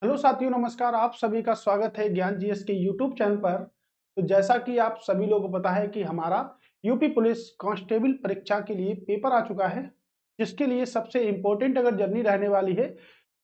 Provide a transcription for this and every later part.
Hello साथियों, नमस्कार। आप सभी का स्वागत है ज्ञान जीएस के यूट्यूब चैनल पर। तो जैसा कि आप सभी लोगों को पता है कि हमारा यूपी पुलिस कांस्टेबल परीक्षा के लिए पेपर आ चुका है, जिसके लिए सबसे इम्पोर्टेंट अगर जर्नी रहने वाली है,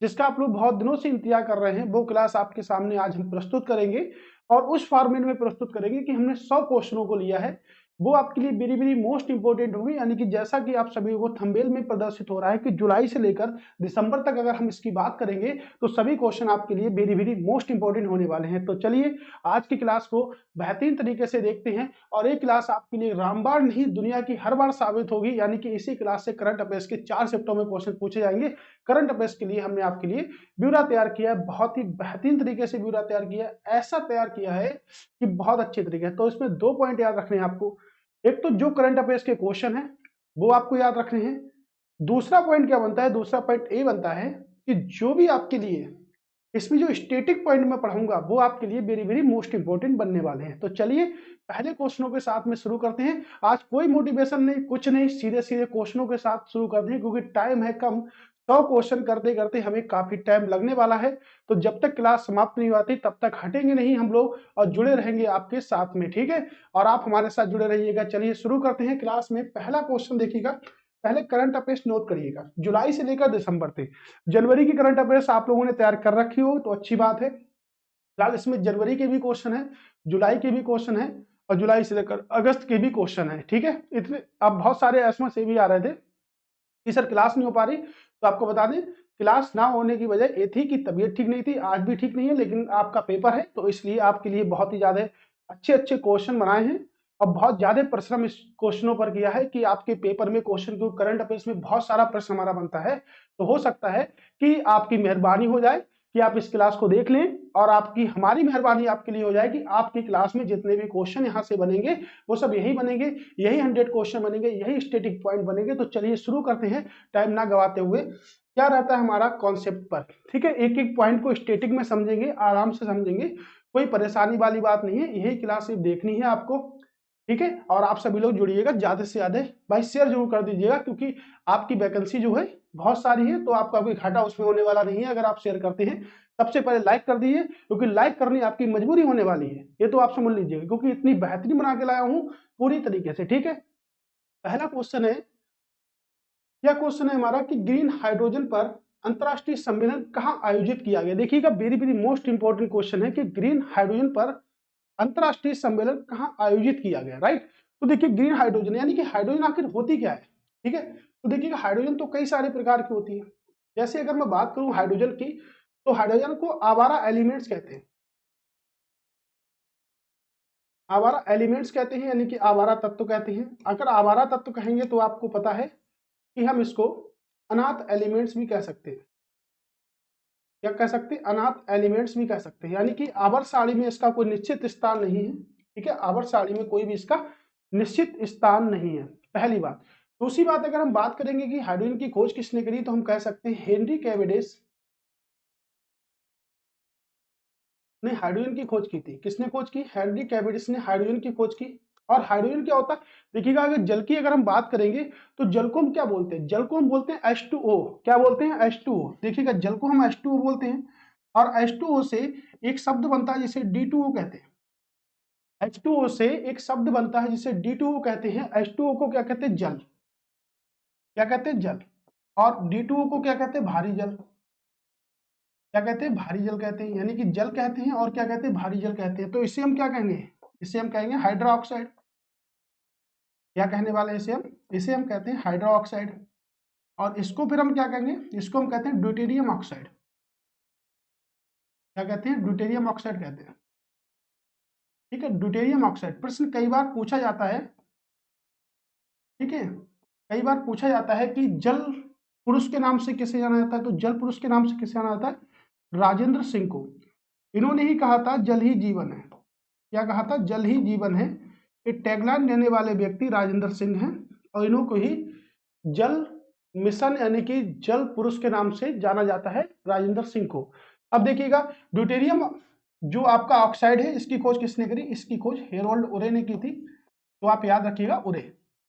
जिसका आप लोग बहुत दिनों से इंतजार कर रहे हैं, वो क्लास आपके सामने आज हम प्रस्तुत करेंगे। और उस फॉर्मेट में प्रस्तुत करेंगे कि हमने 100 क्वेश्चनों को लिया है। वो आपके लिए वेरी वेरी मोस्ट इंपोर्टेंट होगी। यानी कि जैसा कि आप सभी को थंबनेल में प्रदर्शित हो रहा है कि जुलाई से लेकर दिसंबर तक अगर हम इसकी बात करेंगे तो सभी क्वेश्चन आपके लिए वेरी वेरी मोस्ट इंपोर्टेंट होने वाले हैं। तो चलिए आज की क्लास को बेहतरीन तरीके से देखते हैं। और ये क्लास आपके लिए रामबाण नहीं, दुनिया की हर बार साबित होगी। यानी कि इसी क्लास से करंट अफेयर्स के 4 शिफ्टों में क्वेश्चन पूछे जाएंगे। करंट अफेयर्स के लिए हमने आपके लिए ब्यूरा तैयार किया है, बहुत ही बेहतरीन तरीके से ब्यूरा तैयार किया है। ऐसा तैयार किया है कि बहुत अच्छे तरीके है। तो इसमें 2 पॉइंट याद रखने हैं आपको। एक तो जो करंट अफेयर्स के क्वेश्चन है वो आपको याद रखने हैं। दूसरा पॉइंट क्या बनता है, दूसरा पॉइंट ये बनता है कि जो भी आपके लिए इसमें जो स्टैटिक पॉइंट मैं पढ़ाऊंगा वो आपके लिए वेरी वेरी मोस्ट इंपोर्टेंट बनने वाले हैं। तो चलिए पहले क्वेश्चनों के साथ में शुरू करते हैं। आज कोई मोटिवेशन नहीं, कुछ नहीं, सीधे सीधे क्वेश्चनों के साथ शुरू करते हैं क्योंकि टाइम है कम। 100 क्वेश्चन करते करते हमें काफी टाइम लगने वाला है। तो जब तक क्लास समाप्त नहीं होती तब तक हटेंगे नहीं हम लोग और जुड़े रहेंगे आपके साथ में, ठीक है। और आप हमारे साथ जुड़े रहिएगा। चलिए शुरू करते हैं। क्लास में पहला क्वेश्चन देखिएगा। पहले करंट अफेयर्स नोट करिएगा, जुलाई से लेकर दिसंबर तक। जनवरी की करंट अफेयर्स आप लोगों ने तैयार कर रखी हो तो अच्छी बात है। फिलहाल इसमें जनवरी के भी क्वेश्चन है, जुलाई के भी क्वेश्चन है और जुलाई से लेकर अगस्त के भी क्वेश्चन है, ठीक है। इतने अब बहुत सारे एसएमएस से भी आ रहे थे कि सर क्लास नहीं हो पा रही। तो आपको बता दें क्लास ना होने की वजह ये थी कि तबीयत ठीक नहीं थी, आज भी ठीक नहीं है, लेकिन आपका पेपर है तो इसलिए आपके लिए बहुत ही ज्यादा अच्छे अच्छे क्वेश्चन बनाए हैं और बहुत ज्यादा परिश्रम इस क्वेश्चनों पर किया है कि आपके पेपर में क्वेश्चन, क्योंकि करंट अफेयर्स में बहुत सारा प्रश्न हमारा बनता है। तो हो सकता है कि आपकी मेहरबानी हो जाए कि आप इस क्लास को देख लें और आपकी हमारी मेहरबानी आपके लिए हो जाए कि आपकी क्लास में जितने भी क्वेश्चन यहाँ से बनेंगे वो सब यही बनेंगे, यही 100 क्वेश्चन बनेंगे, यही स्टैटिक पॉइंट बनेंगे। तो चलिए शुरू करते हैं टाइम ना गवाते हुए। क्या रहता है हमारा कॉन्सेप्ट पर, ठीक है। एक एक पॉइंट को स्टैटिक में समझेंगे, आराम से समझेंगे, कोई परेशानी वाली बात नहीं है। यही क्लास सिर्फ देखनी है आपको, ठीक है। और आप सभी लोग जुड़िएगा, ज्यादा से ज्यादा भाई शेयर जरूर कर दीजिएगा क्योंकि आपकी वैकेंसी जो है बहुत सारी है तो आपका कोई घाटा उसमें होने वाला नहीं है अगर आप शेयर करते हैं। सबसे पहले लाइक कर दीजिए क्योंकि लाइक करनी आपकी मजबूरी होने वाली है, ये तो आप समझ लीजिएगा क्योंकि इतनी बेहतरीन बना के लाया हूं पूरी तरीके से, ठीक है। पहला क्वेश्चन है, यह क्वेश्चन है हमारा कि ग्रीन हाइड्रोजन पर अंतरराष्ट्रीय सम्मेलन कहां आयोजित किया गया। देखिएगा very very most important question है कि ग्रीन हाइड्रोजन पर अंतरराष्ट्रीय सम्मेलन कहां आयोजित किया गया, राइट। तो देखिए ग्रीन हाइड्रोजन यानी कि हाइड्रोजन आखिर होती क्या है, ठीक है। तो देखिएगा हाइड्रोजन तो कई सारे प्रकार की होती है। जैसे अगर मैं बात करूं हाइड्रोजन की तो हाइड्रोजन को आवारा एलिमेंट्स कहते हैं। आवारा एलिमेंट्स कहते हैं यानी कि आवारा तत्व कहते हैं। अगर आवारा तत्व कहेंगे तो आपको पता है कि हम इसको अनाथ एलिमेंट्स भी कह सकते हैं। क्या कह सकते हैं, अनाथ एलिमेंट्स भी कह सकते हैं। यानी कि आवर्त सारणी में इसका कोई निश्चित स्थान नहीं है, ठीक है। आवर्त सारणी में कोई भी इसका निश्चित स्थान नहीं है, पहली बात। दूसरी बात, अगर हम बात करेंगे कि हाइड्रोजन की खोज किसने करी तो हम कह सकते हैं हेनरी कैवेंडिश ने हाइड्रोजन की खोज की थी। किसने खोज की, हेनरी कैवेंडिश ने हाइड्रोजन की खोज की। और हाइड्रोजन क्या होता है, देखिएगा अगर जल की अगर हम बात करेंगे तो जल को हम क्या बोलते हैं, जल को हम बोलते हैं H2O। क्या बोलते हैं, H2O। देखिएगा जल को हम H2O बोलते हैं और H2O से एक शब्द बनता है जिसे D2O कहते हैं। H2O से एक शब्द बनता है जिसे D2O कहते हैं। H2O को क्या कहते हैं, जल। क्या कहते हैं, जल। और D2O को क्या कहते हैं, भारी जल। क्या कहते हैं, भारी जल कहते हैं। यानी कि जल कहते हैं और क्या कहते हैं, भारी जल कहते हैं। तो इसे हम क्या कहेंगे, इसे हम कहेंगे हाइड्रा ऑक्साइड। क्या कहने वाले हैं इसे हम कहते हैं हाइड्रा ऑक्साइड। और इसको फिर हम क्या कहेंगे, इसको हम कहते हैं ड्यूटेरियम ऑक्साइड। क्या कहते हैं, ड्यूटेरियम ऑक्साइड कहते हैं, ठीक है। ड्यूटेरियम ऑक्साइड प्रश्न कई बार पूछा जाता है, ठीक है। कई बार पूछा जाता है कि जल पुरुष के नाम से किसे जाना जाता है। तो जल पुरुष के नाम से किसे जाना जाता है, राजेंद्र सिंह को। इन्होंने ही कहा था जल ही जीवन है। क्या कहा था, जल ही जीवन है। ये टैगलाइन देने वाले व्यक्ति राजेंद्र सिंह हैं और इन्हों को ही जल मिशन यानी कि जल पुरुष के नाम से जाना जाता है, राजेंद्र सिंह को। अब देखिएगा ड्यूटेरियम जो आपका ऑक्साइड है इसकी खोज किसने करी, इसकी खोज हेरोल्ड उरे ने की थी। तो आप याद रखिएगा उरे,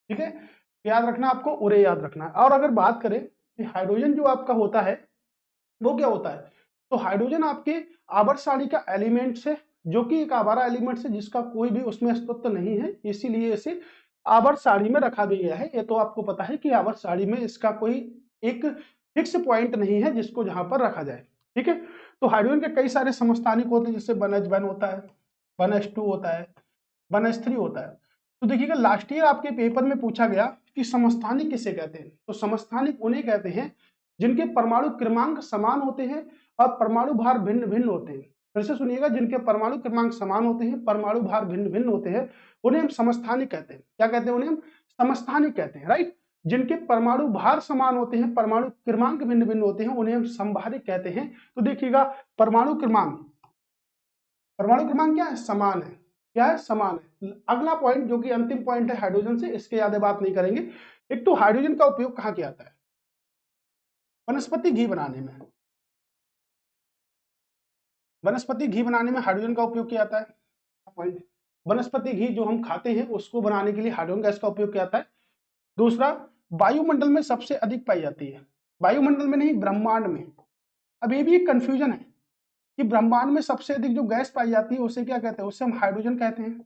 ठीक है। याद रखना आपको, उरे याद रखना है। और अगर बात करें कि हाइड्रोजन जो आपका होता है वो क्या होता है, तो हाइड्रोजन आपके आवर्त सारणी का एलिमेंट है, जो कि एक आवारा एलिमेंट है जिसका कोई भी उसमें अस्तित्व नहीं है, इसीलिए इसे आवर्त सारणी में रखा भी गया है। ये तो आपको पता है कि आवर्त सारणी में इसका कोई एक फिक्स पॉइंट नहीं है जिसको जहां पर रखा जाए। ठीक है, तो हाइड्रोजन के कई सारे समस्थानिक होते हैं, जैसे 1s1 होता है, 1s2 होता है, 1s3 होता है। तो देखिएगा लास्ट ईयर आपके पेपर में पूछा गया कि समस्थानिक किसे कहते हैं। तो समस्थानिक उन्हें कहते हैं जिनके परमाणु क्रमांक समान होते हैं और परमाणु भार भिन्न भिन्न होते हैं। फिर से सुनिएगा, जिनके परमाणु क्रमांक समान होते हैं, परमाणु भार भिन्न भिन्न होते हैं, उन्हें हम समस्थानिक कहते हैं। क्या कहते हैं? उन्हें हम समस्थानिक कहते हैं, राइट। जिनके परमाणु भार समान होते हैं, परमाणु क्रमांक भिन्न भिन्न होते हैं, उन्हें हम समभारिक कहते हैं। तो देखिएगा परमाणु क्रमांक क्या है? समान है। क्या है? समान है। अगला पॉइंट जो कि अंतिम पॉइंट है हाइड्रोजन से, इसके ज्यादा बात नहीं करेंगे। एक तो हाइड्रोजन का उपयोग कहां किया जाता है? वनस्पति घी बनाने में। वनस्पति घी बनाने में हाइड्रोजन का उपयोग किया जाता है। पॉइंट, वनस्पति घी जो हम खाते हैं उसको बनाने के लिए हाइड्रोजन गैस का उपयोग किया जाता है। दूसरा, वायुमंडल में सबसे अधिक पाई जाती है। वायुमंडल में नहीं, ब्रह्मांड में। अब ये भी एक कंफ्यूजन है कि ब्रह्मांड में सबसे अधिक जो गैस पाई जाती है उसे क्या कहते हैं? उसे हम हाइड्रोजन कहते हैं।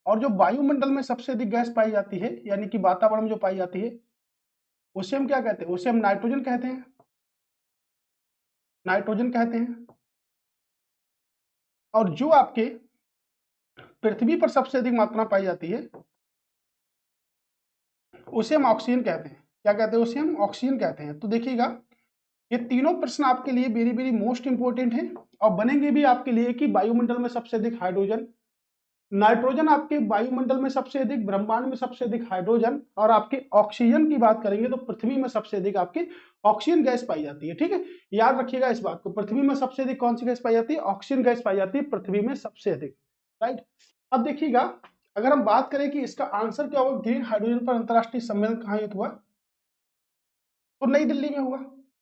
और जो वायुमंडल में सबसे अधिक गैस पाई जाती है, यानी कि वातावरण में जो पाई जाती है, उसे हम क्या कहते हैं? उसे हम नाइट्रोजन कहते हैं। नाइट्रोजन कहते हैं। और जो आपके पृथ्वी पर सबसे अधिक मात्रा पाई जाती है उसे हम ऑक्सीजन कहते हैं। क्या कहते हैं? उसे हम ऑक्सीजन कहते हैं। तो देखिएगा ये तीनों प्रश्न आपके लिए वेरी वेरी मोस्ट इंपोर्टेंट है और बनेंगे भी आपके लिए कि वायुमंडल में सबसे अधिक हाइड्रोजन, नाइट्रोजन आपके वायुमंडल में सबसे अधिक, ब्रह्मांड में सबसे अधिक हाइड्रोजन, और आपके ऑक्सीजन की बात करेंगे तो पृथ्वी में सबसे अधिक आपकी ऑक्सीजन गैस पाई जाती है। ठीक है, याद रखिएगा इस बात को, पृथ्वी में सबसे अधिक कौन सी गैस पाई जाती है? ऑक्सीजन गैस पाई जाती है पृथ्वी में सबसे अधिक, राइट। अब देखिएगा अगर हम बात करें कि इसका आंसर क्या होगा, ग्रीन हाइड्रोजन पर अंतरराष्ट्रीय सम्मेलन कहाँ हुआ? तो नई दिल्ली में हुआ।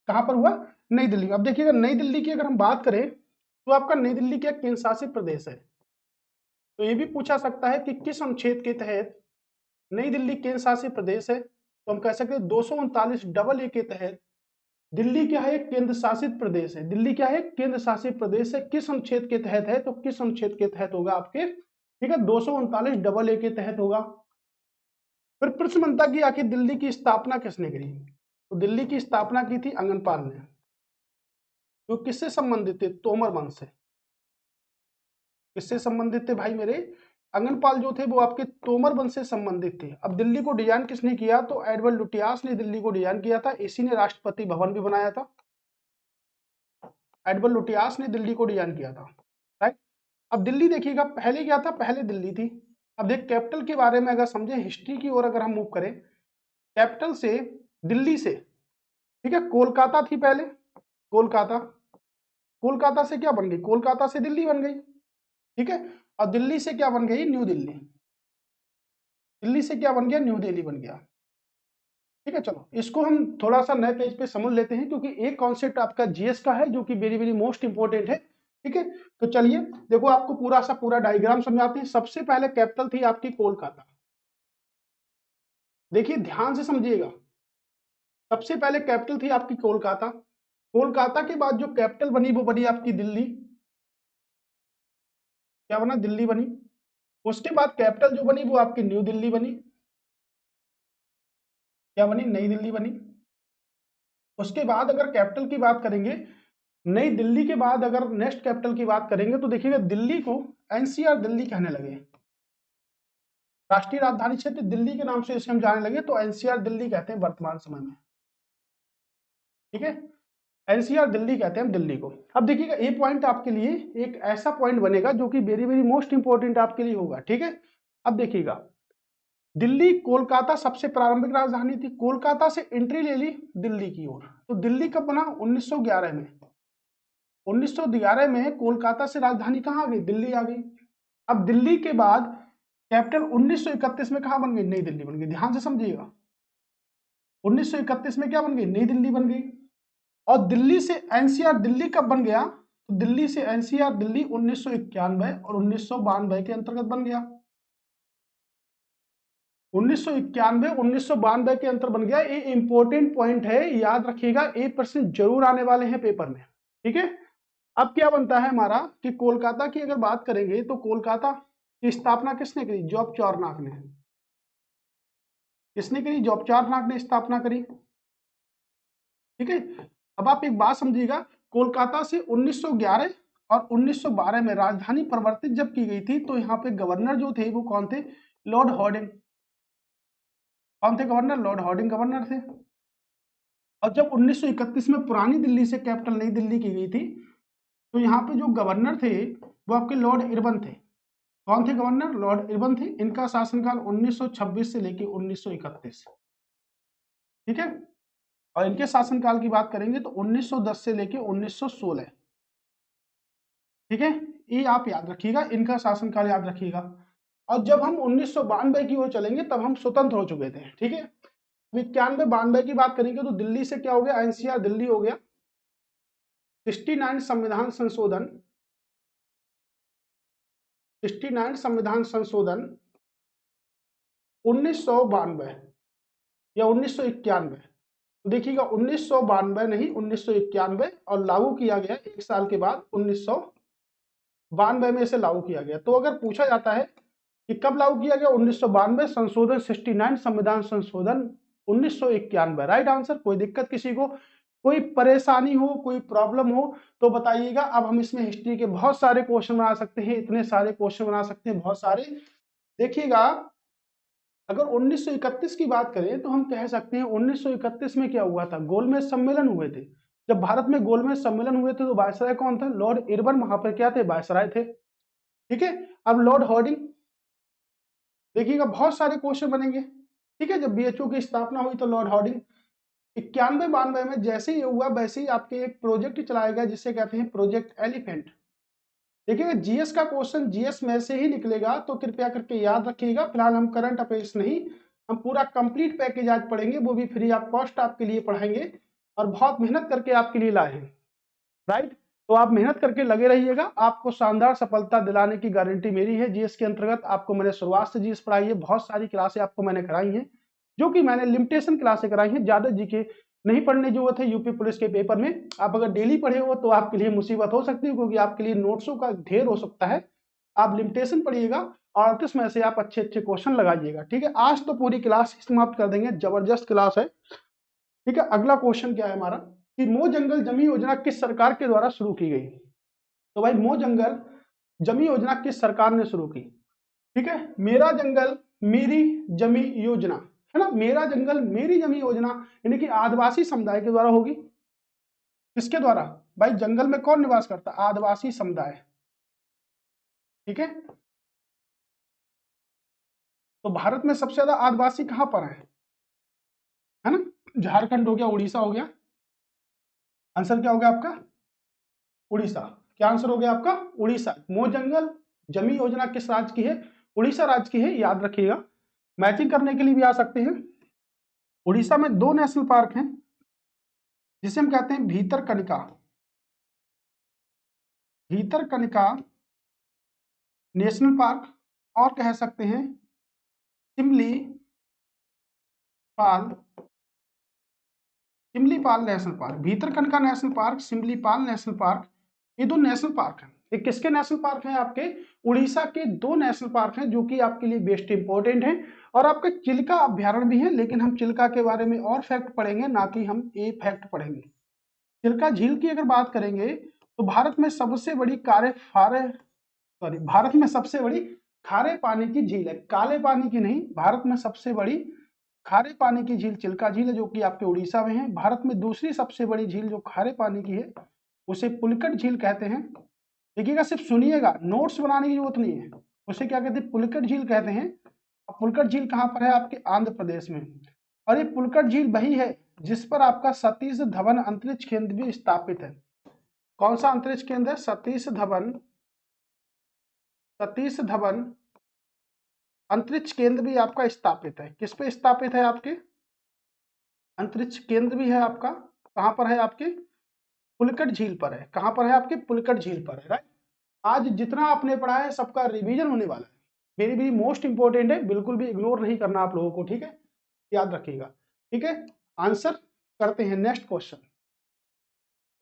कहां पर हुआ? नई दिल्ली में। अब देखिएगा नई दिल्ली की अगर हम बात करें तो आपका नई दिल्ली क्या केंद्र शासित प्रदेश है? तो ये भी पूछा सकता है कि किस अनुच्छेद के तहत नई दिल्ली केंद्र शासित प्रदेश है। तो हम कह सकते हैं 239 के तहत दिल्ली क्या है? केंद्र शासित प्रदेश है। दिल्ली क्या है? केंद्र शासित प्रदेश है। किस अनुच्छेद के तहत है? तो किस अनुच्छेद के तहत होगा आपके? ठीक है, 239 के तहत होगा। फिर प्रश्न बनता कि आखिर दिल्ली की स्थापना किसने करी? तो दिल्ली की स्थापना की थी अंगनपाल ने। जो किससे संबंधित थे? तोमर वंश से। किससे संबंधित थे भाई मेरे? अंगनपाल जो थे वो आपके तोमर वंश से संबंधित थे। अब दिल्ली को डिजाइन किसने किया? तो एडवर्ड लुटियास ने दिल्ली को डिजाइन किया था। इसी ने राष्ट्रपति भवन भी बनाया था। एडवर्ड लुटियास ने दिल्ली को डिजाइन किया था, राइट। अब दिल्ली देखिएगा पहले क्या था? पहले दिल्ली थी। अब देख कैपिटल के बारे में अगर समझे, हिस्ट्री की ओर अगर हम मूव करें, कैपिटल से दिल्ली से, ठीक है, कोलकाता थी पहले। कोलकाता, कोलकाता से क्या बन गई? कोलकाता से दिल्ली बन गई। ठीक है, और दिल्ली से क्या बन गई? न्यू दिल्ली। दिल्ली से क्या बन गया? न्यू दिल्ली बन गया। ठीक है, चलो इसको हम थोड़ा सा नए पेज पे समझ लेते हैं क्योंकि एक कॉन्सेप्ट आपका जीएस का है जो कि वेरी वेरी मोस्ट इंपोर्टेंट है। ठीक है, तो चलिए देखो आपको पूरा सा पूरा डायग्राम समझाते हैं। सबसे पहले कैपिटल थी आपकी कोलकाता। देखिए ध्यान से समझिएगा, सबसे पहले कैपिटल थी आपकी कोलकाता। कोलकाता के बाद जो कैपिटल बनी वो बनी आपकी दिल्ली। क्या बना? दिल्ली बनी। उसके बाद कैपिटल जो बनी वो आपकी न्यू दिल्ली बनी। क्या बनी? नई दिल्ली बनी। उसके बाद अगर कैपिटल की बात करेंगे, नई दिल्ली के बाद अगर नेक्स्ट कैपिटल की बात करेंगे तो देखिएगा दिल्ली को एनसीआर दिल्ली कहने लगे। राष्ट्रीय राजधानी क्षेत्र दिल्ली के नाम से इसे हम जाने लगे तो एनसीआर दिल्ली कहते हैं वर्तमान समय में। ठीक है, एनसीआर दिल्ली कहते हैं हम दिल्ली को। अब देखिएगा ये पॉइंट आपके लिए एक ऐसा पॉइंट बनेगा जो कि वेरी वेरी मोस्ट इंपोर्टेंट आपके लिए होगा। ठीक है, अब देखिएगा दिल्ली कोलकाता सबसे प्रारंभिक राजधानी थी। कोलकाता से एंट्री ले ली दिल्ली की ओर। तो दिल्ली कब बना? 1911 में। 1911 में कोलकाता से राजधानी कहाँ आ गई? दिल्ली आ गई। अब दिल्ली के बाद कैपिटल 1931 में कहाँ बन गई? नई दिल्ली बन गई। ध्यान से समझिएगा, 1931 में क्या बन गई? नई दिल्ली बन गई। और दिल्ली से एनसीआर दिल्ली कब बन गया? तो दिल्ली से एनसीआर दिल्ली 1991 और 1992 के अंतर्गत बन गया। 1991 1992 के अंतर बन गया। ये इंपॉर्टेंट पॉइंट है, याद रखिएगा, ये प्रश्न जरूर आने वाले हैं पेपर में। ठीक है। अब क्या बनता है हमारा कि कोलकाता की अगर बात करेंगे तो कोलकाता की स्थापना किसने करी? जॉब चार्नक ने। किसने करी? जॉब चार्नक ने स्थापना करी। ठीक है। अब आप एक बात समझिएगा, कोलकाता से 1911 और 1912 में राजधानी परिवर्तित जब की गई थी तो यहाँ पे गवर्नर जो थे वो कौन थे? Lord Harding. कौन थे गवर्नर? लॉर्ड हॉर्डिंग गवर्नर थे। और जब 1931 में पुरानी दिल्ली से कैपिटल नई दिल्ली की गई थी तो यहाँ पे जो गवर्नर थे वो आपके लॉर्ड इरबन थे। कौन थे गवर्नर? लॉर्ड इरबन थे। इनका शासनकाल 1926 से लेके 1931। ठीक है। और इनके शासनकाल की बात करेंगे तो 1910 से लेके 1916। ठीक है। ये आप याद रखिएगा, इनका शासनकाल याद रखिएगा। और जब हम 1992 की ओर चलेंगे तब हम स्वतंत्र हो चुके थे। ठीक है। 91-92 की बात करेंगे तो दिल्ली से क्या हो गया? एनसीआर दिल्ली हो गया। 69 संविधान संशोधन, 69 संविधान संशोधन 1992 या 1991। तो देखिएगा 1992 नहीं 1991, और लागू किया गया एक साल के बाद 1992 में इसे लागू किया गया। तो अगर पूछा जाता है कि कब लागू किया गया? 1992 संशोधन 69 संविधान संशोधन 1991। Right answer. कोई दिक्कत किसी को, कोई परेशानी हो, कोई प्रॉब्लम हो तो बताइएगा। अब हम इसमें हिस्ट्री के बहुत सारे क्वेश्चन बना सकते हैं, इतने सारे क्वेश्चन बना सकते हैं, बहुत सारे। देखिएगा अगर 1931 की बात करें तो हम कह सकते हैं 1931 में क्या हुआ था? गोलमेज सम्मेलन हुए थे। जब भारत में गोलमेज सम्मेलन हुए थे तो वायसराय कौन था? लॉर्ड इरबन वहां पर क्या थे? वायसराय थे। ठीक है। अब लॉर्ड हॉर्डिंग, देखिएगा बहुत सारे क्वेश्चन बनेंगे। ठीक है। जब बीएचओ की स्थापना हुई तो लॉर्ड हॉर्डिंग। 91-92 में जैसे ही हुआ वैसे ही आपके एक प्रोजेक्ट चलाया गया जिसे कहते हैं प्रोजेक्ट एलिफेंट। देखिएगा जीएस का क्वेश्चन जीएस में से ही निकलेगा तो कृपया करके याद रखिएगा। फिलहाल हम करंट अफेयर्स नहीं, हम पूरा कंप्लीट पैकेज आज पढ़ेंगे, वो भी फ्री ऑफ कॉस्ट आपके लिए पढ़ाएंगे और बहुत मेहनत करके आपके लिए लाए हैं। राइट। तो आप मेहनत करके लगे रहिएगा, आपको शानदार सफलता दिलाने की गारंटी मेरी है। जीएस के अंतर्गत आपको मैंने शुरुआत से जीएस पढ़ाई है, बहुत सारी क्लासें आपको मैंने कराई हैं, जो कि मैंने लिमिटेशन क्लासें कराई हैं, ज्यादा जीके नहीं पढ़ने की जरूरत है। यूपी पुलिस के पेपर में आप अगर डेली पढ़े हो तो आपके लिए मुसीबत हो सकती है, क्योंकि आपके लिए नोट्सों का ढेर हो सकता है। आप लिमिटेशन पढ़िएगा और इसमें से आप अच्छे अच्छे क्वेश्चन लगाइएगा। ठीक है। आज तो पूरी क्लास समाप्त कर देंगे, जबरदस्त क्लास है। ठीक है। अगला क्वेश्चन क्या है हमारा कि मो जंगल जमी योजना किस सरकार के द्वारा शुरू की गई? तो भाई मो जंगल जमी योजना किस सरकार ने शुरू की? ठीक है। मेरा जंगल मेरी जमी योजना, है ना। मेरा जंगल मेरी जमी योजना यानी कि आदिवासी समुदाय के द्वारा होगी। किसके द्वारा? भाई जंगल में कौन निवास करता? आदिवासी समुदाय। ठीक है। तो भारत में सबसे ज्यादा आदिवासी कहां पर है ना? झारखंड हो गया, उड़ीसा हो गया। आंसर क्या हो गया आपका? उड़ीसा। क्या आंसर हो गया आपका? उड़ीसा। मो जंगल जमी योजना किस राज्य की है? उड़ीसा राज्य की है, याद रखिएगा। मैचिंग करने के लिए भी आ सकते हैं। उड़ीसा में 2 नेशनल पार्क हैं जिसे हम कहते हैं भीतरकनिका, भीतरकनिका नेशनल पार्क, और कह सकते हैं Simlipal, Simlipal national park. Bhitarkanika national park, Simlipal national park, ये 2 नेशनल पार्क हैं। ये किसके नेशनल पार्क हैं? आपके उड़ीसा के 2 नेशनल पार्क हैं जो कि आपके लिए बेस्ट इंपॉर्टेंट हैं। और आपके चिल्का अभ्यारण्य भी है, लेकिन हम चिल्का के बारे में और फैक्ट पढ़ेंगे, ना कि हम ए फैक्ट पढ़ेंगे। चिल्का झील की अगर बात करेंगे तो भारत में सबसे बड़ी भारत में सबसे बड़ी खारे पानी की झील है, काले पानी की नहीं। भारत में सबसे बड़ी खारे पानी की झील चिल्का झील है, जो कि आपके उड़ीसा में है। भारत में दूसरी सबसे बड़ी झील जो खारे पानी की है उसे पुलिकट झील कहते हैं। देखिएगा, सिर्फ सुनिएगा, नोट्स बनाने की जरूरत नहीं है। उसे क्या कहते हैं? पुलिकट झील कहते हैं। और पुलिकट झील कहाँ पर है? आपके आंध्र प्रदेश में। और ये पुलिकट झील वही है जिस पर आपका सतीश धवन अंतरिक्ष केंद्र भी स्थापित है। कौन सा अंतरिक्ष केंद्र है? सतीश धवन अंतरिक्ष केंद्र भी आपका स्थापित है। किस पे स्थापित है? आपके अंतरिक्ष केंद्र भी है आपका। कहां पर है? आपके पुलिकट झील पर है। कहां पर है? आपके पुलिकट झील पर है। राइट। आज जितना आपने पढ़ा है सबका रिवीजन होने वाला है, वेरी वेरी मोस्ट इंपॉर्टेंट है, बिल्कुल भी इग्नोर नहीं करना आप लोगों को। ठीक है, याद रखिएगा। ठीक है, आंसर करते हैं नेक्स्ट क्वेश्चन।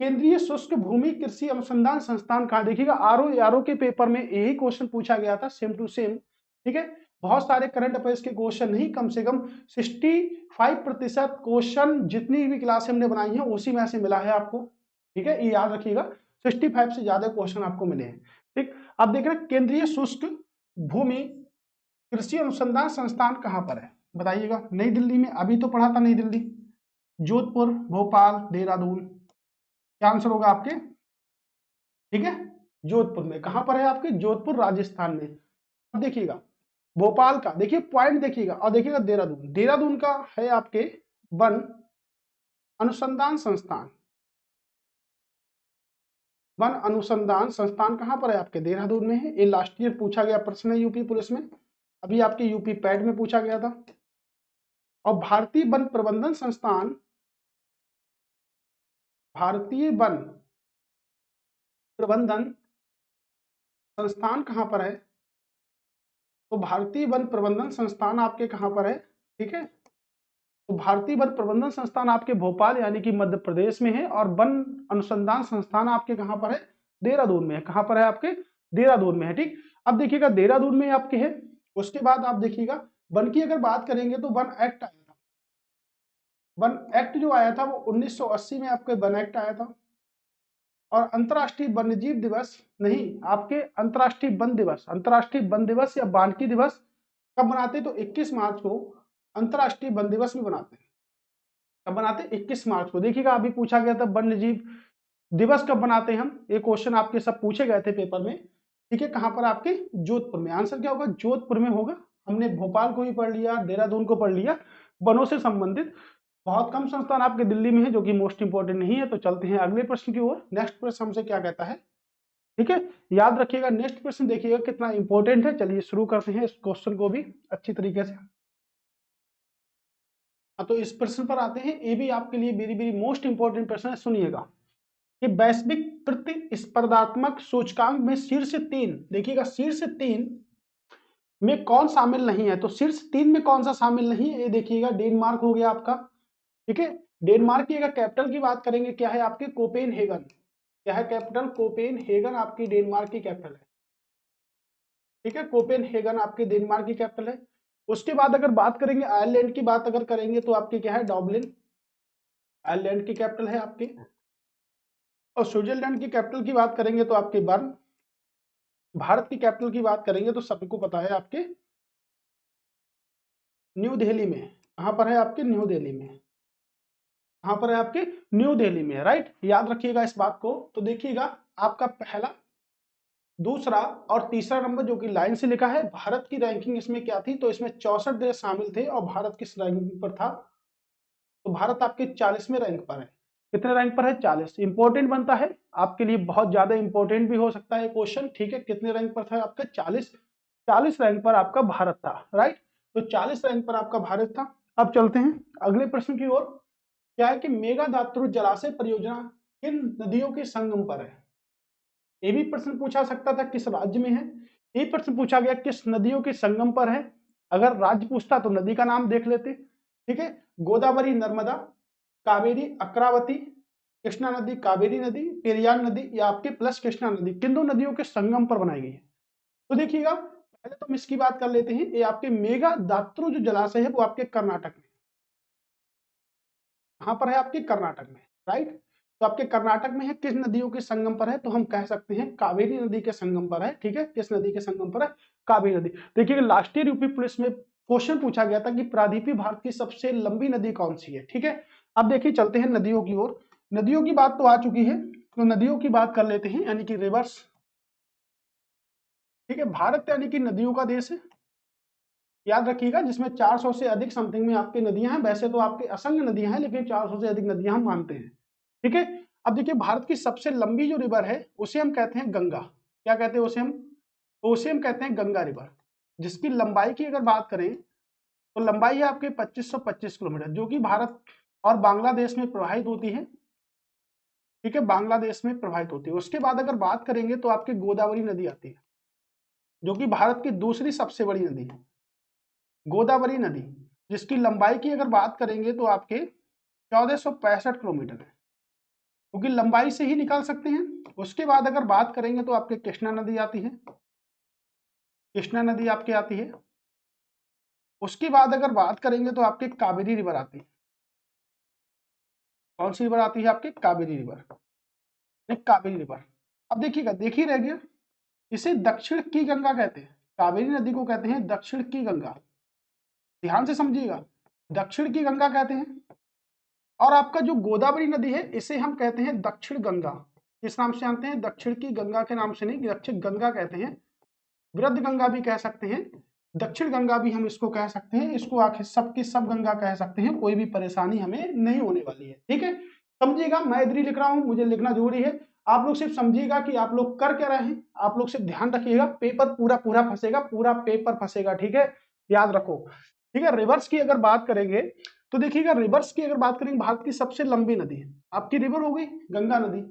केंद्रीय शुष्क भूमि कृषि अनुसंधान संस्थान कहाँ? देखिएगा आरओ के पेपर में यही क्वेश्चन पूछा गया था, सेम टू सेम। ठीक है, बहुत सारे करंट अफेयर्स के क्वेश्चन नहीं, कम से कम 65% क्वेश्चन जितनी भी क्लास हमने बनाई है उसी में से मिला है आपको। ठीक है, ये याद रखिएगा, 65 से ज्यादा क्वेश्चन आपको मिले हैं। ठीक, अब देख रहे हैं केंद्रीय शुष्क भूमि कृषि अनुसंधान संस्थान कहाँ पर है? बताइएगा। नई दिल्ली में, अभी तो पढ़ा था नई दिल्ली, जोधपुर, भोपाल, देहरादून, क्या आंसर होगा आपके? ठीक है, जोधपुर में। कहां पर है आपके? जोधपुर, राजस्थान में। अब देखिएगा भोपाल का, देखिए पॉइंट देखिएगा, और देखिएगा देहरादून, देहरादून का है आपके वन अनुसंधान संस्थान। वन अनुसंधान संस्थान कहां पर है आपके? देहरादून में है। ये लास्ट ईयर पूछा गया प्रश्न है यूपी पुलिस में, अभी आपके यूपी पैड में पूछा गया था। और भारतीय वन प्रबंधन संस्थान, भारतीय वन प्रबंधन संस्थान कहां पर है? तो भारतीय वन प्रबंधन संस्थान आपके कहां पर है? ठीक है, तो भारतीय वन प्रबंधन संस्थान आपके भोपाल यानी कि मध्य प्रदेश में है, और वन अनुसंधान संस्थान आपके कहां पर है? देहरादून में है। कहां पर है आपके? देहरादून में है। ठीक, अब देखिएगा देहरादून में आपके है। उसके बाद आप देखिएगा वन की अगर बात करेंगे तो वन एक्ट आया था, वन एक्ट जो आया था वो 1980 में आपके वन एक्ट आया था। और अंतर्राष्ट्रीय वन्यजीव दिवस नहीं, आपके अंतर्राष्ट्रीय वन दिवस, अंतर्राष्ट्रीय वन दिवस या बानकी दिवस कब मनाते हैं? तो 21 मार्च को अंतर्राष्ट्रीय वन दिवस भी बनाते हैं। कब बनाते हैं? 21 मार्च को। देखिएगा अभी पूछा गया था वन्य जीव दिवस कब बनाते हैं हम, ये क्वेश्चन आपके सब पूछे गए थे पेपर में। ठीक है, कहां पर? आपके जोधपुर में। आंसर क्या होगा? जोधपुर में होगा। हमने भोपाल को भी पढ़ लिया, देहरादून को पढ़ लिया, वनों से संबंधित। बहुत कम संस्थान आपके दिल्ली में है जो कि मोस्ट इंपोर्टेंट नहीं है। तो चलते हैं अगले प्रश्न की ओर। नेक्स्ट प्रश्न हमसे क्या कहता है? ठीक है, याद रखिएगा नेक्स्ट प्रश्न देखिएगा कितना इंपॉर्टेंट है। चलिए शुरू करते हैं इस क्वेश्चन को भी अच्छी तरीके से। तो इस प्रश्न पर आते हैं, ये भी आपके लिए वेरी वेरी मोस्ट इंपॉर्टेंट प्रश्न है, सुनिएगा कि वैश्विक प्रतिस्पर्धात्मक सूचकांक में शीर्ष 3, देखिएगा शीर्ष 3 में कौन शामिल नहीं है? तो शीर्ष 3 में कौन सा शामिल नहीं है? ये देखिएगा डेनमार्क हो गया आपका। ठीक है, डेनमार्क की अगर कैपिटल की बात करेंगे, क्या है आपके? कोपेनहेगन। क्या है कैपिटल? कोपेनहेगन आपकी डेनमार्क की कैपिटल है। ठीक है, कोपेनहेगन आपके डेनमार्क की कैपिटल है। उसके बाद अगर बात करेंगे आयरलैंड की बात अगर करेंगे तो आपकी क्या है? डब्लिन, आयरलैंड की कैपिटल है आपकी। और स्विट्जरलैंड की कैपिटल की बात करेंगे तो आपके बर्न। भारत की कैपिटल की बात करेंगे तो सबको पता है आपके न्यू दिल्ली में। कहां पर है आपके? न्यू दिल्ली में। कहां पर है आपके? न्यू दिल्ली में, राइट। याद रखिएगा इस बात को। तो देखिएगा आपका पहला, दूसरा और तीसरा नंबर जो कि लाइन से लिखा है। भारत की रैंकिंग इसमें क्या थी? तो इसमें 64 देश शामिल थे और भारत किस रैंकिंग पर था? तो भारत आपके 40वें रैंक पर है। कितने रैंक पर है? 40। इंपॉर्टेंट बनता है आपके लिए, बहुत ज्यादा इंपॉर्टेंट भी हो सकता है क्वेश्चन। ठीक है, कितने रैंक पर था आपका? 40। 40 रैंक पर आपका भारत था, राइट। तो 40 रैंक पर आपका भारत था। अब चलते हैं अगले प्रश्न की ओर। क्या है कि मेघादात्रु जलाशय परियोजना किन नदियों के संगम पर है? ये भी प्रश्न पूछा सकता था किस राज्य में है। ये प्रश्न पूछा गया किस नदियों के संगम पर है। अगर राज्य पूछता तो नदी का नाम देख लेते। ठीक है, गोदावरी, नर्मदा, कावेरी, अक्रावती, कृष्णा नदी, कावेरी नदी, पेरियार नदी या आपके प्लस कृष्णा नदी, किन दो नदियों के संगम पर बनाई गई है? तो देखिएगा पहले तो हम इसकी बात कर लेते हैं। ये आपके मेघादात्रु जो जलाशय है वो आपके कर्नाटक में, कहां पर है? आपके कर्नाटक में, राइट। तो आपके कर्नाटक में है, किस नदियों के संगम पर है? तो हम कह सकते हैं कावेरी नदी के संगम पर है। ठीक है, किस नदी के संगम पर है? कावेरी नदी। देखिए लास्ट ईयर यूपी पुलिस में क्वेश्चन पूछा गया था कि प्रादीपी भारत की सबसे लंबी नदी कौन सी है। ठीक है, अब देखिए चलते हैं नदियों की ओर। नदियों की बात तो आ चुकी है, तो नदियों की बात कर लेते हैं, यानी कि रिवर्स। ठीक है, भारत यानी कि नदियों का देश है, याद रखिएगा, जिसमें 400 से अधिक समथिंग में आपकी नदियां हैं। वैसे तो आपके असंख्य नदियां हैं, लेकिन 400 से अधिक नदियां हम मानते हैं। ठीक है, अब देखिए भारत की सबसे लंबी जो रिवर है उसे हम कहते हैं गंगा। क्या कहते हैं उसे हम? तो उसे हम कहते हैं गंगा रिवर, जिसकी लंबाई की अगर बात करें तो लंबाई है आपके 2525 किलोमीटर, जो कि भारत और बांग्लादेश में प्रवाहित होती है। ठीक है, बांग्लादेश में प्रवाहित होती है। उसके बाद अगर बात करेंगे तो आपकी गोदावरी नदी आती है, जो कि भारत की दूसरी सबसे बड़ी नदी है, गोदावरी नदी, जिसकी लंबाई की अगर बात करेंगे तो आपके 1465 किलोमीटर है। क्योंकि लंबाई से ही निकाल सकते हैं। उसके बाद अगर बात करेंगे तो आपके कृष्णा नदी आती है, कृष्णा नदी आपके आती है। उसके बाद अगर बात करेंगे तो आपके कावेरी रिवर आती है। कौन सी रिवर आती है आपके? Kaveri river, Kaveri river. अब देखिएगा, देख ही रह गया, इसे दक्षिण की गंगा कहते हैं। कावेरी नदी को कहते हैं दक्षिण की गंगा, ध्यान से समझिएगा, दक्षिण की गंगा कहते हैं। और आपका जो गोदावरी नदी है इसे हम कहते हैं दक्षिण गंगा। किस नाम से जानते हैं? दक्षिण की गंगा के नाम से नहीं, दक्षिण गंगा कहते हैं। वृद्ध गंगा भी कह सकते हैं, दक्षिण गंगा भी हम इसको कह सकते हैं। इसको आखिर सब की सब गंगा कह सकते हैं, कोई भी परेशानी हमें नहीं होने वाली है। ठीक है, समझिएगा, मैं इधर ही लिख रहा हूं, मुझे लिखना जरूरी है। आप लोग सिर्फ समझिएगा कि आप लोग कर क्या रहे हैं, आप लोग सिर्फ ध्यान रखिएगा, पेपर पूरा पूरा फंसेगा, पूरा पेपर फंसेगा। ठीक है, याद रखो। ठीक है, रिवर्स की अगर बात करेंगे तो देखिएगा, रिवर्स की अगर बात करेंगे, भारत की सबसे लंबी नदी आपकी रिवर हो गई गंगा नदी।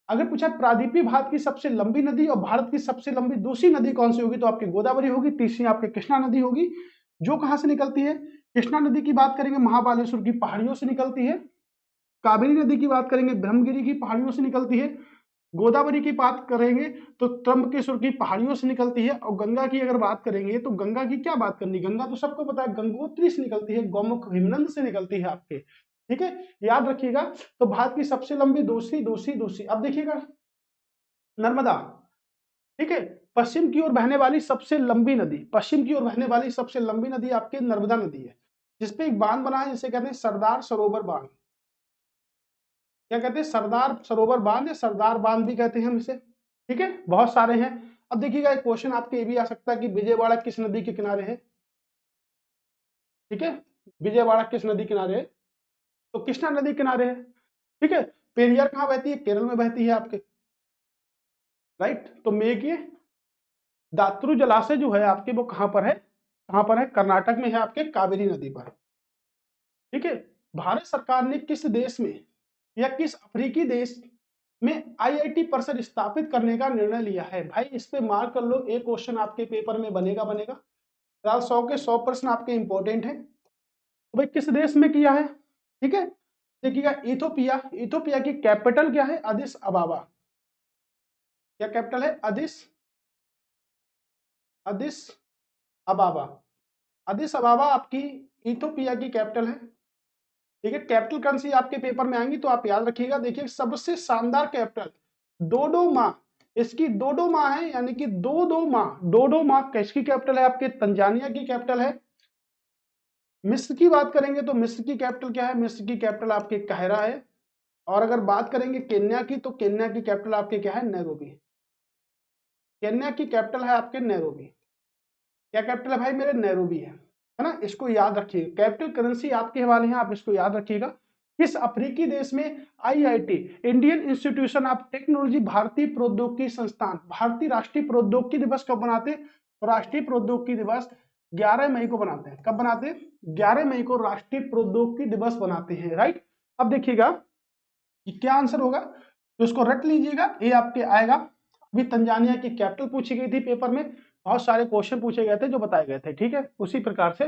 अगर पूछा प्रादीपीय भारत की सबसे लंबी नदी और भारत की सबसे लंबी दूसरी नदी कौन सी होगी, तो आपकी गोदावरी होगी। तीसरी आपके कृष्णा नदी होगी, जो कहां से निकलती है? कृष्णा नदी की बात करेंगे महाबालेश्वर की पहाड़ियों से निकलती है। कावेरी नदी की बात करेंगे ब्रह्मगिरी की पहाड़ियों से निकलती है। गोदावरी की बात करेंगे तो त्र्यंबकेश्वर की पहाड़ियों से निकलती है। और गंगा की अगर बात करेंगे तो गंगा की क्या बात करनी, गंगा तो सबको पता है, गंगोत्री से निकलती है, गौमुख हिमनंद से निकलती है आपके। ठीक है, याद रखिएगा। तो भारत की सबसे लंबी दूसरी दूसरी दूसरी। अब देखिएगा, नर्मदा। ठीक है, पश्चिम की ओर बहने वाली सबसे लंबी नदी, पश्चिम की ओर बहने वाली सबसे लंबी नदी आपकी नर्मदा नदी है, जिसपे एक बांध बना है जिसे कहते हैं सरदार सरोवर बांध। क्या कहते हैं? सरदार सरोवर बांध या सरदार बांध भी कहते हैं हम इसे। ठीक है, बहुत सारे हैं। अब देखिएगा, एक क्वेश्चन आपके ये भी आ सकता है कि विजयवाड़ा किस नदी के किनारे है। ठीक है, विजयवाड़ा किस नदी किनारे है? तो कृष्णा नदी किनारे है। ठीक है, पेरियार कहाँ बहती है? केरल में बहती है आपके, राइट। तो मेघे दात्रु जलाशय जो है आपके, वो कहां पर है? कहां पर है? कर्नाटक में है आपके, कावेरी नदी पर। ठीक है, भारत सरकार ने किस देश में या किस अफ्रीकी देश में आईआईटी परिसर स्थापित करने का निर्णय लिया है? भाई इस पे मार्क कर लो, एक क्वेश्चन आपके पेपर में बनेगा बनेगा। फिलहाल 100 के 100 प्रश्न आपके इंपॉर्टेंट है। तो भाई किस देश में किया है? ठीक है, देखिएगा, इथोपिया। इथोपिया की कैपिटल क्या है? अदिस अबाबा। क्या कैपिटल है? Addis Addis अबाबा। अदिस अबाबा आपकी इथोपिया की कैपिटल है। ठीक है, कैपिटल करेंसी आपके पेपर में आएंगी तो आप याद रखिएगा। देखिए, सबसे शानदार कैपिटल डोडोमा, इसकी डोडोमा है, यानी कि डोडोमा। डोडोमा किसकी कैपिटल है? आपके तंजानिया की कैपिटल है। मिस्र की बात करेंगे तो मिस्र की कैपिटल क्या है? मिस्र की कैपिटल आपके काहिरा है। और अगर बात करेंगे केन्या की, तो केन्या की कैपिटल आपके क्या है? नैरोबी। केन्या की कैपिटल है आपके नैरोबी। क्या कैपिटल है भाई मेरे? नैरोबी है ना। इसको याद रखिएगा, कैपिटल करेंसी आपके हवाले हैं, आप इसको याद रखिएगा। किस अफ्रीकी देश में IIT, Indian institution of technology, भारतीय प्रौद्योगिकी संस्थान, भारतीय राष्ट्रीय प्रौद्योगिकी दिवस कब बनाते हैं? तो राष्ट्रीय प्रौद्योगिकी दिवस 11 मई को बनाते हैं। कब बनाते हैं? 11 मई को राष्ट्रीय प्रौद्योगिकी दिवस बनाते हैं, राइट। अब देखिएगा कि क्या आंसर होगा, तो इसको रट लीजिएगा, ये आपके आएगा। अभी तंजानिया की कैपिटल पूछी गई थी पेपर में, बहुत सारे क्वेश्चन पूछे गए थे जो बताए गए थे। ठीक है, उसी प्रकार से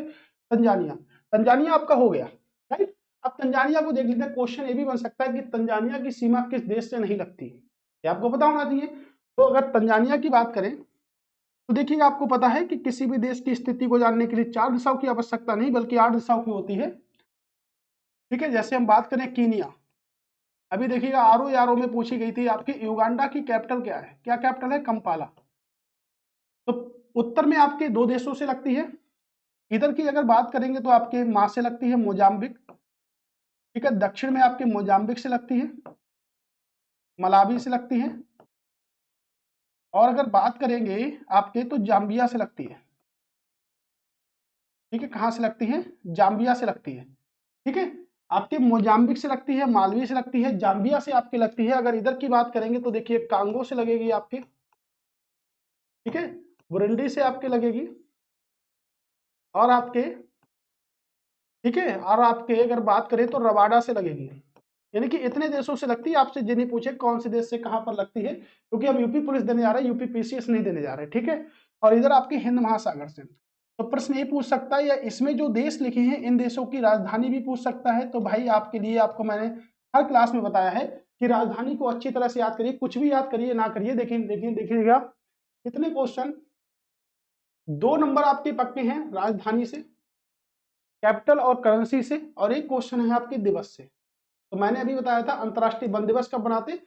तंजानिया, तंजानिया आपका हो गया, राइट। अब तंजानिया को देख लेते हैं। क्वेश्चन ये भी बन सकता है कि तंजानिया की सीमा किस देश से नहीं लगती, ये आपको पता होना चाहिए। तो अगर तंजानिया की बात करें तो देखिएगा, आपको पता है कि किसी भी देश की स्थिति को जानने के लिए 4 दिशाओं की आवश्यकता नहीं बल्कि 8 दिशाओं की होती है। ठीक है, जैसे हम बात करें कीनिया, अभी देखिएगा आरओ में पूछी गई थी आपकी, युगांडा की कैपिटल क्या है? क्या कैपिटल है? कंपाला। तो उत्तर में आपके 2 देशों से लगती है। इधर की अगर बात करेंगे तो आपके मां से लगती है मोजाम्बिक। ठीक है, दक्षिण में आपके मोजाम्बिक से लगती है, मलावी से लगती है। और अगर बात करेंगे आपके तो जाम्बिया से लगती है। ठीक है, कहां से लगती है? जाम्बिया से लगती है। ठीक है, आपके मोजाम्बिक से लगती है, मालवी से लगती है, जाम्बिया से आपकी लगती है। अगर इधर की बात करेंगे तो देखिए कांगो से लगेगी आपके। ठीक है, बुरुंडी से आपके लगेगी। और आपके, ठीक है, और आपके अगर बात करें तो रवाडा से लगेगी। यानी कि इतने देशों से लगती है। आपसे जिन्हें पूछे कौन से देश से कहां पर लगती है, क्योंकि हम यूपी पुलिस देने जा रहे हैं, यूपी पीसीएस नहीं देने जा रहे। ठीक है, और इधर आपके हिंद महासागर से। तो प्रश्न ये पूछ सकता है, या इसमें जो देश लिखे हैं इन देशों की राजधानी भी पूछ सकता है। तो भाई आपके लिए, आपको मैंने हर क्लास में बताया है कि राजधानी को अच्छी तरह से याद करिए, कुछ भी याद करिए ना करिए। देखिएगा कितने क्वेश्चन, 2 नंबर आपके पक्के हैं राजधानी से, कैपिटल और करेंसी से, और एक क्वेश्चन है आपके दिवस से। तो मैंने अभी बताया था अंतर्राष्ट्रीय वन दिवस कब बनाते,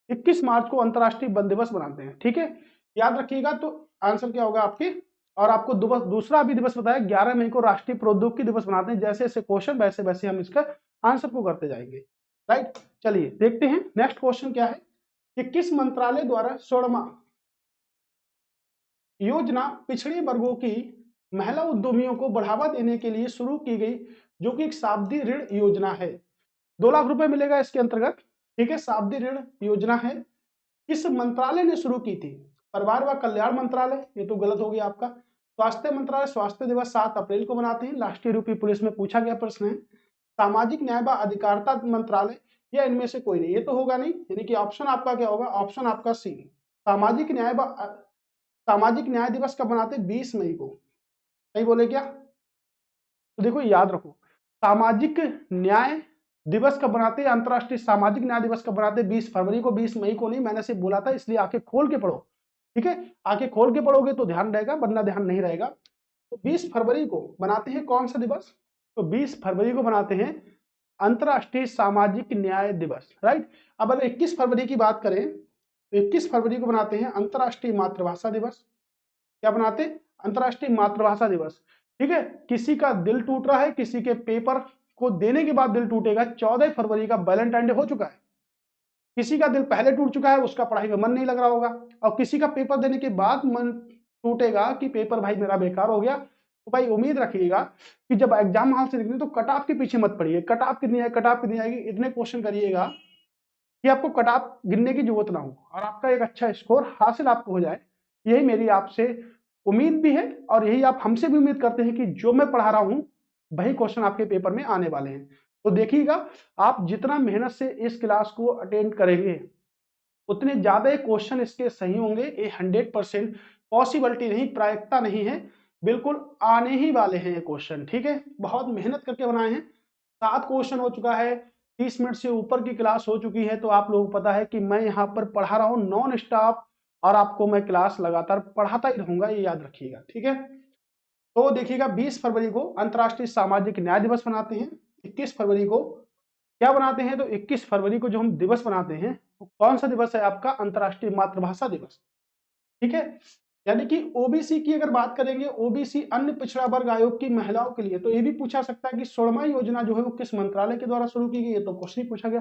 21 मार्च को अंतर्राष्ट्रीय वन दिवस बनाते हैं, ठीक है, याद रखिएगा। तो आंसर क्या होगा आपके, और आपको दूसरा भी दिवस बताया 11 मई को राष्ट्रीय प्रौद्योगिकी दिवस बनाते हैं। जैसे जैसे क्वेश्चन वैसे वैसे हम इसका आंसर को करते जाएंगे, राइट। चलिए देखते हैं नेक्स्ट क्वेश्चन क्या है कि किस मंत्रालय द्वारा 16वां योजना पिछड़े वर्गों की महिला उद्यमियों को बढ़ावा देने के लिए शुरू की गई, जो कि एक सावधि ऋण योजना है। 2 लाख रुपए मिलेगा इसके अंतर्गत, ठीक है, सावधि ऋण योजना है। किस मंत्रालय ने शुरू की थी, परिवार व कल्याण मंत्रालय, ये तो गलत हो गया आपका। स्वास्थ्य मंत्रालय, स्वास्थ्य दिवस 7 अप्रैल को मनाते हैं, राष्ट्रीय यूपी पुलिस में पूछा गया प्रश्न है। सामाजिक न्याय व अधिकारिता मंत्रालय, या इनमें से कोई नहीं, ये तो होगा नहीं, यानी कि ऑप्शन आपका क्या होगा, ऑप्शन आपका सी, सामाजिक न्याय दिवस कब मनाते हैं, 20 मई को। सही बोले क्या, तो देखो याद रखो, सामाजिक न्याय दिवस कब बनाते हैं, अंतरराष्ट्रीय सामाजिक न्याय दिवस कब बनाते हैं, 20 फरवरी को, 20 मई को नहीं, मैंने सिर्फ बोला था, इसलिए आंखें खोल के पढ़ो, ठीक है, आंखें खोल के पढ़ोगे तो ध्यान रहेगा, वरना ध्यान नहीं रहेगा। तो 20 फरवरी को बनाते हैं कौन सा दिवस, तो 20 फरवरी को बनाते हैं अंतरराष्ट्रीय सामाजिक न्याय दिवस, राइट। अब अगर 21 फरवरी की बात करें तो 21 फरवरी को बनाते हैं अंतरराष्ट्रीय मातृभाषा दिवस। क्या बनाते हैं, अंतरराष्ट्रीय मातृभाषा दिवस, ठीक है। किसी का दिल टूट रहा है, किसी के पेपर को देने के बाद दिल टूटेगा, 14 फरवरी का वैलेंटाइन डे हो चुका है, किसी का दिल पहले टूट चुका है, उसका पढ़ाई में मन नहीं लग रहा होगा, और किसी का पेपर देने के बाद मन टूटेगा कि पेपर भाई मेरा बेकार हो गया। तो भाई उम्मीद रखिएगा कि जब एग्जाम हॉल से निकले तो कट ऑफ के पीछे मत पड़िए, कट ऑफ कितनी है, कट ऑफ कितनी आएगी, इतने क्वेश्चन करिएगा कि आपको कट ऑफ गिनने की जरूरत ना हो और आपका एक अच्छा स्कोर हासिल आपको हो जाए। यही मेरी आपसे उम्मीद भी है, और यही आप हमसे भी उम्मीद करते हैं कि जो मैं पढ़ा रहा हूं वही क्वेश्चन आपके पेपर में आने वाले हैं। तो देखिएगा, आप जितना मेहनत से इस क्लास को अटेंड करेंगे उतने ज्यादा क्वेश्चन इसके सही होंगे। ये 100% पॉसिबिलिटी नहीं, प्रायिकता नहीं है, बिल्कुल आने ही वाले हैं ये क्वेश्चन, ठीक है। बहुत मेहनत करके बनाए हैं, 7 क्वेश्चन हो चुका है, 30 मिनट से ऊपर की क्लास हो चुकी है। तो आप लोगों को पता है कि मैं यहाँ पर पढ़ा रहा हूँ नॉन स्टॉप, और आपको मैं क्लास लगातार पढ़ाता ही रहूंगा, ये याद रखिएगा, ठीक है। तो देखिएगा 20 फरवरी को अंतर्राष्ट्रीय सामाजिक न्याय दिवस मनाते हैं, 21 फरवरी को क्या बनाते हैं, तो 21 फरवरी को जो हम दिवस मनाते हैं वो कौन सा दिवस है आपका, अंतर्राष्ट्रीय मातृभाषा दिवस, ठीक है। यानी कि ओबीसी की अगर बात करेंगे, ओबीसी अन्य पिछड़ा वर्ग आयोग की महिलाओं के लिए, तो ये भी पूछा सकता है कि 16वां योजना जो है वो किस मंत्रालय के द्वारा शुरू की गई, ये तो क्वेश्चन पूछा गया।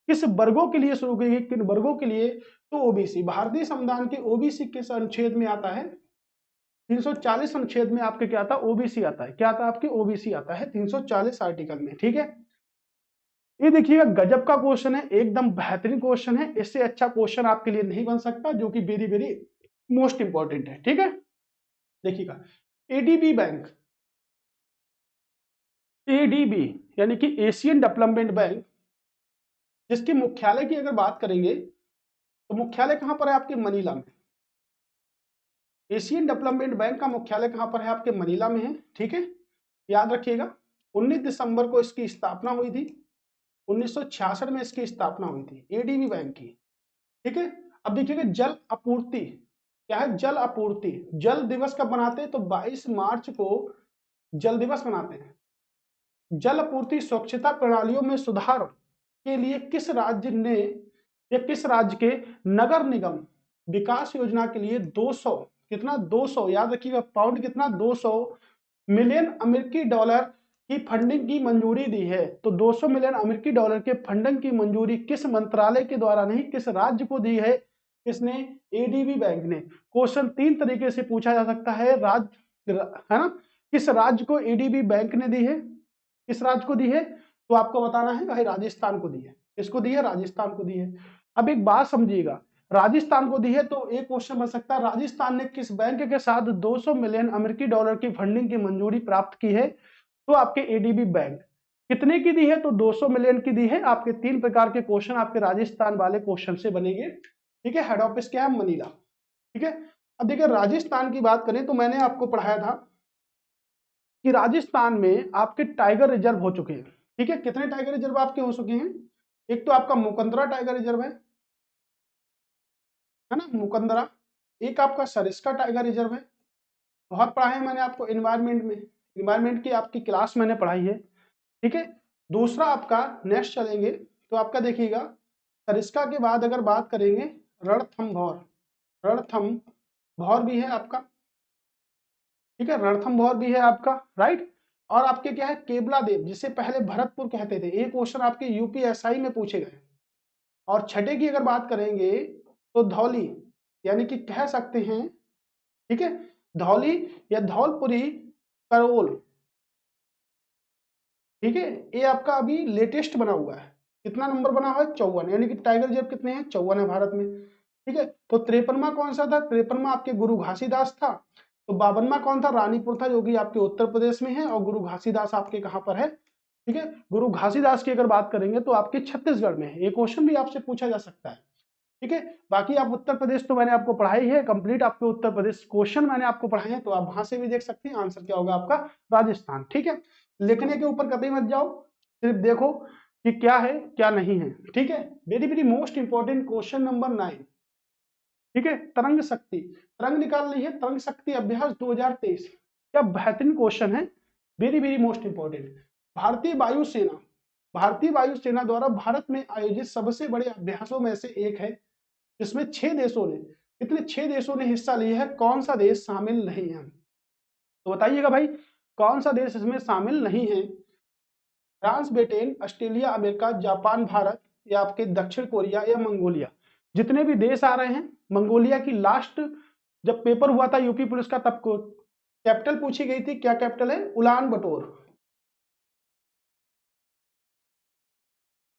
किस वर्गों के लिए शुरू की गई, किन वर्गों के लिए, तो ओबीसी, भारतीय संविधान के ओबीसी किस अनुच्छेद में आता है, 340 अनुच्छेद में आपके क्या आता है, ओबीसी आता है, क्या आता है आपके, ओबीसी आता है 340 आर्टिकल में, ठीक है। ये देखिएगा गजब का क्वेश्चन है, एकदम बेहतरीन क्वेश्चन है, इससे अच्छा क्वेश्चन आपके लिए नहीं बन सकता, जो कि वेरी वेरी मोस्ट इंपॉर्टेंट है, ठीक है। देखिएगा एडीबी बैंक, एडीबी यानी कि एशियन डेवलपमेंट बैंक, जिसके मुख्यालय की अगर बात करेंगे तो मुख्यालय कहां पर है आपके, मनीला में। एशियन डेवलपमेंट बैंक का मुख्यालय कहां पर है आपके, मनीला में है, ठीक है, याद रखिएगा। 19 दिसंबर को इसकी स्थापना हुई थी, 1966 में इसकी स्थापना हुई थी एडीबी बैंक की, ठीक है। अब देखिएगा जल आपूर्ति क्या है, जल आपूर्ति, जल दिवस कब मनाते हैं, तो 22 मार्च को जल दिवस मनाते हैं। जल आपूर्ति स्वच्छता प्रणालियों में सुधार के लिए किस राज्य ने, या किस राज्य के नगर निगम विकास योजना के लिए 200, कितना 200, याद रखिएगा पाउंड कितना, 200 मिलियन अमेरिकी डॉलर की फंडिंग की मंजूरी दी है। तो 200 मिलियन अमेरिकी डॉलर के फंडिंग की मंजूरी किस मंत्रालय के द्वारा नहीं, किस राज्य को दी है, किसने, एडीबी बैंक ने। क्वेश्चन 3 तरीके से पूछा जा सकता है, राज्य है ना, किस राज्य को एडीबी बैंक ने दी है, किस राज्य को दी है, तो आपको बताना है भाई राजस्थान को दी है, किसको दी है, राजस्थान को दी है। अब एक बात समझिएगा, राजस्थान को दी है तो एक क्वेश्चन बन सकता है, राजस्थान ने किस बैंक के साथ 200 मिलियन अमेरिकी डॉलर की फंडिंग की मंजूरी प्राप्त की है, तो आपके एडीबी बैंक। कितने की दी है, तो 200 मिलियन की दी है। आपके 3 प्रकार के क्वेश्चन आपके राजस्थान वाले क्वेश्चन से बनेंगे, ठीक है। हेड ऑफिस क्या है, मनीला, ठीक है। अब देखिए राजस्थान की बात करें तो मैंने आपको पढ़ाया था कि राजस्थान में आपके टाइगर रिजर्व हो चुके हैं, ठीक है। कितने टाइगर रिजर्व आपके हो चुके हैं, एक तो आपका मुकंदरा टाइगर रिजर्व है ना, मुकंदरा। एक आपका सरिस्का टाइगर रिजर्व है, बहुत पढ़ा है मैंने आपको एनवायरमेंट में, एनवायरमेंट की आपकी क्लास मैंने पढ़ाई है, ठीक है। दूसरा आपका नेक्स्ट चलेंगे तो आपका देखिएगा, सरिस्का के बाद अगर बात करेंगे रणथंभौर, रणथंभौर भी है आपका, ठीक है, रणथंभौर भी है आपका, राइट। और आपके क्या है, केवला देव, जिसे पहले भरतपुर कहते थे, ये क्वेश्चन आपके यूपीएसआई में पूछे गए। और छठे की अगर बात करेंगे तो धौली, यानी कि कह सकते हैं, ठीक है, धौली या धौलपुरी करओल, ठीक है, ये आपका अभी लेटेस्ट बना हुआ है। कितना नंबर बना हुआ है, 54, यानी कि टाइगर रिजर्व कितने हैं, 54 है भारत में, ठीक है। तो 53वां कौन सा था, 53वां आपके गुरु घासीदास था। तो 52वां कौन था, रानीपुर था, जो कि आपके उत्तर प्रदेश में है। और गुरु घासीदास आपके कहाँ पर है, ठीक है, गुरु घासीदास की अगर बात करेंगे तो आपके छत्तीसगढ़ में है। ये क्वेश्चन भी आपसे पूछा जा सकता है, ठीक है। बाकी आप उत्तर प्रदेश तो मैंने आपको पढ़ाई है कंप्लीट, आपके उत्तर प्रदेश क्वेश्चन मैंने आपको पढ़ाए हैं, तो आप वहां से भी देख सकते हैं। आंसर क्या होगा आपका, राजस्थान, ठीक है। लिखने के ऊपर कभी मत जाओ, सिर्फ देखो कि क्या है क्या नहीं है, ठीक है। Very very most important question number 9, ठीक है, तरंग शक्ति, तरंग निकाल ली है, तरंग शक्ति अभ्यास 2023, क्या बेहतरीन क्वेश्चन है, वेरी वेरी मोस्ट इंपॉर्टेंट। भारतीय वायुसेना, भारतीय वायुसेना द्वारा भारत में आयोजित सबसे बड़े अभ्यासों में से एक है, जिसमें 6 देशों ने, कितने 6 देशों ने हिस्सा लिया है, कौन सा देश शामिल नहीं है, तो बताइएगा भाई कौन सा देश इसमें शामिल नहीं है। France, Britain, Australia, America, Japan, Bharat, या आपके दक्षिण कोरिया या मंगोलिया। जितने भी देश आ रहे हैं, मंगोलिया की लास्ट जब पेपर हुआ था यूपी पुलिस का, तब को कैपिटल पूछी गई थी, क्या कैपिटल है, उलान बटोर,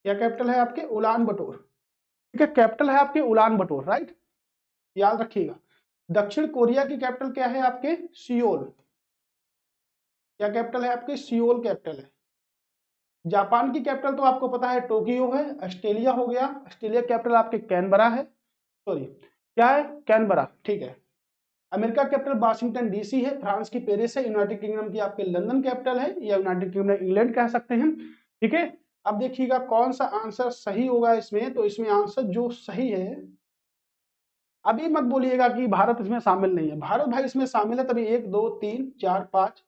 क्या कैपिटल है आपके, उलान बटोर, ठीक है, कैपिटल है आपके उलान बटोर, राइट, याद रखिएगा। दक्षिण कोरिया की कैपिटल क्या है आपके, सियोल, क्या कैपिटल है आपके, सियोल कैपिटल है। जापान की कैपिटल तो आपको पता है टोक्यो है। ऑस्ट्रेलिया हो गया, ऑस्ट्रेलिया कैपिटल आपके कैनबरा है, सॉरी क्या है, कैनबरा, ठीक है। अमेरिका कैपिटल वाशिंगटन डीसी है। फ्रांस की पेरिस है। यूनाइटेड किंगडम की आपके लंदन कैपिटल है, या यूनाइटेड किंगडम इंग्लैंड कह सकते हैं, ठीक है। अब देखिएगा कौन सा आंसर सही होगा इसमें, तो इसमें आंसर जो सही है, अभी मत बोलिएगा कि भारत इसमें शामिल नहीं है, भारत भाई इसमें शामिल है, तभी 1 2 3 4 5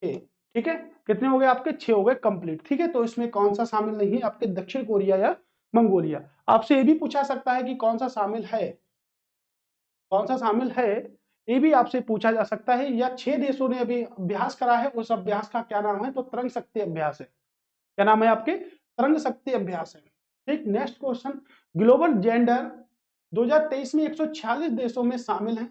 6, ठीक है, कितने हो गए आपके, 6 हो गए कंप्लीट, ठीक है। तो इसमें कौन सा शामिल नहीं है आपके, दक्षिण कोरिया या मंगोलिया। आपसे ये भी पूछा सकता है कि कौन सा शामिल है, कौन सा शामिल है, ये भी आपसे पूछा जा सकता है। या 6 देशों ने अभी अभ्यास करा है, उस अभ्यास का क्या नाम है, तो तरंग शक्ति अभ्यास है। क्या नाम है आपके, तरंग शक्ति अभ्यास है, ठीक। नेक्स्ट क्वेश्चन, ग्लोबल जेंडर 2023 में 146 देशों में शामिल है।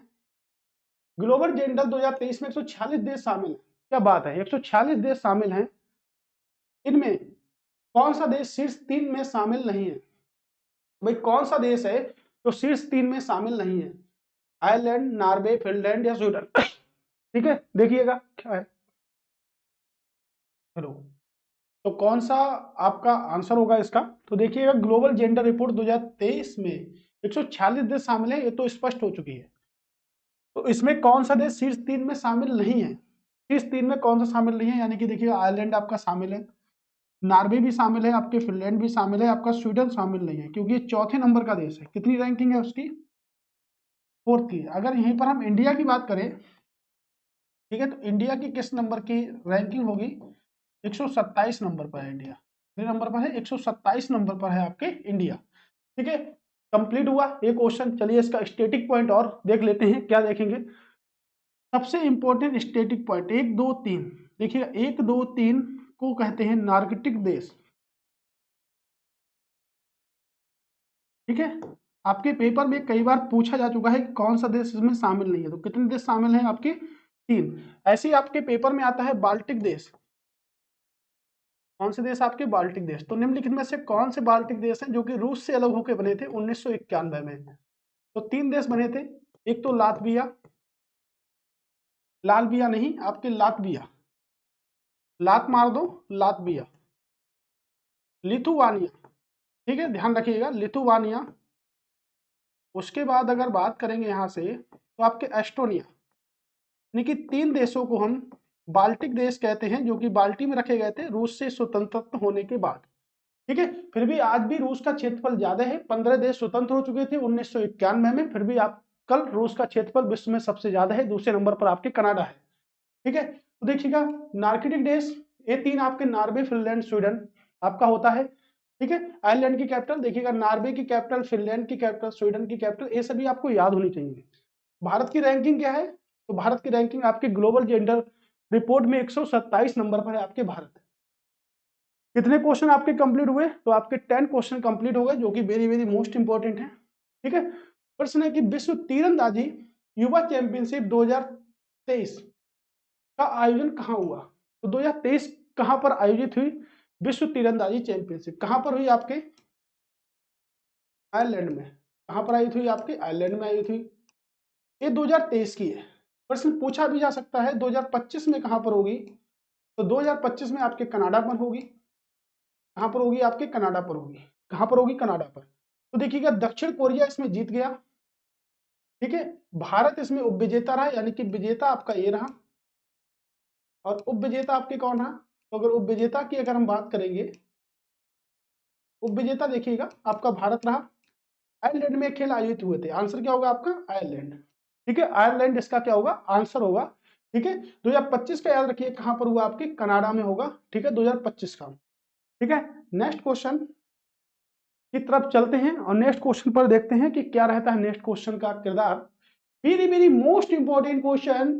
ग्लोबल जेंडर 2023 में 146 देश शामिल है, क्या बात है, 146 देश शामिल हैं। इनमें कौन सा देश शीर्ष 3 में शामिल नहीं है, भाई कौन सा देश है जो शीर्ष 3 में शामिल नहीं है, आयरलैंड, नॉर्वे, फिनलैंड या स्वीडन, ठीक है। देखिएगा क्या है, हेलो, तो कौन सा आपका आंसर होगा इसका, तो देखिएगा ग्लोबल जेंडर रिपोर्ट 2023 में 146 देश शामिल है, ये तो स्पष्ट हो चुकी है। तो इसमें कौन सा देश शीर्ष 3 में शामिल नहीं है, शीर्ष 3 में कौन सा शामिल नहीं है, यानी कि देखिए आयरलैंड आपका शामिल है, नॉर्वे भी शामिल है, आपके फिनलैंड भी शामिल है, आपका स्वीडन शामिल नहीं है, क्योंकि ये चौथे नंबर का देश है। कितनी रैंकिंग है उसकी, 4th की। अगर यहीं पर हम इंडिया की बात करें, ठीक है, तो इंडिया की किस नंबर की रैंकिंग होगी, 127 नंबर पर है इंडिया, कितने नंबर पर है, 127 नंबर पर है आपके इंडिया, ठीक है। कंप्लीट हुआ ये क्वेश्चन। चलिए इसका स्टैटिक पॉइंट और देख लेते हैं, क्या देखेंगे, सबसे इंपॉर्टेंट स्टैटिक पॉइंट 1 2 3, देखिए 1 2 3 को कहते हैं नार्कोटिक देश, ठीक है। आपके पेपर में कई बार पूछा जा चुका है कि कौन सा देश इसमें शामिल नहीं है, तो कितने देश शामिल हैं आपके, 3। ऐसे ही आपके पेपर में आता है बाल्टिक देश, कौन से देश आपके, बाल्टिक देश। तो निम्नलिखित में से कौन से बाल्टिक देश हैं जो कि रूस से अलग होकर बने थे 1991 में, तो 3 देश बने थे। एक तो लातविया, लालबिया नहीं आपके लातविया, लात मार दो, लातविया, लिथुआनिया, ठीक है, ध्यान रखिएगा लिथुआनिया। उसके बाद अगर बात करेंगे यहाँ से तो आपके एस्टोनिया, यानी कि 3 देशों को हम बाल्टिक देश कहते हैं, जो कि बाल्टी में रखे गए थे रूस से स्वतंत्र होने के बाद। ठीक है। फिर भी आज भी रूस का क्षेत्रफल ज्यादा है, 15 देश स्वतंत्र हो चुके थे 1991 में, फिर भी आप कल रूस का क्षेत्रफल विश्व में सबसे ज्यादा है, दूसरे नंबर पर आपके कनाडा है। ठीक है, तो देखिएगा नार्किटिक देश, ये 3 आपके नॉर्वे, फिनलैंड, स्वीडन आपका होता है। ठीक है, आयरलैंड की कैपिटल देखिएगा, नॉर्वे की कैपिटल, फिनलैंड की कैपिटल, स्वीडन की कैपिटल, ये सभी आपको याद होनी चाहिए। भारत की रैंकिंग क्या है, तो भारत की रैंकिंग आपके ग्लोबल जेंडर रिपोर्ट में 127 नंबर पर है आपके भारत। कितने क्वेश्चन आपके कंप्लीट हुए, तो आपके 10 क्वेश्चन कंप्लीट हो गए, जो कि वेरी वेरी मोस्ट इंपॉर्टेंट है। ठीक है, प्रश्न है कि विश्व तीरंदाजी युवा चैंपियनशिप 2023 का आयोजन कहाँ हुआ, तो 2023 कहां पर आयोजित हुई विश्व तीरंदाजी चैंपियनशिप, कहां पर हुई आपके आयरलैंड में, कहां पर आयोजित हुई आपके आयरलैंड में आयोजित हुई, ये 2023 की है। प्रश्न पूछा भी जा सकता है 2025 में कहां पर होगी, तो 2025 में आपके कनाडा पर होगी, कहां पर होगी आपके कनाडा पर होगी, कहां पर होगी कनाडा पर। तो देखिएगा दक्षिण कोरिया इसमें जीत गया। ठीक है, भारत इसमें उपविजेता रहा, यानी कि विजेता आपका ये रहा, और उपविजेता आपके कौन रहा, तो अगर उपविजेता की अगर हम बात करेंगे, उपविजेता देखिएगा आपका भारत रहा। आयरलैंड में खेल आयोजित हुए थे, आंसर क्या होगा आपका आयरलैंड। ठीक है, आयरलैंड इसका क्या होगा आंसर होगा। ठीक है, 2025 का याद रखिए कहां पर हुआ आपके कनाडा में होगा। ठीक है, 2025 का। ठीक है, नेक्स्ट क्वेश्चन की तरफ चलते हैं और नेक्स्ट क्वेश्चन पर देखते हैं कि क्या रहता है नेक्स्ट क्वेश्चन का किरदार। Very very most important question,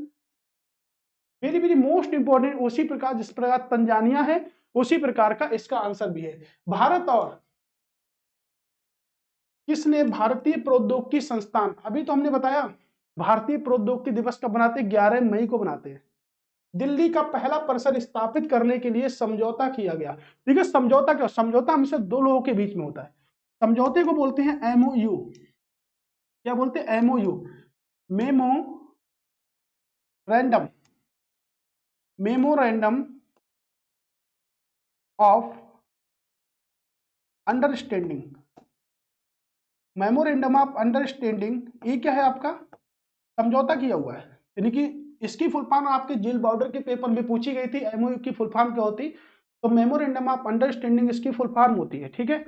very very most important, उसी प्रकार जिस प्रकार तंजानिया है उसी प्रकार का इसका आंसर भी है। भारत और किसने भारतीय प्रौद्योगिकी संस्थान, अभी तो हमने बताया भारतीय प्रौद्योगिकी दिवस कब बनाते हैं, 11 मई को बनाते हैं। दिल्ली का पहला परिसर स्थापित करने के लिए समझौता किया गया। ठीक है, समझौता क्या, समझौता हमेशा दो लोगों के बीच में होता है, समझौते को बोलते हैं एमओयू। क्या बोलते हैं MOU, memo random, memorandum of understanding, memorandum of understanding, ये क्या है आपका समझौता किया हुआ है, यानी कि इसकी फुल फॉर्म आपके जेल बॉर्डर के पेपर में पूछी गई थी, एमओयू की फुल फॉर्म क्या होती, तो मेमोरेंडम ऑफ अंडरस्टैंडिंग इसकी फुल फॉर्म होती है। ठीक है,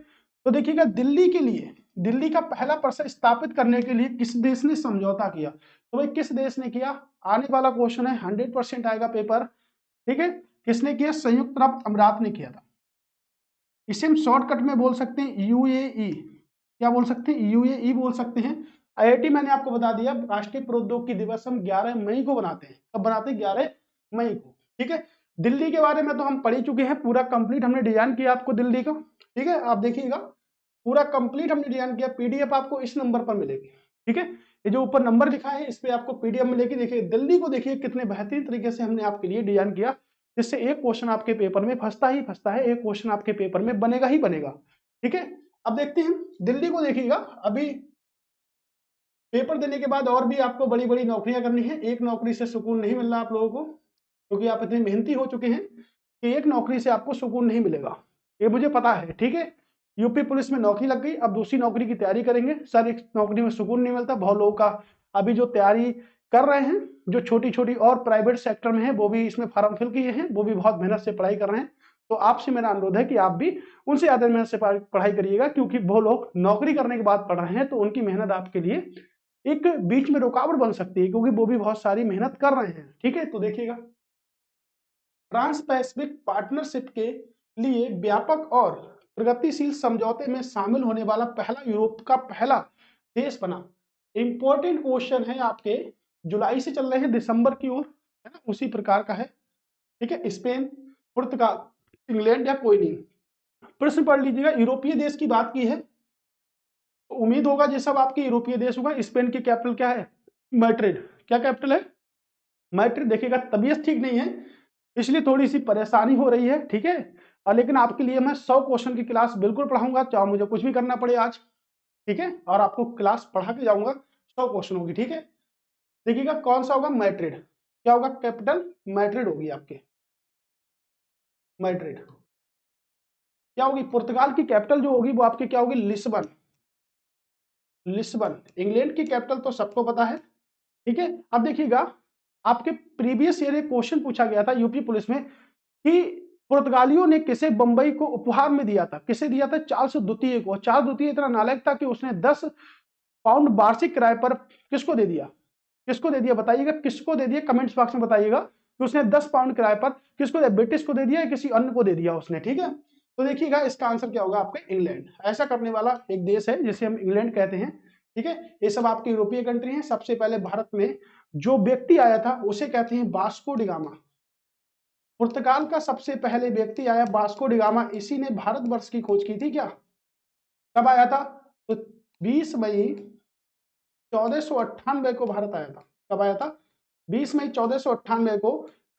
तो देखिएगा दिल्ली के लिए, दिल्ली का पहला परिसर स्थापित करने के लिए किस देश ने समझौता किया, तो भाई किस देश ने किया, आने वाला क्वेश्चन है 100% आएगा पेपर। ठीक है, किसने किया, संयुक्त अरब अमीरात ने किया था। इसे हम शॉर्टकट में बोल सकते हैं यूएई, क्या बोल सकते हैं यूएई बोल सकते हैं। आईआईटी मैंने आपको बता दिया राष्ट्रीय प्रौद्योगिकी दिवस हम 11 मई को बनाते हैं, कब बनाते हैं 11 मई को। ठीक है, दिल्ली के बारे में तो हम पढ़ ही चुके हैं, पूरा कंप्लीट हमने डिजाइन किया आपको दिल्ली का। ठीक है, आप देखिएगा पूरा कंप्लीट हमने डिजाइन किया, पीडीएफ आपको इस नंबर पर मिलेगी। ठीक है, ये जो ऊपर नंबर लिखा है इस पे आपको पीडीएफ मिलेगी। देखिए दिल्ली को देखिए कितने बेहतरीन तरीके से हमने आपके लिए डिजाइन किया, जिससे एक क्वेश्चन आपके पेपर में फंसता ही फंसता है, एक क्वेश्चन आपके पेपर में बनेगा ही बनेगा। ठीक है, अब देखते हैं दिल्ली को देखिएगा, अभी पेपर देने के बाद और भी आपको बड़ी बड़ी नौकरियां करनी है, एक नौकरी से सुकून नहीं मिल रहा आप लोगों को, क्योंकि आप इतने मेहनती हो चुके हैं कि एक नौकरी से आपको सुकून नहीं मिलेगा, ये मुझे पता है। ठीक है, यूपी पुलिस में नौकरी लग गई, अब दूसरी नौकरी की तैयारी करेंगे, सर एक नौकरी में सुकून नहीं मिलता, बहुत लोगों का अभी जो तैयारी कर रहे हैं, जो छोटी छोटी और प्राइवेट सेक्टर में है वो भी इसमें फॉर्म फिल किए हैं, वो भी बहुत मेहनत से पढ़ाई कर रहे हैं। तो आपसे मेरा अनुरोध है कि आप भी उनसे ज्यादा मेहनत से पढ़ाई करिएगा, क्योंकि वो लोग नौकरी करने के बाद पढ़ रहे हैं, तो उनकी मेहनत आपके लिए एक बीच में रुकावट बन सकती है, क्योंकि वो भी बहुत सारी मेहनत कर रहे हैं। ठीक है, तो देखिएगा ट्रांस पैसिफिक पार्टनरशिप के लिए व्यापक और प्रगतिशील समझौते में शामिल होने वाला पहला यूरोप का पहला देश बना। इंपॉर्टेंट क्वेश्चन है आपके, जुलाई से चल रहे हैं दिसंबर की ओर, है ना, उसी प्रकार का है। ठीक है, स्पेन, पुर्तगाल, इंग्लैंड या कोई नहीं। प्रश्न पढ़ लीजिएगा, यूरोपीय देश की बात की है तो उम्मीद होगा ये सब आपके यूरोपीय देश होगा। स्पेन की कैपिटल क्या है, मैड्रिड, क्या कैपिटल है मैड्रिड। देखिएगा तबीयत ठीक नहीं है इसलिए थोड़ी सी परेशानी हो रही है। ठीक है, और लेकिन आपके लिए मैं 100 क्वेश्चन की क्लास बिल्कुल पढ़ाऊंगा, चाहे मुझे कुछ भी करना पड़े आज। ठीक है, और आपको क्लास पढ़ा के जाऊंगा, 100 क्वेश्चन होगी। ठीक है, देखिएगा कौन सा होगा मैड्रिड, क्या होगा कैपिटल मैड्रिड होगी आपके, मैड्रिड। क्या होगी पुर्तगाल की कैपिटल जो होगी वो आपकी क्या होगी लिस्बन, लिस्बन। इंग्लैंड की कैपिटल तो सबको पता है। ठीक है, अब देखिएगा आपके प्रीवियस ईयर एक क्वेश्चन पूछा गया था यूपी पुलिस में कि पुर्तगालियों ने किसे बंबई को उपहार में दिया था? किसे दिया था? चार्ल्स द्वितीय को। चार्ल्स द्वितीय इतना नालायक था कि उसने 10 पाउंड वार्षिक किराए पर किसको दे दिया? किसको दे दिया बताइएगा, किसको दे दिया? कमेंट्स बॉक्स में बताइएगा कि उसने 10 पाउंड किराए पर किसको दिया? ब्रिटिश को दे दिया या किसी अन्य को दे दिया उसने? ठीक है, तो देखिएगा इसका आंसर क्या होगा आपके इंग्लैंड। ऐसा करने वाला एक देश है जिसे हम इंग्लैंड कहते हैं। ठीक है, ये सब आपकी यूरोपीय कंट्री है। सबसे पहले भारत में जो व्यक्ति आया था उसे कहते हैं वास्को डी गामा। पुर्तगाल का सबसे पहले व्यक्ति आया वास्को डी गामा, इसी ने भारतवर्ष की खोज की थी। क्या कब आया था? तो 20 मई 1498 को भारत आया था। कब आया था? 20 मई 1498 को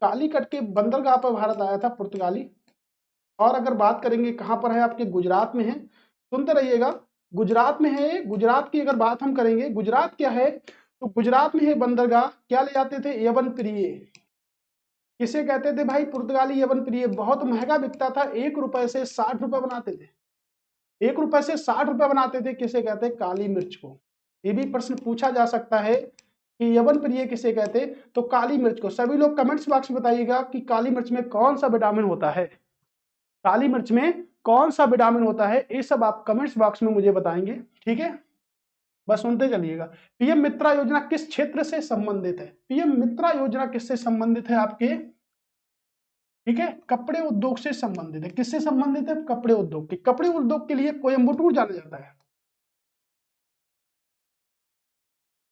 कालीकट के बंदरगाह पर भारत आया था पुर्तगाली। और अगर बात करेंगे कहां पर है, आपके गुजरात में है। सुनते रहिएगा, गुजरात में है। गुजरात की अगर बात हम करेंगे, गुजरात क्या है, तो गुजरात में है बंदरगाह। क्या ले जाते थे? यवन प्रिय। किसे कहते थे भाई? पुर्तगाली यवन प्रिय। बहुत महंगा बिकता था, 1 रुपए से 60 रुपए बनाते थे। 1 रुपए से 60 रुपए बनाते थे। किसे कहते हैं? काली मिर्च को। ये भी प्रश्न पूछा जा सकता है कि यवन प्रिय किसे कहते? तो काली मिर्च को। सभी लोग कमेंट्स बॉक्स में बताइएगा कि काली मिर्च में कौन सा विटामिन होता है। काली मिर्च में कौन सा विटामिन होता है, ये सब आप कमेंट्स बॉक्स में मुझे बताएंगे। ठीक है, बस सुनते चलिएगा। पीएम मित्रा योजना किस क्षेत्र से संबंधित है? पीएम मित्रा योजना किससे संबंधित है आपके? ठीक है, कपड़े उद्योग से संबंधित है। किससे संबंधित है? कपड़े उद्योग के। कपड़े उद्योग के लिए कोयम्बटूर जाना जाता है।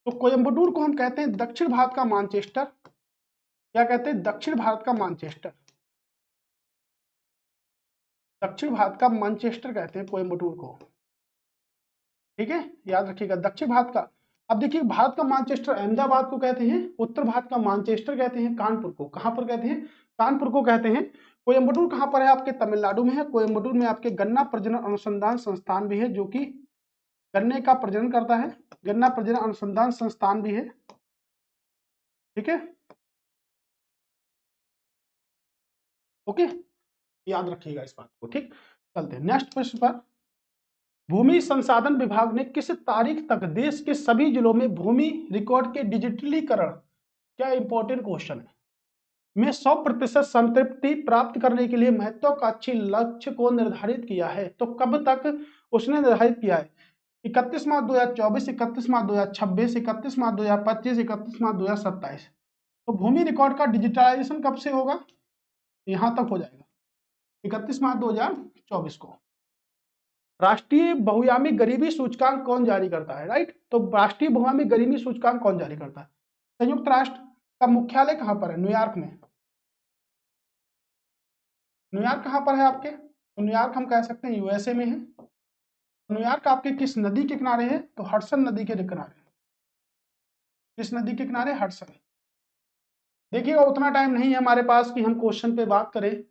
तो कोयम्बटूर को हम कहते हैं दक्षिण भारत का मानचेस्टर। क्या कहते हैं? दक्षिण भारत का मानचेस्टर। दक्षिण भारत का मानचेस्टर कहते हैं कोयम्बटूर को। ठीक है, याद रखिएगा, दक्षिण भारत का। अब देखिए, भारत का मानचेस्टर अहमदाबाद को कहते हैं। उत्तर भारत का मानचेस्टर कहते हैं कानपुर को। कहां पर कहते हैं? कानपुर को कहते हैं। कोयम्बटूर कहां पर है? आपके तमिलनाडु में है। कोयम्बटूर में आपके गन्ना प्रजनन अनुसंधान संस्थान भी है, जो कि गन्ने का प्रजनन करता है। गन्ना प्रजनन अनुसंधान संस्थान भी है। ठीक है, ओके, याद रखिएगा इस बात को। ठीक, चलते हैं नेक्स्ट प्रश्न पर। भूमि संसाधन विभाग ने किस तारीख तक देश के सभी जिलों में भूमि रिकॉर्ड के डिजिटलीकरण, क्या इंपॉर्टेंट क्वेश्चन है, में 100% संतृप्ति प्राप्त करने के लिए महत्वाकांक्षी लक्ष्य को निर्धारित किया है? तो कब तक उसने निर्धारित किया है? 31 मार्च 2024, 31 मार्च 2026, 31 मार्च 2025, 31 मार्च 2027। तो भूमि रिकॉर्ड का डिजिटलाइजेशन कब से होगा? यहां तक हो जाएगा 31 मार्च 2024 को। राष्ट्रीय बहुआयामी गरीबी सूचकांक कौन जारी करता है? राइट, तो राष्ट्रीय बहुआयामी गरीबी सूचकांक कौन जारी करता है? संयुक्त राष्ट्र का मुख्यालय कहां पर है? न्यूयॉर्क में। न्यूयॉर्क कहां पर है आपके? तो न्यूयॉर्क हम कह सकते हैं यूएसए में है। न्यूयॉर्क आपके किस नदी के किनारे है? तो हडसन नदी के किनारे। किस नदी के किनारे? हडसन। देखिएगा, उतना टाइम नहीं है हमारे पास कि हम क्वेश्चन पे बात करें।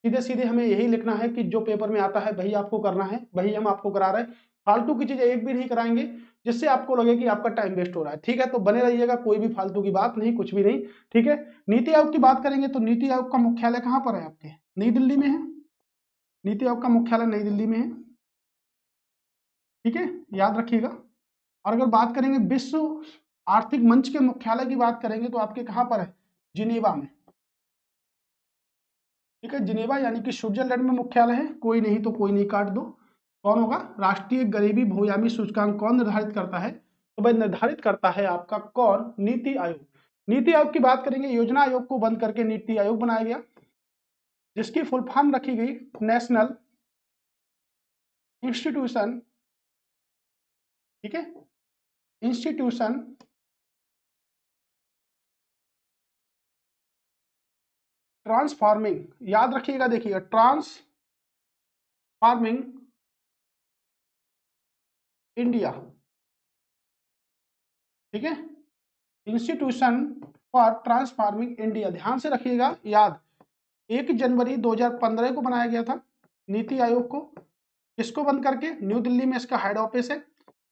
सीधे सीधे हमें यही लिखना है कि जो पेपर में आता है वही आपको करना है, वही हम आपको करा रहे हैं। फालतू की चीजें एक भी नहीं कराएंगे जिससे आपको लगे कि आपका टाइम वेस्ट हो रहा है। ठीक है, तो बने रहिएगा, कोई भी फालतू की बात नहीं, कुछ भी नहीं। ठीक है, नीति आयोग की बात करेंगे तो नीति आयोग का मुख्यालय कहां पर है आपके? नई दिल्ली में है। नीति आयोग का मुख्यालय नई दिल्ली में है। ठीक है, याद रखिएगा। और अगर बात करेंगे विश्व आर्थिक मंच के मुख्यालय की बात करेंगे तो आपके कहां पर है? जिनेवा में। ठीक है, जिनेवा यानी कि स्विट्जरलैंड में मुख्यालय है। कोई नहीं तो कोई नहीं, काट दो। कौन होगा? राष्ट्रीय गरीबी बहुआयामी सूचकांक कौन निर्धारित करता है? तो भाई निर्धारित करता है आपका कौन? नीति आयोग। नीति आयोग की बात करेंगे, योजना आयोग को बंद करके नीति आयोग बनाया गया, जिसकी फुल फॉर्म रखी गई नेशनल इंस्टीट्यूशन। ठीक है, इंस्टीट्यूशन ट्रांसफॉर्मिंग, याद रखिएगा, देखिएगा, ट्रांसफॉर्मिंग इंडिया। ठीक है, इंस्टीट्यूशन फॉर ट्रांसफॉर्मिंग इंडिया, ध्यान से रखिएगा, याद। 1 जनवरी 2015 को बनाया गया था नीति आयोग को। इसको बंद करके न्यू दिल्ली में इसका हेड ऑफिस है।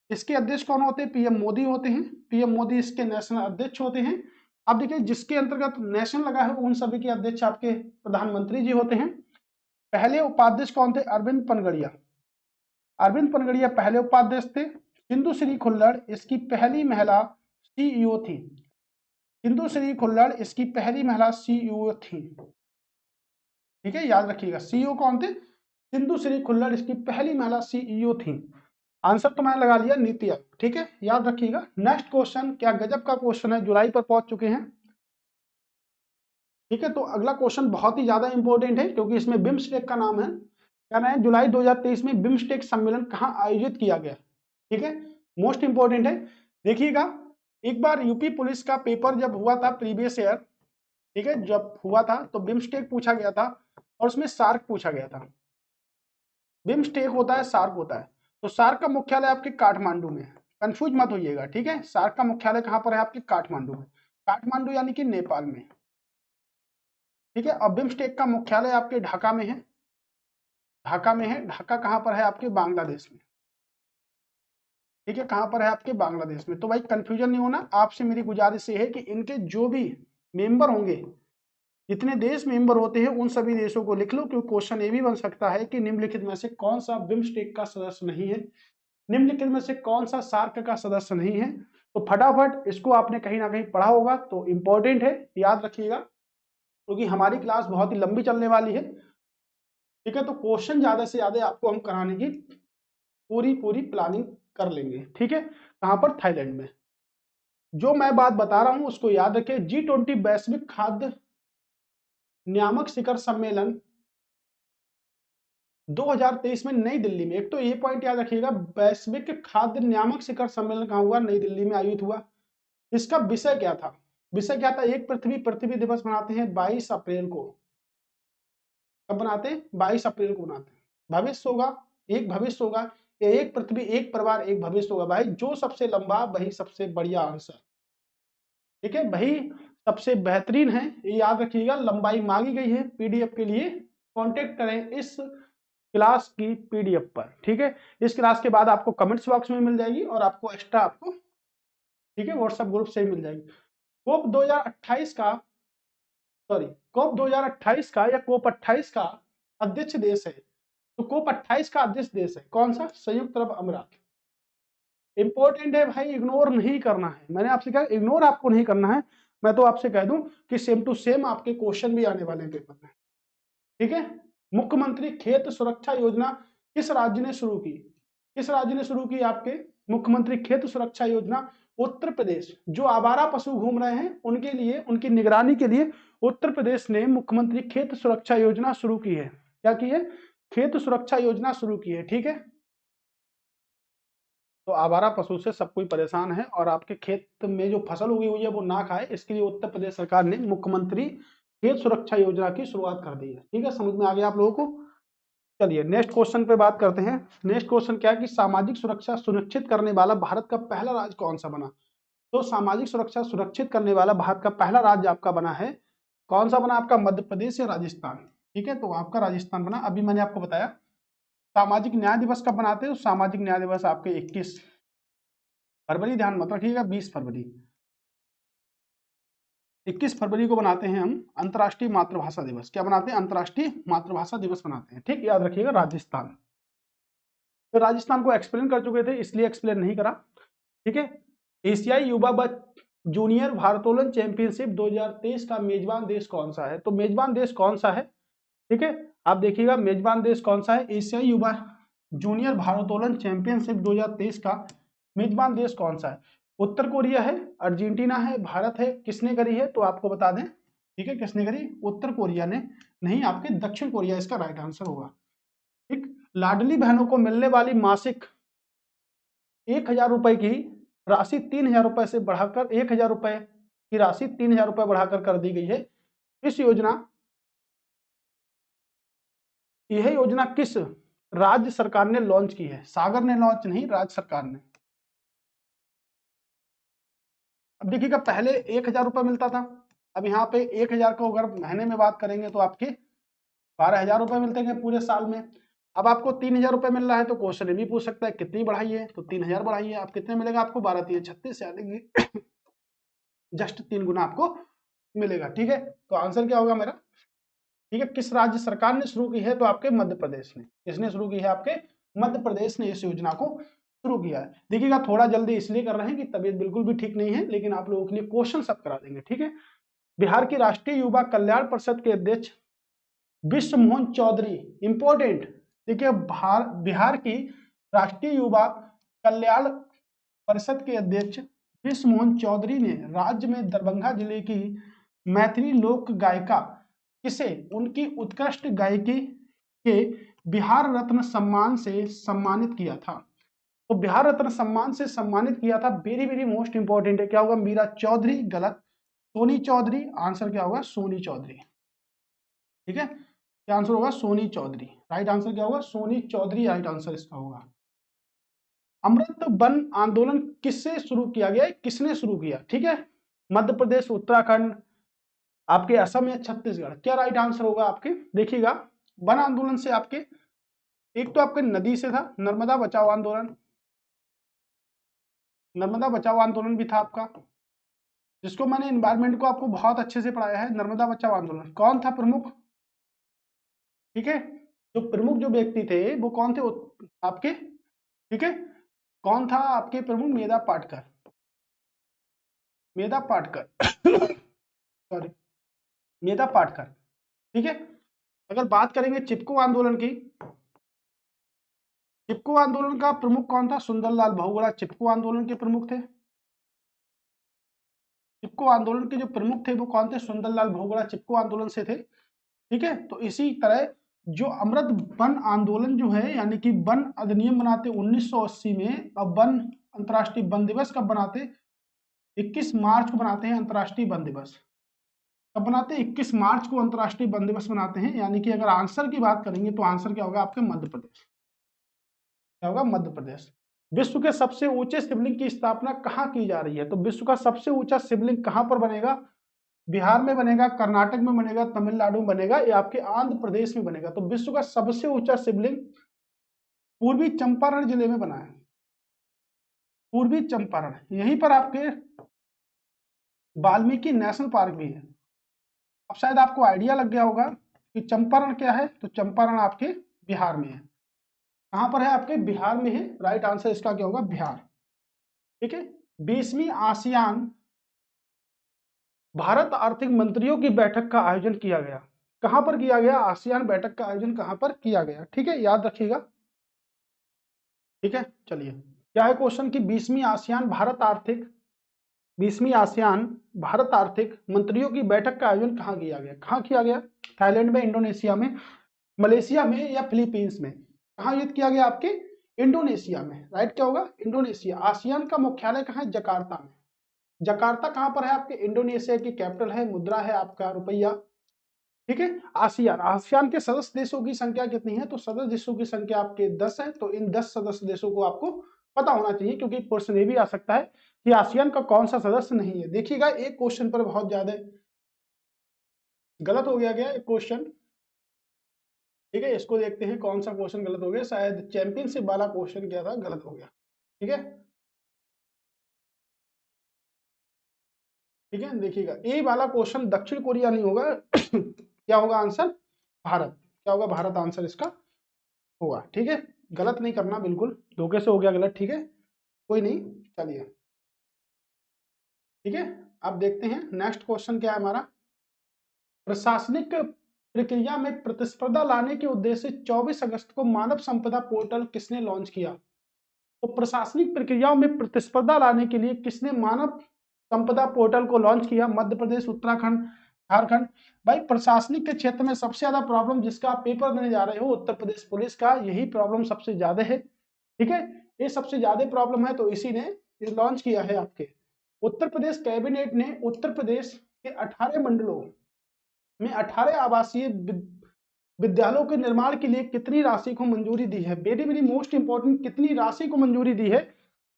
इसके अध्यक्ष कौन होते हैं? पीएम मोदी होते हैं। पीएम मोदी इसके नेशनल अध्यक्ष होते हैं। अब देखिए, जिसके अंतर्गत नेशनल लगा है उन सभी के अध्यक्ष आपके प्रधानमंत्री जी होते हैं। पहले उपाध्यक्ष कौन थे? अरविंद पनगड़िया। अरविंद पनगड़िया पहले उपाध्यक्ष थे। सिंधु श्री खुल्लर इसकी पहली महिला सीईओ थी। सिंधु श्री खुल्लर इसकी पहली महिला सीईओ थी। ठीक है, याद रखिएगा। सीईओ कौन थे? सिंधु श्री खुल्लर इसकी पहली महिला सीईओ थी। आंसर तो मैंने लगा लिया, नीति आयोग। ठीक है, याद रखिएगा। नेक्स्ट क्वेश्चन, क्या गजब का क्वेश्चन है, जुलाई पर पहुंच चुके हैं। ठीक है, तो अगला क्वेश्चन बहुत ही ज्यादा इंपॉर्टेंट है क्योंकि इसमें बिम्स्टेक का नाम है। क्या नाम है? जुलाई 2023 में बिम्स्टेक सम्मेलन कहाँ आयोजित किया गया? ठीक है, मोस्ट इंपॉर्टेंट है। देखिएगा, एक बार यूपी पुलिस का पेपर जब हुआ था प्रीवियस ईयर, ठीक है, जब हुआ था तो बिम्स्टेक पूछा गया था और उसमें सार्क पूछा गया था। बिम्स्टेक होता है, सार्क होता है। तो सार्क का मुख्यालय आपके काठमांडू में है, कंफ्यूज मत होइएगा। ठीक है, सार्क का मुख्यालय कहाँ पर है? आपके काठमांडू में। काठमांडू यानी कि नेपाल में। ठीक है, और बिम्स्टेक का मुख्यालय आपके ढाका में है। ढाका में है। ढाका कहाँ पर है? आपके बांग्लादेश में। ठीक है, कहाँ पर है? आपके बांग्लादेश में। तो भाई कंफ्यूजन नहीं होना। आपसे मेरी गुजारिश ये है कि इनके जो भी मेंबर होंगे, जितने देश मेंबर होते हैं, उन सभी देशों को लिख लो, क्योंकि क्वेश्चन ये भी बन सकता है कि निम्नलिखित में से कौन सा बिम्स्टेक का सदस्य नहीं है, निम्नलिखित में से कौन सा सार्क का सदस्य नहीं है। तो फटाफट इसको आपने कहीं ना कहीं पढ़ा होगा, तो इंपॉर्टेंट है, याद रखिएगा, क्योंकि हमारी क्लास बहुत ही लंबी चलने वाली है। ठीक है, तो क्वेश्चन ज्यादा से ज्यादा आपको हम कराने की पूरी पूरी प्लानिंग कर लेंगे। ठीक है, कहां पर? थाईलैंड में। जो मैं बात बता रहा हूं उसको याद रखें। G20 वैश्विक खाद्य नियामक शिखर सम्मेलन 2023 में नई दिल्ली में। एक तो ये पॉइंट याद रखिएगा, वैश्विक खाद्य नियामक शिखर सम्मेलन कहां हुआ? नई दिल्ली में आयोजित हुआ। इसका विषय क्या था? विषय क्या था? एक पृथ्वी, पृथ्वी दिवस मनाते हैं 22 अप्रैल को। कब बनाते हैं? 22 अप्रैल को बनाते हैं। भविष्य होगा, एक भविष्य होगा, या एक पृथ्वी एक परिवार एक भविष्य होगा। भाई जो सबसे लंबा वही सबसे बढ़िया आंसर। ठीक है, वही सबसे बेहतरीन है, ये याद रखिएगा। लंबाई मांगी गई है पीडीएफ के लिए, कांटेक्ट करें इस क्लास की पीडीएफ पर। ठीक है, इस क्लास के बाद आपको कमेंट्स बॉक्स में मिल जाएगी और आपको एक्स्ट्रा आपको, ठीक है, व्हाट्सएप ग्रुप से ही मिल जाएगी। कोप 2028 का, सॉरी, कोप 2028 का या कोप 28 का अध्यक्ष देश है। तो कोप 28 का अध्यक्ष देश है कौन सा? संयुक्त अरब अमीरात। इंपॉर्टेंट है भाई, इग्नोर नहीं करना है। मैंने आपसे कहा इग्नोर आपको नहीं करना है। मैं तो आपसे कह दूं कि सेम टू सेम आपके क्वेश्चन भी आने वाले हैं पेपर में। ठीक है, मुख्यमंत्री खेत सुरक्षा योजना किस राज्य ने शुरू की? किस राज्य ने शुरू की? आपके मुख्यमंत्री खेत सुरक्षा योजना उत्तर प्रदेश। जो आवारा पशु घूम रहे हैं उनके लिए, उनकी निगरानी के लिए उत्तर प्रदेश ने मुख्यमंत्री खेत सुरक्षा योजना शुरू की है। क्या की है? खेत सुरक्षा योजना शुरू की है। ठीक है, तो आवारा पशु से सब कोई परेशान है और आपके खेत में जो फसल उगी हुई है वो ना खाए, इसके लिए उत्तर प्रदेश सरकार ने मुख्यमंत्री खेत सुरक्षा योजना की शुरुआत कर दी है। ठीक है, समझ में आ गया आप लोगों को? चलिए नेक्स्ट क्वेश्चन पे बात करते हैं। नेक्स्ट क्वेश्चन क्या है कि सामाजिक सुरक्षा सुनिश्चित करने वाला भारत का पहला राज्य कौन सा बना? तो सामाजिक सुरक्षा सुरक्षित करने वाला भारत का पहला राज्य आपका बना है, कौन सा बना? आपका मध्य प्रदेश या राजस्थान? ठीक है, तो आपका राजस्थान बना। अभी मैंने आपको बताया सामाजिक न्याय दिवस कब बनाते हैं? तो सामाजिक न्याय दिवस आपके 21 फरवरी, ध्यान मत रखिएगा, 20 फरवरी, 21 फरवरी को बनाते हैं हम अंतर्राष्ट्रीय मातृभाषा दिवस। क्या बनाते हैं? अंतर्राष्ट्रीय मातृभाषा दिवस बनाते हैं। ठीक, याद रखिएगा राजस्थान। तो राजस्थान को एक्सप्लेन कर चुके थे, इसलिए एक्सप्लेन नहीं करा। ठीक है, एशियाई युवा जूनियर भारोत्तोलन चैंपियनशिप 2023 का मेजबान देश कौन सा है? तो मेजबान देश कौन सा है? ठीक है, आप देखिएगा मेजबान देश कौन सा है। एशियाई युवा जूनियर भारोत्तोलन चैंपियनशिप 2023 का मेजबान देश कौन सा है? उत्तर कोरिया है, अर्जेंटीना है, भारत है, किसने करी है? तो आपको बता दें, ठीक है, किसने करी? उत्तर कोरिया ने नहीं, आपके दक्षिण कोरिया इसका राइट आंसर होगा। ठीक, लाडली बहनों को मिलने वाली मासिक 1000 रुपए की राशि 3000 रुपए से बढ़ाकर 1000 रुपए की राशि 3000 रुपए बढ़ाकर कर दी गई है। इस योजना, यह योजना किस राज्य सरकार ने लॉन्च की है? सागर ने लॉन्च नहीं, राज्य सरकार ने। अब देखिएगा, पहले 1000 रुपए मिलता था, अब यहाँ पे 1000 को अगर महीने में बात करेंगे तो आपके 12000 रुपए मिलते हैं पूरे साल में। अब आपको 3000 रुपए मिल रहा है, तो क्वेश्चन ये भी पूछ सकता है कितनी बढ़ाई है? तो 3000 बढ़ाई है। आप कितने मिलेगा? आपको 12 3 36, यानी कि जस्ट 3 गुना आपको मिलेगा। ठीक है, तो आंसर क्या होगा मेरा? ठीक है, किस राज्य सरकार ने शुरू की है? तो आपके मध्य प्रदेश ने। किसने शुरू की है? आपके मध्य प्रदेश ने इस योजना को शुरू किया है। देखिएगा, थोड़ा जल्दी इसलिए कर रहे हैं कि तबीयत बिल्कुल भी ठीक नहीं है, लेकिन आप लोगों के लिए क्वेश्चन सब करा देंगे। ठीक है, बिहार की राष्ट्रीय युवा कल्याण परिषद के अध्यक्ष विश्व मोहन चौधरी, इंपॉर्टेंट। देखिए बिहार की राष्ट्रीय युवा कल्याण परिषद के अध्यक्ष विश्व मोहन चौधरी ने राज्य में दरभंगा जिले की मैथिली लोक गायिका किसे उनकी उत्कृष्ट गायकी के बिहार रत्न सम्मान से सम्मानित किया था। तो बिहार रत्न सम्मान से सम्मानित किया था, वेरी वेरी मोस्ट इंपॉर्टेंट है। क्या होगा? मीरा चौधरी, गलत, सोनी चौधरी। आंसर क्या होगा? सोनी चौधरी। ठीक है, क्या आंसर होगा? सोनी चौधरी। राइट आंसर क्या होगा? सोनी चौधरी राइट आंसर इसका होगा। अमृत वन आंदोलन किससे शुरू किया गया? किसने शुरू किया? ठीक है, मध्य प्रदेश, उत्तराखंड, आपके असम या छत्तीसगढ़? क्या राइट आंसर होगा आपके? देखिएगा, वन आंदोलन से आपके एक तो आपके नदी से था, नर्मदा बचाओ आंदोलन, नर्मदा बचाओ आंदोलन भी था आपका, जिसको मैंने एनवायरमेंट को आपको बहुत अच्छे से पढ़ाया है। नर्मदा बचाओ आंदोलन कौन था प्रमुख? ठीक है, जो प्रमुख जो व्यक्ति थे वो कौन थे आपके? ठीक है, कौन था आपके प्रमुख? मेधा पाटकर, मेधा पाटकर सॉरी, मेधा पाटकर। ठीक है, अगर बात करेंगे चिपको आंदोलन की, चिपको आंदोलन का प्रमुख कौन था? सुंदरलाल बहुगुणा चिपको आंदोलन के प्रमुख थे। चिपको आंदोलन के जो प्रमुख थे वो कौन थे? सुंदरलाल बहुगुणा चिपको आंदोलन से थे। ठीक है, तो इसी तरह जो अमृत वन आंदोलन जो है, यानी कि वन अधिनियम बनाते 1980 में, अब वन अंतर्राष्ट्रीय वन दिवस कब बनाते? 21 मार्च को बनाते हैं अंतर्राष्ट्रीय वन दिवस। कब बनाते हैं? 21 मार्च को अंतर्राष्ट्रीय वन दिवस बनाते हैं। यानी कि अगर आंसर की बात करेंगे तो आंसर क्या होगा आपके? मध्य प्रदेश। क्या होगा? मध्य प्रदेश। विश्व के सबसे ऊंचे शिवलिंग की स्थापना कहाँ की जा रही है? तो विश्व का सबसे ऊंचा शिवलिंग कहाँ पर बनेगा? बिहार में बनेगा, कर्नाटक में बनेगा, तमिलनाडु में बनेगा, या आपके आंध्र प्रदेश में बनेगा? तो विश्व का सबसे ऊंचा शिवलिंग पूर्वी चंपारण जिले में बना है। पूर्वी चंपारण, यहीं पर आपके वाल्मीकि नेशनल पार्क भी है। अब शायद आपको आइडिया लग गया होगा कि चंपारण क्या है। तो चंपारण आपके बिहार में है। कहां पर है? आपके बिहार में है। राइट आंसर इसका क्या होगा? बिहार। ठीक है, 20वीं आसियान भारत आर्थिक मंत्रियों की बैठक का आयोजन किया गया। कहां पर किया गया? आसियान बैठक का आयोजन कहां पर किया गया? ठीक है, याद रखिएगा। ठीक है, चलिए, क्या है क्वेश्चन की 20वीं आसियान भारत आर्थिक मंत्रियों की बैठक का आयोजन कहां किया गया? कहां किया गया? थाईलैंड में, इंडोनेशिया में, मलेशिया में, या फिलीपींस में? कहां आयोजित किया गया? आपके इंडोनेशिया में। राइट क्या होगा? इंडोनेशिया। आसियान का मुख्यालय कहां है? जकार्ता में। जकार्ता कहां पर है? आपके इंडोनेशिया की कैपिटल है, मुद्रा है आपका रुपया। ठीक है, आसियान, आसियान के सदस्य देशों की संख्या कितनी है? तो सदस्य देशों की संख्या आपके 10 है। तो इन 10 सदस्य देशों को आपको पता होना चाहिए, क्योंकि प्रश्न ये भी आ सकता है कि आसियान का कौन सा सदस्य नहीं है। देखिएगा, एक क्वेश्चन पर बहुत ज्यादा गलत हो गया एक क्वेश्चन। ठीक है, इसको देखते हैं कौन सा क्वेश्चन गलत हो गया। शायद चैंपियनशिप वाला क्वेश्चन क्या था, गलत हो गया। ठीक है, ठीक है, देखिएगा, ए वाला क्वेश्चन दक्षिण कोरिया नहीं होगा क्या होगा आंसर? भारत। क्या होगा? भारत आंसर इसका होगा। ठीक है, गलत नहीं करना बिल्कुल, धोखे से हो गया गलत। ठीक है, कोई नहीं, चलिए। ठीक है, अब देखते हैं नेक्स्ट क्वेश्चन क्या है हमारा। प्रशासनिक प्रक्रिया में प्रतिस्पर्धा लाने के उद्देश्य से 24 अगस्त को मानव संपदा पोर्टल किसने लॉन्च किया? तो प्रशासनिक प्रक्रियाओं में प्रतिस्पर्धा लाने के लिए किसने मानव संपदा पोर्टल को लॉन्च किया? मध्य प्रदेश, उत्तराखंड, झारखंड? भाई, प्रशासनिक के क्षेत्र में सबसे ज्यादा प्रॉब्लम जिसका आप पेपर देने जा रहे हो, उत्तर प्रदेश पुलिस का, यही प्रॉब्लम सबसे ज्यादा है। ठीक है, ये सबसे ज्यादा प्रॉब्लम है, तो इसी ने लॉन्च किया है आपके। उत्तर प्रदेश कैबिनेट ने उत्तर प्रदेश के 18 मंडलों में 18 आवासीय विद्यालयों के निर्माण के लिए कितनी राशि को मंजूरी दी है? वेरी वेरी मोस्ट इंपॉर्टेंट, कितनी राशि को मंजूरी दी है?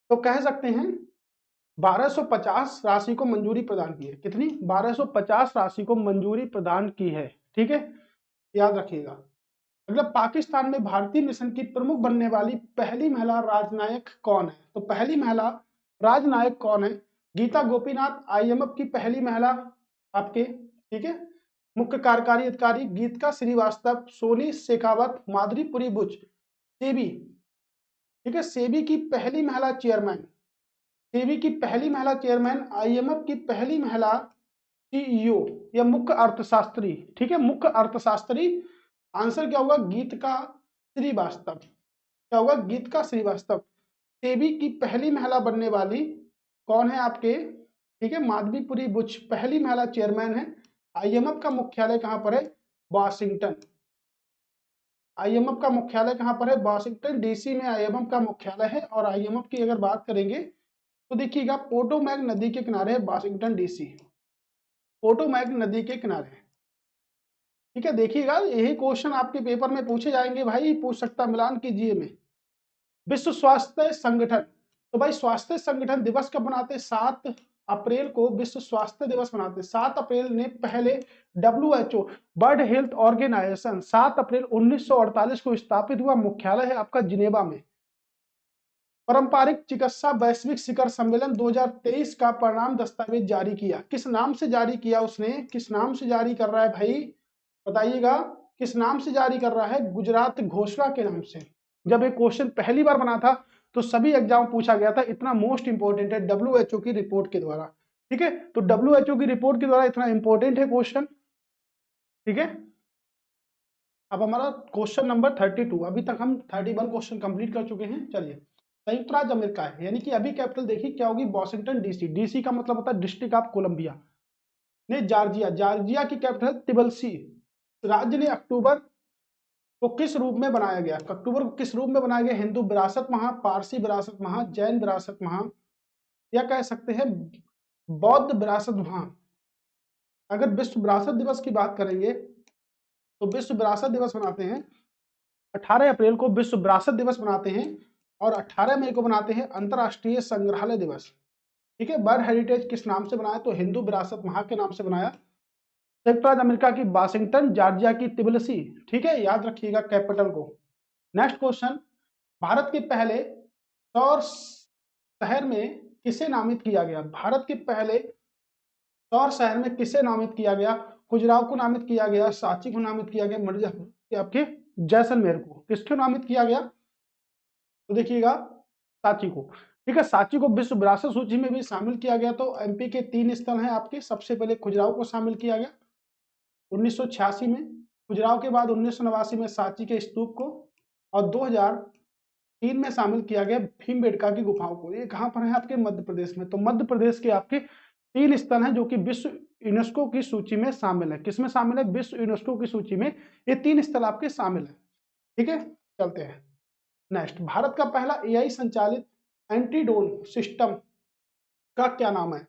तो कह सकते हैं 1250 राशि को मंजूरी प्रदान की है। कितनी? 1250 राशि को मंजूरी प्रदान की है। ठीक है, याद रखिएगा। मतलब पाकिस्तान में भारतीय मिशन की प्रमुख बनने वाली पहली महिला राजनायक कौन है? तो पहली महिला राजनायक कौन है? गीता गोपीनाथ, IMF की पहली महिला आपके। ठीक है, मुख्य कार्यकारी अधिकारी गीतिका श्रीवास्तव, सोनी शेखावत, माधुरीपुरी बुच, सेबी। ठीक है, सेबी की पहली महिला चेयरमैन, सेबी की पहली महिला चेयरमैन, IMF की पहली महिला CEO या मुख्य अर्थशास्त्री। ठीक है, मुख्य अर्थशास्त्री आंसर क्या होगा? गीत का श्रीवास्तव। क्या होगा? गीत का श्रीवास्तव। सेबी की पहली महिला बनने वाली कौन है आपके? ठीक है, माधवीपुरी बुच पहली महिला चेयरमैन है। आईएमएफ का मुख्यालय कहां पर है? वाशिंगटन। आईएमएफ का मुख्यालय कहां पर है? वाशिंगटन डीसी में आईएमएफ का मुख्यालय है। और आईएमएफ की अगर बात करेंगे तो देखिएगा पोटोमैक नदी के किनारे है वाशिंगटन डीसी। पोटोमैक नदी के किनारे। ठीक है, देखिएगा यही क्वेश्चन आपके पेपर में पूछे जाएंगे भाई, पूछ सकता मिलान कीजिए में। विश्व स्वास्थ्य संगठन, तो भाई स्वास्थ्य संगठन दिवस कब मनाते हैं? 7 अप्रैल को विश्व स्वास्थ्य दिवस मनाते हैं। 7 अप्रैल ने पहले WHO वर्ल्ड हेल्थ ऑर्गेनाइजेशन 7 अप्रैल 1948 को स्थापित हुआ। मुख्यालय है आपका जिनेवा में। पारंपरिक चिकित्सा वैश्विक शिखर सम्मेलन 2023 का परिणाम दस्तावेज जारी किया। किस नाम से जारी किया उसने? किस नाम से जारी कर रहा है भाई, बताइएगा किस नाम से जारी कर रहा है? गुजरात घोषणा के नाम से। जब एक क्वेश्चन पहली बार बना था तो सभी एग्जाम पूछा गया था, इतना मोस्ट इंपोर्टेंट है WHO की रिपोर्ट के द्वारा। ठीक है, तो WHO की रिपोर्ट के द्वारा इतना इंपोर्टेंट है क्वेश्चन। ठीक है, अब हमारा क्वेश्चन नंबर 32। अभी तक हम 31 क्वेश्चन कंप्लीट कर चुके हैं। चलिए, संयुक्त राज्य अमेरिका है, यानी कि अभी कैपिटल देखिए क्या होगी? Washington DC. डीसी का मतलब होता है डिस्ट्रिक्ट ऑफ कोलंबिया। ने जॉर्जिया, जॉर्जिया की कैपिटल तिबलसी। राज्य ने अक्टूबर को किस रूप में बनाया गया? अक्टूबर को किस रूप में बनाया गया? हिंदू विरासत माह, पारसी विरासत माह, जैन विरासत माह, या कह सकते हैं बौद्ध विरासत माह। अगर विश्व विरासत दिवस की बात करेंगे तो विश्व विरासत दिवस मनाते हैं 18 अप्रैल को विश्व विरासत दिवस मनाते हैं, और 18 मई को बनाते हैं अंतरराष्ट्रीय संग्रहालय दिवस। ठीक है, वर्ल्ड हेरिटेज किस नाम से बनाया? तो हिंदू विरासत माह के नाम से बनाया। संयुक्त राज्य अमेरिका की वाशिंगटन, जॉर्जिया की तिबलसी। ठीक है, याद रखिएगा कैपिटल को। नेक्स्ट क्वेश्चन, भारत के पहले सौर शहर में किसे नामित किया गया? भारत के पहले सौर शहर में किसे नामित किया गया? खजुराहो को नामित किया गया, सांची को नामित किया गया, मिर्जापुर आपके जैसलमेर को। किसको नामित किया गया? तो देखिएगा सांची को। ठीक है, सांची को विश्व विरासत सूची में भी शामिल किया गया। तो एमपी के 3 स्थल हैं आपके। सबसे पहले खजुराहो को शामिल किया गया 1986 में, खजुराहो के बाद 1989 में सांची के स्तूप को, और 2003 में शामिल किया गया भीमबेटका की गुफाओं को। ये कहां पर है? आपके मध्य प्रदेश में। तो मध्य प्रदेश के आपके 3 स्थल हैं जो कि विश्व यूनेस्को की सूची में शामिल है। किसमें शामिल है? विश्व यूनेस्को की सूची में ये 3 स्थल आपके शामिल है। ठीक है, चलते हैं नेक्स्ट। भारत का पहला AI संचालित एंटीडोन सिस्टम का क्या नाम है?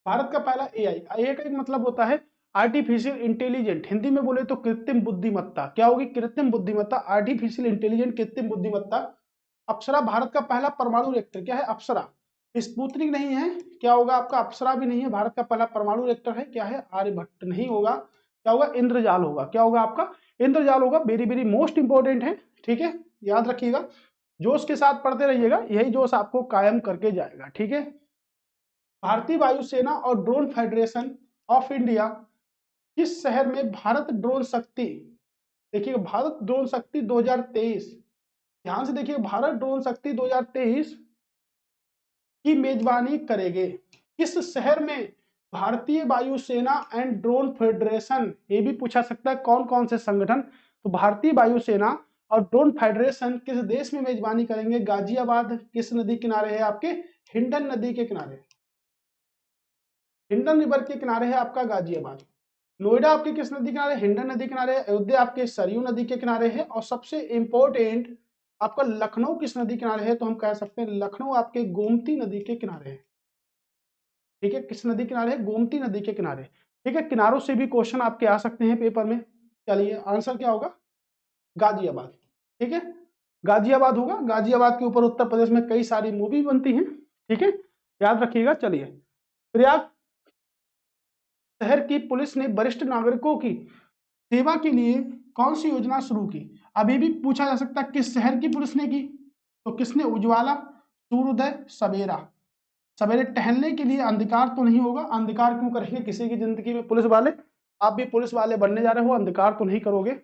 भारत का पहला AI का एक मतलब होता है आर्टिफिशियल इंटेलिजेंट, हिंदी में बोले तो कृत्रिम बुद्धिमत्ता। क्या होगी? कृत्रिम बुद्धिमत्ता, आर्टिफिशियल इंटेलिजेंट, कृत्रिम बुद्धिमत्ता। अप्सरा भारत का पहला परमाणु रिएक्टर। क्या है? अप्सरा। स्पुतनिक नहीं है, क्या होगा आपका? अप्सरा भी नहीं है। भारत का पहला परमाणु रिएक्टर है, क्या है? आर्यभट्ट नहीं होगा। क्या होगा? इंद्रजाल होगा। क्या होगा आपका? इंद्रजाल होगा। वेरी वेरी मोस्ट इंपोर्टेंट है। ठीक है, याद रखिएगा, जोश के साथ पढ़ते रहिएगा, यही जोश आपको कायम करके जाएगा। ठीक है, भारतीय वायुसेना और ड्रोन फेडरेशन ऑफ इंडिया किस शहर में भारत ड्रोन शक्ति, देखिए भारत ड्रोन शक्ति 2023, ध्यान से देखिए, भारत ड्रोन शक्ति 2023 की मेजबानी करेंगे। किस शहर में? भारतीय वायुसेना एंड ड्रोन फेडरेशन। ये भी पूछा सकता है कौन कौन से संगठन। तो भारतीय वायुसेना और ड्रोन फेडरेशन किस देश में मेजबानी करेंगे? गाजियाबाद। किस नदी किनारे है? आपके हिंडन नदी के किनारे। हिंडन रिवर के किनारे है आपका गाजियाबाद। नोएडा आपके किस नदी किनारे? हिंडन नदी किनारे। अयोध्या आपके सरयू नदी के किनारे है। और सबसे इंपॉर्टेंट आपका लखनऊ किस नदी किनारे है? तो हम कह सकते हैं लखनऊ आपके गोमती नदी के किनारे है। ठीक है, किस नदी किनारे है? गोमती नदी के किनारे। ठीक है, किनारों से भी क्वेश्चन आपके आ सकते हैं पेपर में। चलिए, आंसर क्या होगा? गाजियाबाद। ठीक है, गाजियाबाद होगा। गाजियाबाद के ऊपर उत्तर प्रदेश में कई सारी मूवी बनती हैं। ठीक है, याद रखिएगा। चलिए, प्रयाग शहर की पुलिस ने वरिष्ठ नागरिकों की सेवा के लिए कौन सी योजना शुरू की? अभी भी पूछा जा सकता है किस शहर की पुलिस ने की। तो किसने? उज्ज्वला, सूर्योदय, सवेरा। सवेरे टहलने के लिए। अंधकार तो नहीं होगा, अंधकार क्यों करेंगे किसी की जिंदगी में पुलिस वाले? आप भी पुलिस वाले बनने जा रहे हो, अंधकार तो नहीं करोगे।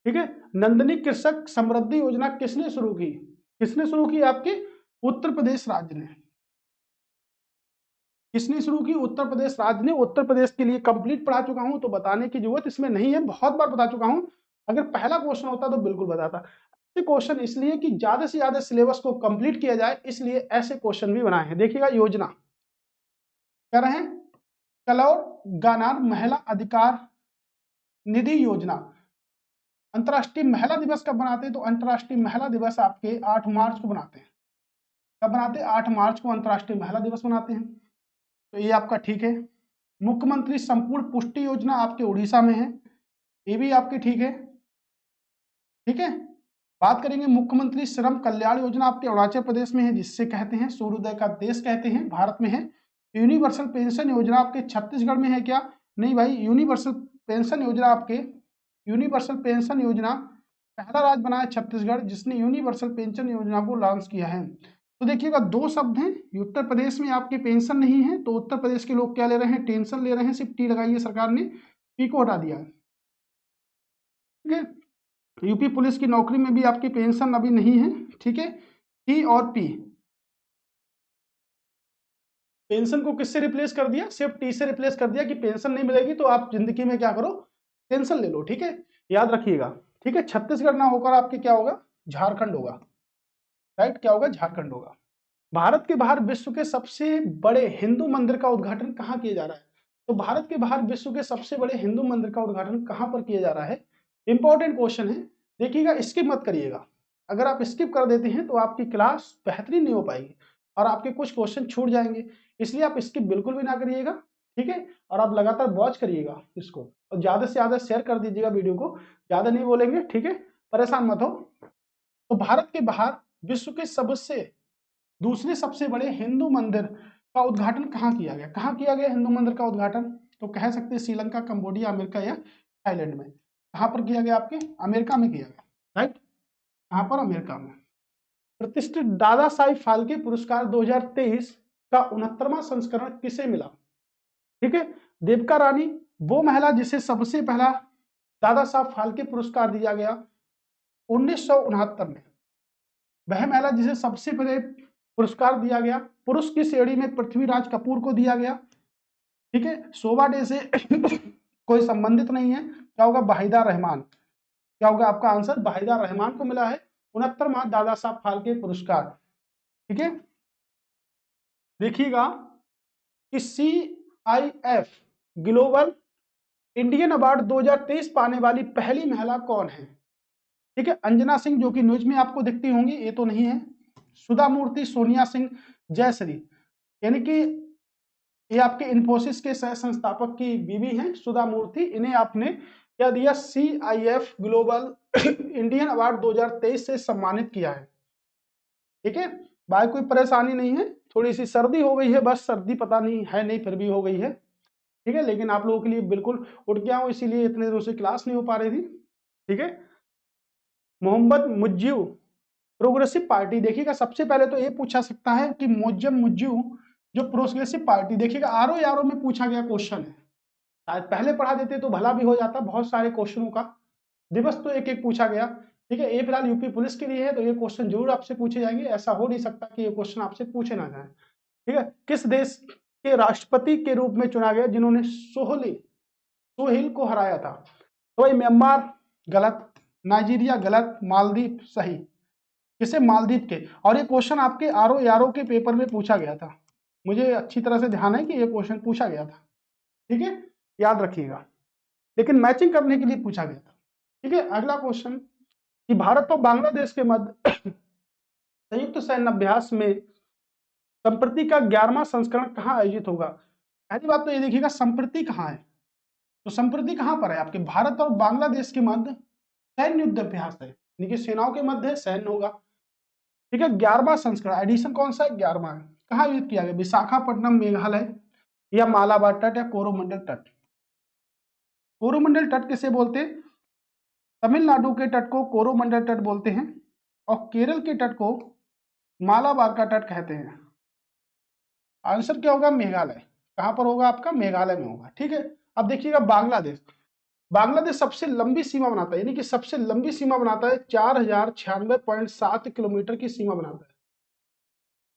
ठीक है, नंदनी कृषक समृद्धि योजना किसने शुरू की? किसने शुरू की? आपके उत्तर प्रदेश राज्य ने। किसने शुरू की? उत्तर प्रदेश राज्य ने। उत्तर प्रदेश के लिए कंप्लीट पढ़ा चुका हूं, तो बताने की जरूरत इसमें नहीं है, बहुत बार बता चुका हूं। अगर पहला क्वेश्चन होता तो बिल्कुल बताता। ऐसे क्वेश्चन इसलिए कि ज्यादा से ज्यादा सिलेबस को कंप्लीट किया जाए, इसलिए ऐसे क्वेश्चन भी बनाए हैं। देखिएगा योजना कह रहे हैं कलौर गानार महिला अधिकार निधि योजना। अंतर्राष्ट्रीय महिला दिवस कब मनाते हैं? तो अंतर्राष्ट्रीय महिला दिवस आपके 8 मार्च को बनाते हैं। कब बनाते हैं? 8 मार्च को अंतर्राष्ट्रीय महिला दिवस मनाते हैं। तो ये आपका ठीक है। मुख्यमंत्री संपूर्ण पुष्टि योजना आपके उड़ीसा में है, ये भी आपके ठीक है। ठीक है, बात करेंगे मुख्यमंत्री श्रम कल्याण योजना आपके अरुणाचल प्रदेश में है, जिससे कहते हैं सूर्योदय का देश कहते हैं, भारत में है। यूनिवर्सल पेंशन योजना आपके छत्तीसगढ़ में है क्या? नहीं भाई, यूनिवर्सल पेंशन योजना आपके यूनिवर्सल पेंशन योजना पहला राज्य बना है छत्तीसगढ़, जिसने यूनिवर्सल पेंशन योजना को लॉन्च किया है। तो देखिएगा दो शब्द हैं, उत्तर प्रदेश में आपके पेंशन नहीं है, तो उत्तर प्रदेश के लोग क्या ले रहे हैं? टेंशन ले रहे हैं। सिर्फ टी लगाइए, सरकार ने पी को हटा दिया। ठीक है, यूपी पुलिस की नौकरी में भी आपकी पेंशन अभी नहीं है। ठीक है, टी और पी पेंशन को किससे रिप्लेस कर दिया? सिर्फ टी से रिप्लेस कर दिया कि पेंशन नहीं मिलेगी तो आप जिंदगी में क्या करो? टेंशन ले लो। ठीक है, याद रखिएगा। ठीक है, छत्तीसगढ़ ना होकर आपके क्या होगा? झारखंड होगा। राइट, क्या होगा? झारखंड होगा। भारत के बाहर विश्व के सबसे बड़े हिंदू मंदिर का उद्घाटन कहाँ किया जा रहा है? तो भारत के बाहर विश्व के सबसे बड़े हिंदू मंदिर का उद्घाटन कहाँ पर किया जा रहा है? इंपॉर्टेंट क्वेश्चन है। देखिएगा, स्किप मत करिएगा। अगर आप स्किप कर देते हैं तो आपकी क्लास बेहतरीन नहीं हो पाएगी और आपके कुछ क्वेश्चन छूट जाएंगे, इसलिए आप स्किप बिल्कुल भी ना करिएगा। ठीक है, और आप लगातार वॉच करिएगा इसको और ज्यादा से ज्यादा शेयर कर दीजिएगा वीडियो को। ज्यादा नहीं बोलेंगे, ठीक है, परेशान मत हो। तो भारत के बाहर विश्व के सबसे दूसरे सबसे बड़े हिंदू मंदिर का उद्घाटन कहाँ किया गया? कहाँ किया गया हिंदू मंदिर का उद्घाटन? तो कह सकते हैं श्रीलंका, कंबोडिया, अमेरिका या थाईलैंड में। कहाँ पर किया गया? आपके अमेरिका में किया गया। राइट, कहाँ पर? अमेरिका में। प्रतिष्ठित दादा साहिब फाल्के पुरस्कार 2023 का 69वां संस्करण किसे मिला? ठीक है, देविका रानी वो महिला जिसे सबसे पहला दादा साहब फाल्के पुरस्कार दिया गया 1969 में। वह महिला जिसे सबसे पहले पुरस्कार दिया गया पुरुष की श्रेणी में पृथ्वीराज कपूर को दिया गया। ठीक है, शोभा डे से कोई संबंधित नहीं है। क्या होगा? वाहिदा रहमान। क्या होगा आपका आंसर? वाहिदा रहमान को मिला है 69वां दादा साहब फाल्के पुरस्कार। ठीक है, देखिएगा कि CIF ग्लोबल इंडियन अवार्ड 2023 पाने वाली पहली महिला कौन है? ठीक है, अंजना सिंह, जो कि न्यूज में आपको दिखती होंगी, ये तो नहीं है। सुधा मूर्ति, सोनिया सिंह, जयश्री, यानी कि ये आपके इन्फोसिस के सह संस्थापक की बीवी हैं सुधा मूर्ति। इन्हें आपने क्या दिया? CIF ग्लोबल इंडियन अवार्ड 2023 से सम्मानित किया है। ठीक है भाई, कोई परेशानी नहीं है, थोड़ी सी सर्दी हो गई है, बस सर्दी पता नहीं है नहीं फिर भी हो गई है। ठीक है, लेकिन आप लोगों के लिए बिल्कुल उठ गया हूं, इसीलिए इतने दिनों से क्लास नहीं हो पा रही थी। ठीक है, मोहम्मद मुज्जिब प्रोग्रेसिव पार्टी। देखिएगा, सबसे पहले तो ये पूछा सकता है कि मोहम्मद मुज्जिब जो प्रोग्रेसिव पार्टी, देखिएगा आरओ यारो में पूछा गया क्वेश्चन है, शायद पहले पढ़ा देते तो भला भी हो जाता। बहुत सारे क्वेश्चनों का दिवस तो एक एक पूछा गया। ठीक है, ये फिलहाल यूपी पुलिस के लिए है, तो ये क्वेश्चन जरूर आपसे पूछे जाएंगे, ऐसा हो नहीं सकता कि ये क्वेश्चन आपसे पूछे ना जाए। ठीक है, किस देश के राष्ट्रपति के रूप में चुना गया जिन्होंने सोहेल को हराया था? तो भाई म्यांमार गलत, नाइजीरिया गलत, मालदीव सही। किसे? मालदीव के। और ये क्वेश्चन आपके आरओ यारो के पेपर में पूछा गया था, मुझे अच्छी तरह से ध्यान है कि ये क्वेश्चन पूछा गया था। ठीक है, याद रखिएगा, लेकिन मैचिंग करने के लिए पूछा गया था। ठीक है, अगला क्वेश्चन कि भारत और बांग्लादेश के मध्य संयुक्त सैन्य अभ्यास में संप्रति का 11वां संस्करण कहाँ आयोजित होगा? पहली बात तो ये देखिएगा, संप्रति कहाँ है? तो संप्रति कहाँ पर है? आपके भारत और बांग्लादेश के मध्य सैन्य युद्ध अभ्यास है, यानी कि सेनाओं के मध्य सैन्य होगा। ठीक है, 11वां संस्करण, एडिशन कौन सा है? 11वां है। कहाँ आयोजित किया गया? विशाखापट्टनम मेघालय या मालाबार तट या कोरोमंडल तट? कोरोमंडल तट किसे बोलते हैं? तमिलनाडु के तट को कोरोमंडल तट बोलते हैं और केरल के तट को मालाबार का तट कहते हैं। आंसर क्या होगा? मेघालय। कहां पर होगा आपका? मेघालय में होगा। ठीक है, अब देखिएगा बांग्लादेश। बांग्लादेश सबसे लंबी सीमा बनाता है, यानी कि सबसे लंबी सीमा बनाता है, 4096.7 किलोमीटर की सीमा बनाता है।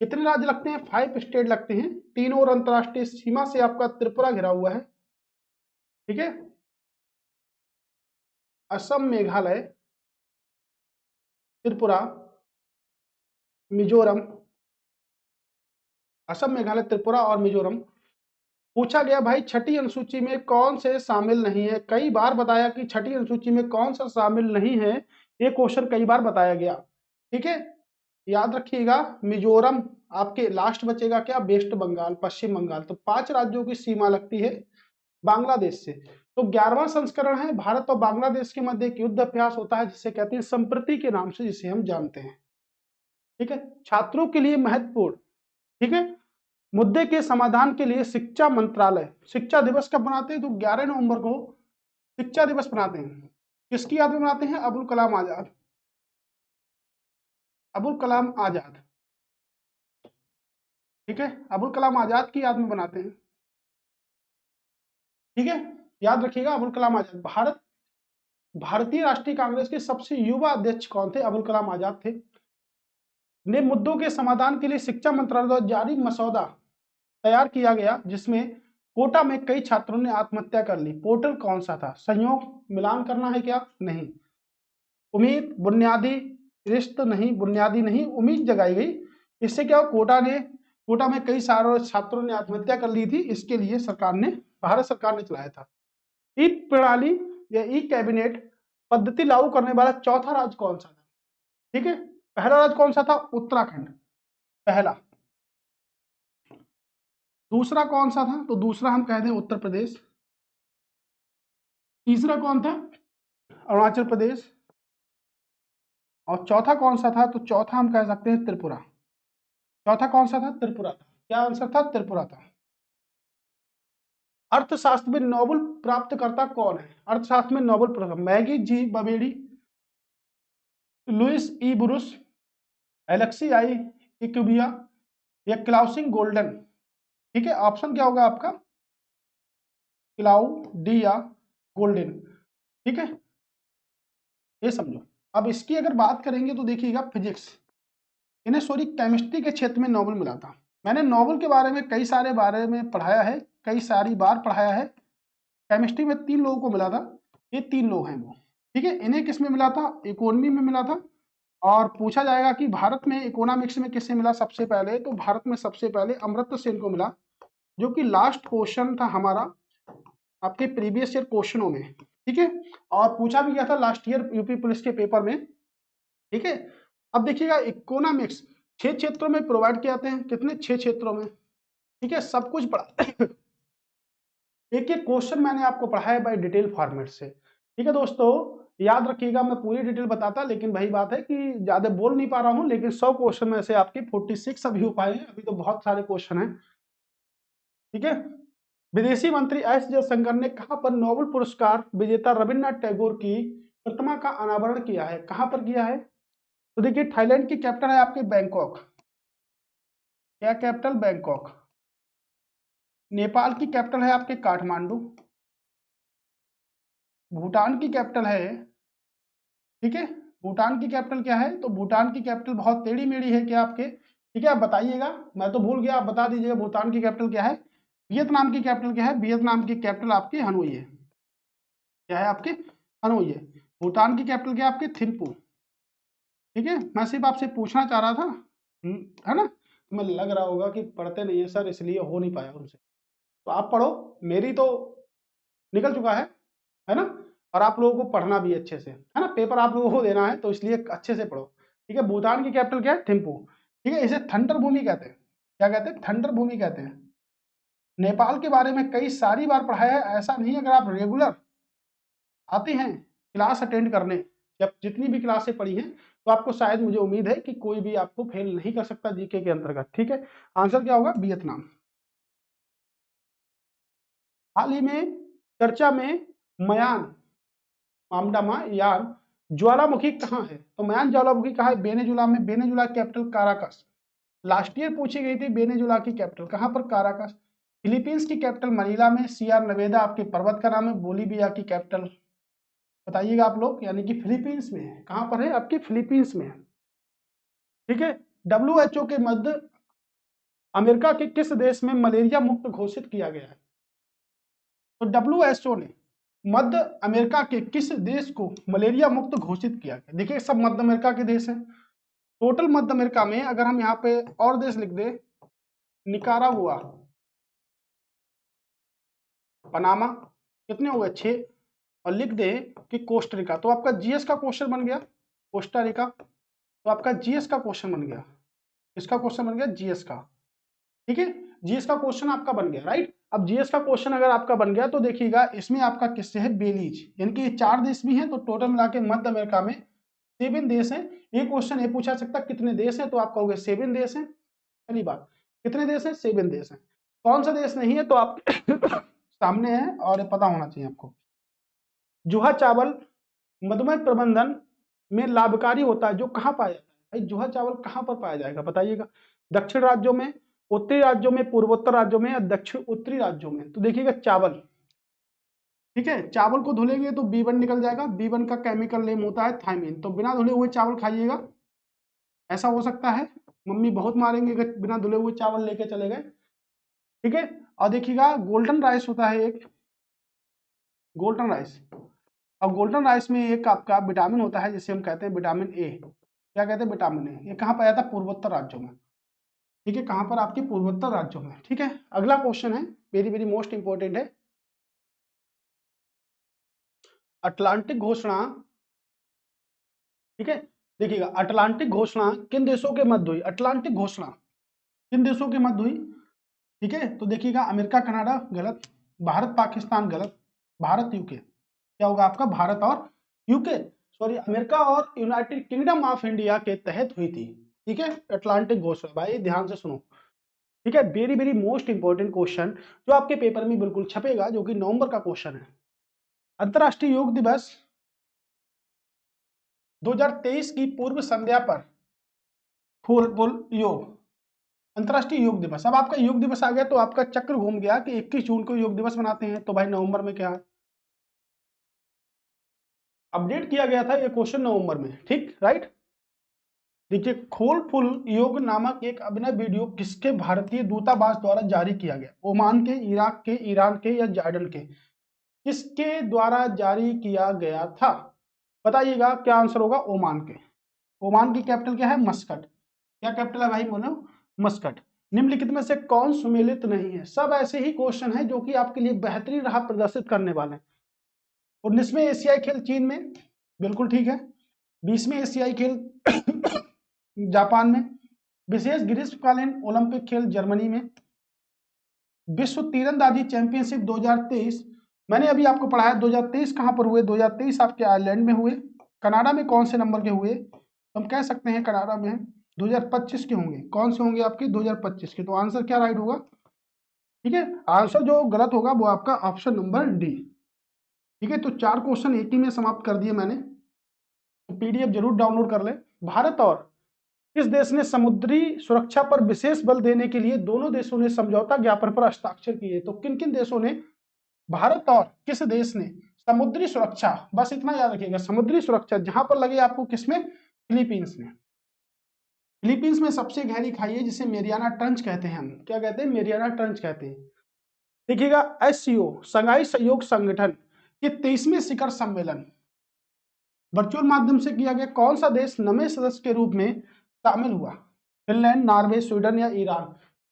कितने राज्य लगते हैं? 5 स्टेट लगते हैं, 3 और अंतरराष्ट्रीय सीमा से आपका त्रिपुरा घिरा हुआ है। ठीक है, असम, मेघालय, त्रिपुरा, मिजोरम, असम, मेघालय, त्रिपुरा और मिजोरम। पूछा गया भाई छठी अनुसूची में कौन से शामिल नहीं है। कई बार बताया कि छठी अनुसूची में कौन सा शामिल नहीं है, ये क्वेश्चन कई बार बताया गया। ठीक है, याद रखिएगा। मिजोरम आपके लास्ट बचेगा क्या, वेस्ट बंगाल, पश्चिम बंगाल। तो 5 राज्यों की सीमा लगती है बांग्लादेश से। तो 11वां संस्करण है। भारत और बांग्लादेश के मध्य एक युद्ध अभ्यास होता है जिसे कहते हैं संप्रति के नाम से, जिसे हम जानते हैं। ठीक है, छात्रों के लिए महत्वपूर्ण। ठीक है, मुद्दे के समाधान के लिए शिक्षा मंत्रालय शिक्षा दिवस कब मनाते हैं, तो 11 नवंबर को शिक्षा दिवस मनाते हैं। किसकी याद में मनाते हैं, अबुल कलाम आजाद, अबुल कलाम आजाद। ठीक है, अबुल कलाम आजाद की याद में बनाते हैं। ठीक है, याद रखिएगा अबुल कलाम आजाद। भारतीय राष्ट्रीय कांग्रेस के सबसे युवा अध्यक्ष कौन थे, अबुल कलाम आजाद थे। ने मुद्दों के समाधान के लिए शिक्षा मंत्रालय द्वारा जारी मसौदा तैयार किया गया जिसमें कोटा में कई छात्रों ने आत्महत्या कर ली। पोर्टल कौन सा था, संयोग मिलान करना है क्या, नहीं। उम्मीद, बुनियादी रिश्त नहीं, बुनियादी नहीं, उम्मीद जगाई गई। इससे क्या, कोटा में कई सारे छात्रों ने आत्महत्या कर ली थी। इसके लिए भारत सरकार ने चलाया था। ई प्रणाली या ई कैबिनेट पद्धति लागू करने वाला चौथा राज्य कौन सा था। ठीक है, पहला राज्य कौन सा था, उत्तराखंड, पहला। दूसरा कौन सा था, तो दूसरा हम कहते हैं उत्तर प्रदेश। तीसरा कौन था, अरुणाचल प्रदेश। और चौथा कौन सा था, तो चौथा हम कह सकते हैं त्रिपुरा। चौथा कौन सा था, त्रिपुरा था। क्या आंसर था, त्रिपुरा था। अर्थशास्त्र में नोबेल प्राप्तकर्ता कौन है, अर्थशास्त्र में नोबेल प्राप्त, मैगी जी बमेडी, लुइस ई बुरुस, एलेक्सी आई इक्यूबिया या क्लाउसिंग गोल्डन। ठीक है, ऑप्शन क्या होगा आपका, क्लाउडिया गोल्डन। ठीक है, ये समझो। अब इसकी अगर बात करेंगे तो देखिएगा फिजिक्स, इन्हें सॉरी केमिस्ट्री के क्षेत्र में नोबेल मिला था। मैंने नोबेल के बारे में कई सारे बारे में पढ़ाया है, कई सारी बार पढ़ाया है। केमिस्ट्री में 3 लोगों को मिला था, ये 3 लोग हैं वो। ठीक है, इन्हें किस में मिला था, इकोनॉमी में मिला था। और पूछा जाएगा कि भारत में इकोनॉमिक्स में किससे मिला सबसे पहले, तो भारत में सबसे पहले अमर्त्य सेन को मिला, जो कि लास्ट क्वेश्चन था हमारा आपके प्रीवियस ईयर क्वेश्चनों में। ठीक है, और पूछा भी गया था लास्ट ईयर यूपी पुलिस के पेपर में। ठीक है, अब देखिएगा इकोनॉमिक्स 6 क्षेत्रों में प्रोवाइड किए जाते हैं। कितने, 6 क्षेत्रों में। ठीक है, सब कुछ पढ़ा एक एक क्वेश्चन मैंने आपको पढ़ाया बाय डिटेल फॉर्मेट से। ठीक है दोस्तों, याद रखिएगा, मैं पूरी डिटेल बताता, लेकिन वही बात है कि ज्यादा बोल नहीं पा रहा हूं। लेकिन 100 क्वेश्चन में से आपके 46 अभी हो पाए हैं, अभी तो बहुत सारे क्वेश्चन हैं। ठीक है, विदेशी मंत्री एस जयशंकर ने कहां पर नोबेल पुरस्कार विजेता रविन्द्रनाथ टैगोर की प्रतिमा का अनावरण किया है, कहां पर किया है, तो देखिए थाईलैंड की कैपिटल है आपके बैंकॉक। क्या कैपिटल, बैंकॉक। नेपाल की कैपिटल है आपके काठमांडू। भूटान की कैपिटल है, ठीक है, भूटान की कैपिटल क्या है, तो भूटान की कैपिटल बहुत टेढ़ी मेढ़ी है क्या आपके। ठीक है, आप बताइएगा, मैं तो भूल गया, आप बता दीजिएगा भूटान की कैपिटल क्या है। वियतनाम की कैपिटल क्या है, वियतनाम की कैपिटल आपकी हनोई है। क्या है आपकी, हनोई है। भूटान की कैपिटल क्या है आपकी, थिम्पू। ठीक है, मैं सिर्फ आपसे पूछना चाह रहा था, है ना। तुम्हें लग रहा होगा कि पढ़ते नहीं है सर, इसलिए हो नहीं पाया उनसे। तो आप पढ़ो, मेरी तो निकल चुका है ना। और आप लोगों को पढ़ना भी अच्छे से, है ना, पेपर आप लोगों को देना है, तो इसलिए अच्छे से पढ़ो। ठीक है, भूटान की कैपिटल क्या है, थिम्पू। ठीक है, इसे थंडर भूमि कहते हैं। क्या कहते हैं, थंडर भूमि कहते हैं। नेपाल के बारे में कई सारी बार पढ़ाया है, ऐसा नहीं, अगर आप रेगुलर आते हैं क्लास अटेंड करने, जब जितनी भी क्लासें पढ़ी हैं, तो आपको शायद, मुझे उम्मीद है कि कोई भी आपको फेल नहीं कर सकता जीके के अंतर्गत। ठीक है, आंसर क्या होगा, वियतनाम। हाल ही में चर्चा में मयान मामडामा यान ज्वालामुखी कहाँ है, तो मयान ज्वालामुखी कहाँ है, वेनेजुला में। Venezuela capital Caracas. Last year पूछी गई थी वेनेजुला की कैपिटल कहाँ पर, काराकस। फिलीपींस की कैपिटल मनीला में। सीआर नवेदा आपके पर्वत का नाम है। बोलीविया की कैपिटल बताइएगा आप लोग, यानी कि फिलीपींस में है। कहाँ पर है आपकी, फिलीपींस में है। ठीक है, WHO के मध्य अमेरिका के किस देश में मलेरिया मुक्त घोषित किया गया है, तो WHO ने मध्य अमेरिका के किस देश को मलेरिया मुक्त घोषित किया गया? देखिए सब मध्य अमेरिका के देश हैं। टोटल मध्य अमेरिका में अगर हम यहाँ पे और देश लिख दे, निकारागुआ, पनामा, कितने हो गए 6, और लिख दे कि कोस्टारिका, तो आपका जीएस का क्वेश्चन बन गया कोस्टारिका। तो आपका जीएस का क्वेश्चन बन गया, इसका क्वेश्चन बन गया जीएस का। ठीक है, जीएस का क्वेश्चन आपका बन गया, राइट। अब जीएस का क्वेश्चन अगर आपका बन गया तो देखिएगा इसमें आपका किससे है, बेलीज, यानी कि 4 देश भी हैं, तो टोटल मिला के मध्य अमेरिका में 7 देश हैं। ये क्वेश्चन ये पूछा सकता कितने देश हैं, तो आप कहोगे 7 देश हैं। पहली बात, कितने देश हैं, 7 देश हैं। कौन सा देश नहीं है तो आप सामने है और ये पता होना चाहिए आपको। जुहा चावल मधुमेह प्रबंधन में लाभकारी होता है, जो कहाँ पाया जाता है भाई, जुहा चावल कहाँ पर पाया जाएगा बताइएगा? दक्षिण राज्यों में, उत्तरी राज्यों में, पूर्वोत्तर राज्यों में या दक्षिण उत्तरी राज्यों में? तो देखिएगा चावल, ठीक है, चावल को धुलेंगे तो B1 निकल जाएगा। B1 का केमिकल नेम होता है थायमिन। तो बिना धुले हुए चावल खाइएगा, ऐसा हो सकता है, मम्मी बहुत मारेंगे अगर बिना धुले हुए चावल लेके चले गए। ठीक है, और देखिएगा गोल्डन राइस होता है एक, गोल्डन राइस, और गोल्डन राइस में एक आपका विटामिन होता है जिसे हम कहते हैं विटामिन ए। क्या कहते हैं, विटामिन ए। ये कहाँ पाया जाता है, पूर्वोत्तर राज्यों में। ठीक है, कहाँ पर, आपके पूर्वोत्तर राज्यों में। ठीक है, अगला क्वेश्चन है वेरी वेरी मोस्ट इंपॉर्टेंट है, अटलांटिक घोषणा। ठीक है, देखिएगा अटलांटिक घोषणा किन देशों के मध्य हुई? अटलांटिक घोषणा किन देशों के मध्य हुई? ठीक है, तो देखिएगा अमेरिका कनाडा गलत, भारत पाकिस्तान गलत, भारत यूके, क्या होगा आपका, भारत और यूके, सॉरी अमेरिका और यूनाइटेड किंगडम ऑफ इंडिया के तहत हुई थी। ठीक है, अटलांटिक घोषणा, भाई ध्यान से सुनो। ठीक है, very very most important question जो आपके पेपर में बिल्कुल छपेगा, जो कि नवंबर का क्वेश्चन है। अंतरराष्ट्रीय योग दिवस 2023 की पूर्व संध्या पर फुल योग, अंतरराष्ट्रीय योग दिवस। अब आपका योग दिवस आ गया तो आपका चक्र घूम गया कि 21 जून को योग दिवस मनाते हैं, तो भाई नवंबर में क्या है, अपडेट किया गया था ये क्वेश्चन नवंबर में। ठीक, राइट। देखिए खोल फुल योग नामक एक अभिनव वीडियो किसके भारतीय दूतावास द्वारा जारी किया गया? ओमान के, इराक के, ईरान के या जॉर्डन के? किसके द्वारा जारी किया गया था बताइएगा? क्या आंसर होगा? ओमान के। ओमान की कैपिटल क्या है? मस्कट। क्या कैपिटल है भाई बोलो? मस्कट। निम्नलिखित में से कौन सुमेलित नहीं है? सब ऐसे ही क्वेश्चन है जो कि आपके लिए बेहतरीन राह प्रदर्शित करने वाले हैं। 19वें एशियाई खेल चीन में, बिल्कुल ठीक है। 20वें एशियाई खेल जापान में। विशेष ग्रीष्मकालीन ओलंपिक खेल जर्मनी में। विश्व तीरंदाजी चैंपियनशिप 2023, मैंने अभी आपको पढ़ाया 2023 कहां पर हुए? 2023 आपके आयरलैंड में हुए। कनाडा में कौन से नंबर के हुए? तो हम कह सकते हैं कनाडा में 2025 के होंगे। कौन से होंगे आपके? 2025 के। तो आंसर क्या राइट होगा? ठीक है, आंसर जो गलत होगा वो आपका ऑप्शन नंबर डी। ठीक है, तो 4 क्वेश्चन एक ही में समाप्त कर दिए मैंने, तो पीडीएफ जरूर डाउनलोड कर ले। भारत और किस देश ने समुद्री सुरक्षा पर विशेष बल देने के लिए दोनों देशों ने समझौता ज्ञापन पर हस्ताक्षर किए? तो किन किन देशों ने, भारत और किस देश ने समुद्री सुरक्षा, बस इतना याद रखिएगा, समुद्री सुरक्षा जहां पर लगे आपको, किसमें? फिलीपींस में। फिलीपींस में सबसे गहरी खाई है जिसे मेरियाना ट्रंच कहते हैं। हम क्या कहते हैं? मेरियाना ट्रंच कहते हैं। देखिएगा एससीओ, शंघाई सहयोग संगठन के 23वें शिखर सम्मेलन वर्चुअल माध्यम से किया गया। कौन सा देश नवे सदस्य के रूप में शामिल हुआ? फिनलैंड, नॉर्वे, स्वीडन या ईरान?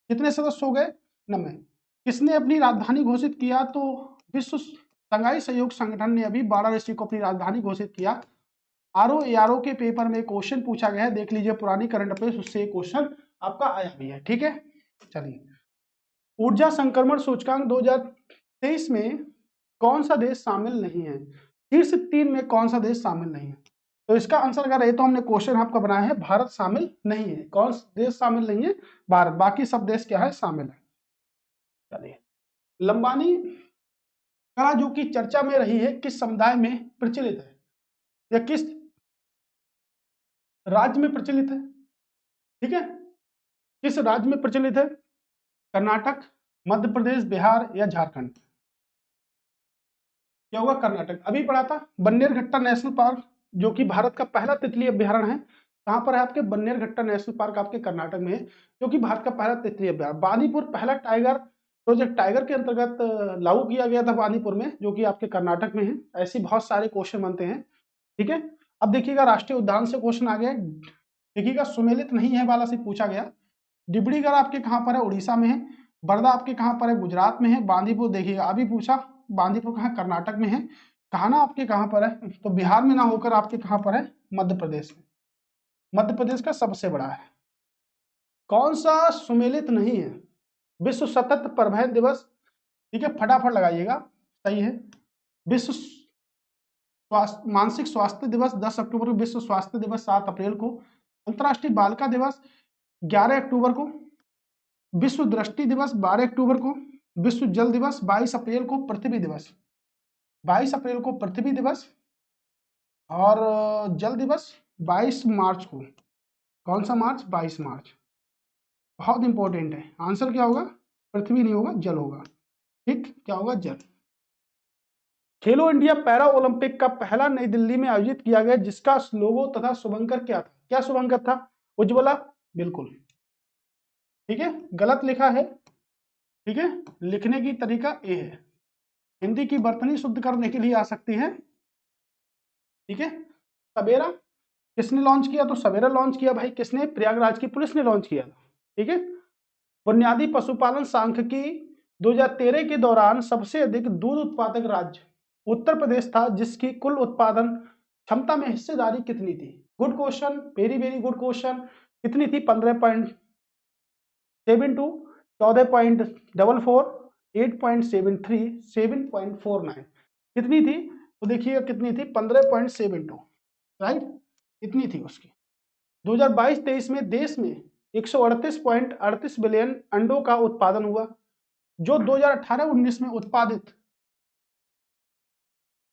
कितने सदस्य हो गए? 9। किसने अपनी राजधानी घोषित किया? तो विश्व शंघाई सहयोग संगठन ने अभी वाराणसी को अपनी राजधानी घोषित किया। आरओ के पेपर में क्वेश्चन पूछा गया है, देख लीजिए पुरानी करंट अफेयर्स, उससे क्वेश्चन आपका आया भी है। ठीक है, चलिए ऊर्जा संक्रमण सूचकांक 2023 में कौन सा देश शामिल नहीं है? शीर्ष 3 में कौन सा देश शामिल नहीं है? तो इसका आंसर अगर है तो हमने क्वेश्चन आपका बनाया है, भारत शामिल नहीं है। कौन देश शामिल नहीं है? भारत। बाकी सब देश क्या है? शामिल है। चलिए, लंबानी कला जो कि चर्चा में रही है, किस समुदाय में प्रचलित है या किस राज्य में प्रचलित है? ठीक है, किस राज्य में प्रचलित है? कर्नाटक, मध्य प्रदेश, बिहार या झारखंड? क्या होगा? कर्नाटक। अभी पढ़ा था बन्नेरघट्टा नेशनल पार्क जो कि भारत का पहला तितली अभ्यारण्य है। कहां पर है आपके? बन्नेरघट्टा नेशनल पार्क आपके कर्नाटक में है, जो कि भारत का पहला तितली अभ्यारण्य। बांदीपुर पहला टाइगर प्रोजेक्ट टाइगर के अंतर्गत लागू किया गया था बांदीपुर में, जो कि आपके कर्नाटक में है। ऐसे बहुत सारे क्वेश्चन बनते हैं, ठीक है। अब देखिएगा राष्ट्रीय उद्यान से क्वेश्चन आ गया। देखिएगा सुमेलित नहीं है वाला से पूछा गया। डिब्रूगढ़ आपके कहाँ पर है? उड़ीसा में है। बड़दा आपके कहाँ पर है? गुजरात में है। बांदीपुर देखिएगा अभी पूछा, बांदीपुर कहाँ? कर्नाटक में है। कहाना आपके कहाँ पर है? तो बिहार में ना होकर आपके कहाँ पर है? मध्य प्रदेश में। मध्य प्रदेश का सबसे बड़ा है। कौन सा सुमेलित नहीं है? विश्व सतत परिवहन दिवस, ठीक है, फटाफट लगाइएगा, सही है। विश्व मानसिक स्वास्थ्य दिवस 10 अक्टूबर को। विश्व स्वास्थ्य दिवस 7 अप्रैल को। अंतर्राष्ट्रीय बालिका दिवस 11 अक्टूबर को। विश्व दृष्टि दिवस 12 अक्टूबर को। विश्व जल दिवस 22 अप्रैल को। पृथ्वी दिवस 22 अप्रैल को पृथ्वी दिवस। और जल दिवस 22 मार्च को। कौन सा मार्च? 22 मार्च। बहुत इंपॉर्टेंट है। आंसर क्या होगा? पृथ्वी नहीं होगा, जल होगा, ठीक। क्या होगा? जल। खेलो इंडिया पैरा ओलंपिक का पहला नई दिल्ली में आयोजित किया गया, जिसका लोगो तथा शुभंकर क्या था? क्या शुभंकर था? उज्ज्वला। बिल्कुल, ठीक है। गलत लिखा है, ठीक है। लिखने की तरीका ए है। हिंदी की बर्तनी शुद्ध करने के लिए आ सकती है, ठीक है। सवेरा किसने लॉन्च किया? तो सवेरा लॉन्च किया भाई किसने? प्रयागराज की पुलिस ने लॉन्च किया था, ठीक है। बुनियादी पशुपालन सांख्यिकी 2013 के दौरान सबसे अधिक दूध उत्पादक राज्य उत्तर प्रदेश था, जिसकी कुल उत्पादन क्षमता में हिस्सेदारी कितनी थी? Good question, very very good question. कितनी थी? 15.72, 14.44, 8.73, 7.49। कितनी थी? तो देखिएगा कितनी थी? 15.72, राइट, इतनी थी उसकी। 2022-23 में देश में 138.38 बिलियन अंडों का उत्पादन हुआ, जो 2018-19 में उत्पादित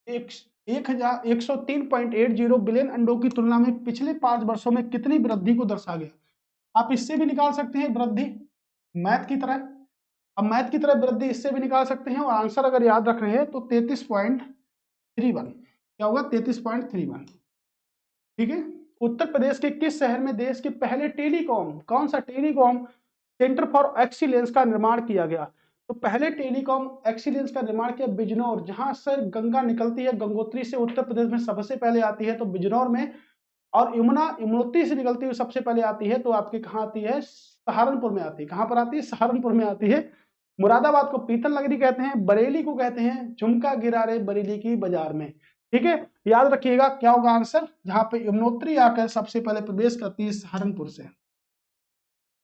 103.80 बिलियन अंडों की तुलना में पिछले 5 वर्षों में कितनी वृद्धि को दर्शा गया। आप इससे भी निकाल सकते हैं वृद्धि, मैथ की तरह। अब मैथ की तरह वृद्धि इससे भी निकाल सकते हैं, और आंसर अगर याद रख रहे हैं तो 33.31। क्या होगा? 33.31, ठीक है। उत्तर प्रदेश के किस शहर में देश के पहले टेलीकॉम, कौन सा टेलीकॉम सेंटर फॉर एक्सीलेंस का निर्माण किया गया? तो पहले टेलीकॉम एक्सीलेंस का निर्माण किया बिजनौर, जहां से गंगा निकलती है, गंगोत्री से उत्तर प्रदेश में सबसे पहले आती है, तो बिजनौर में। और यमुना यमुनोत्री से निकलती हुई सबसे पहले आती है, तो आपके कहाँ आती है? सहारनपुर में आती है। कहाँ पर आती है? सहारनपुर में आती है। मुरादाबाद को पीतल नगरी कहते हैं, बरेली को कहते हैं झुमका गिरा रे बरेली की बाजार में, ठीक है। याद रखिएगा क्या होगा आंसर? जहां पे यमुनोत्री आकर सबसे पहले प्रवेश करती है सहारनपुर से।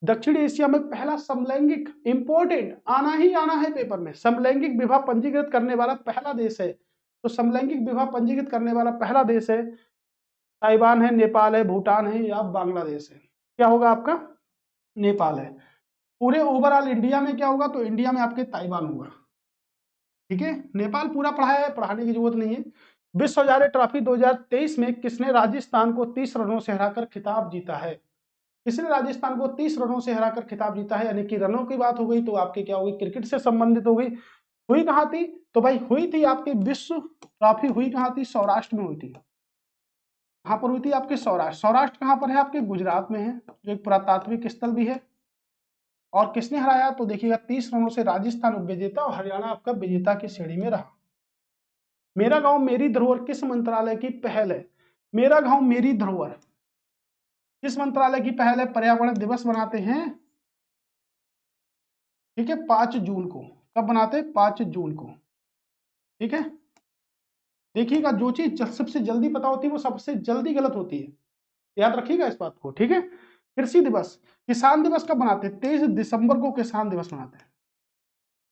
दक्षिण एशिया में पहला समलैंगिक, इंपोर्टेंट, आना ही आना है पेपर में, समलैंगिक विवाह पंजीकृत करने वाला पहला देश है। तो समलैंगिक विवाह पंजीकृत करने वाला पहला देश है ताइवान है, नेपाल है, भूटान है, या बांग्लादेश है। क्या होगा आपका? नेपाल है। पूरे ओवरऑल इंडिया में क्या होगा? तो इंडिया में आपके ताइवान होगा, ठीक है। नेपाल पूरा पढ़ा है, पढ़ाने की जरूरत नहीं है। विश्व हजारे ट्रॉफी 2023 में किसने राजस्थान को 30 रनों से हराकर खिताब जीता है? किसने राजस्थान को 30 रनों से हराकर खिताब जीता है? यानी कि रनों की बात हो गई तो आपके क्या हो गई? क्रिकेट से संबंधित हो गई। हुई कहाँ थी? तो भाई हुई थी आपकी विश्व ट्रॉफी, हुई कहाँ थी? सौराष्ट्र में हुई थी। कहाँ पर हुई थी? आपके सौराष्ट्र। सौराष्ट्र कहाँ पर है? आपके गुजरात में है, जो एक पुरातात्विक स्थल भी है। और किसने हराया? तो देखिएगा 30 रनों से राजस्थान उपविजेता और हरियाणा आपका विजेता की श्रेणी में रहा। मेरा गांव मेरी धरोहर किस मंत्रालय की पहल है? मेरा गांव मेरी धरोहर किस मंत्रालय की पहल है? पर्यावरण दिवस मनाते हैं, ठीक है, 5 जून को। कब बनाते हैं? 5 जून को, ठीक है। देखिएगा जो चीज सबसे जल्दी पता होती है वो सबसे जल्दी गलत होती है, याद रखिएगा इस बात को, ठीक है। कृषि दिवस, किसान दिवस कब मनाते हैं? 23 दिसंबर को किसान दिवस मनाते हैं।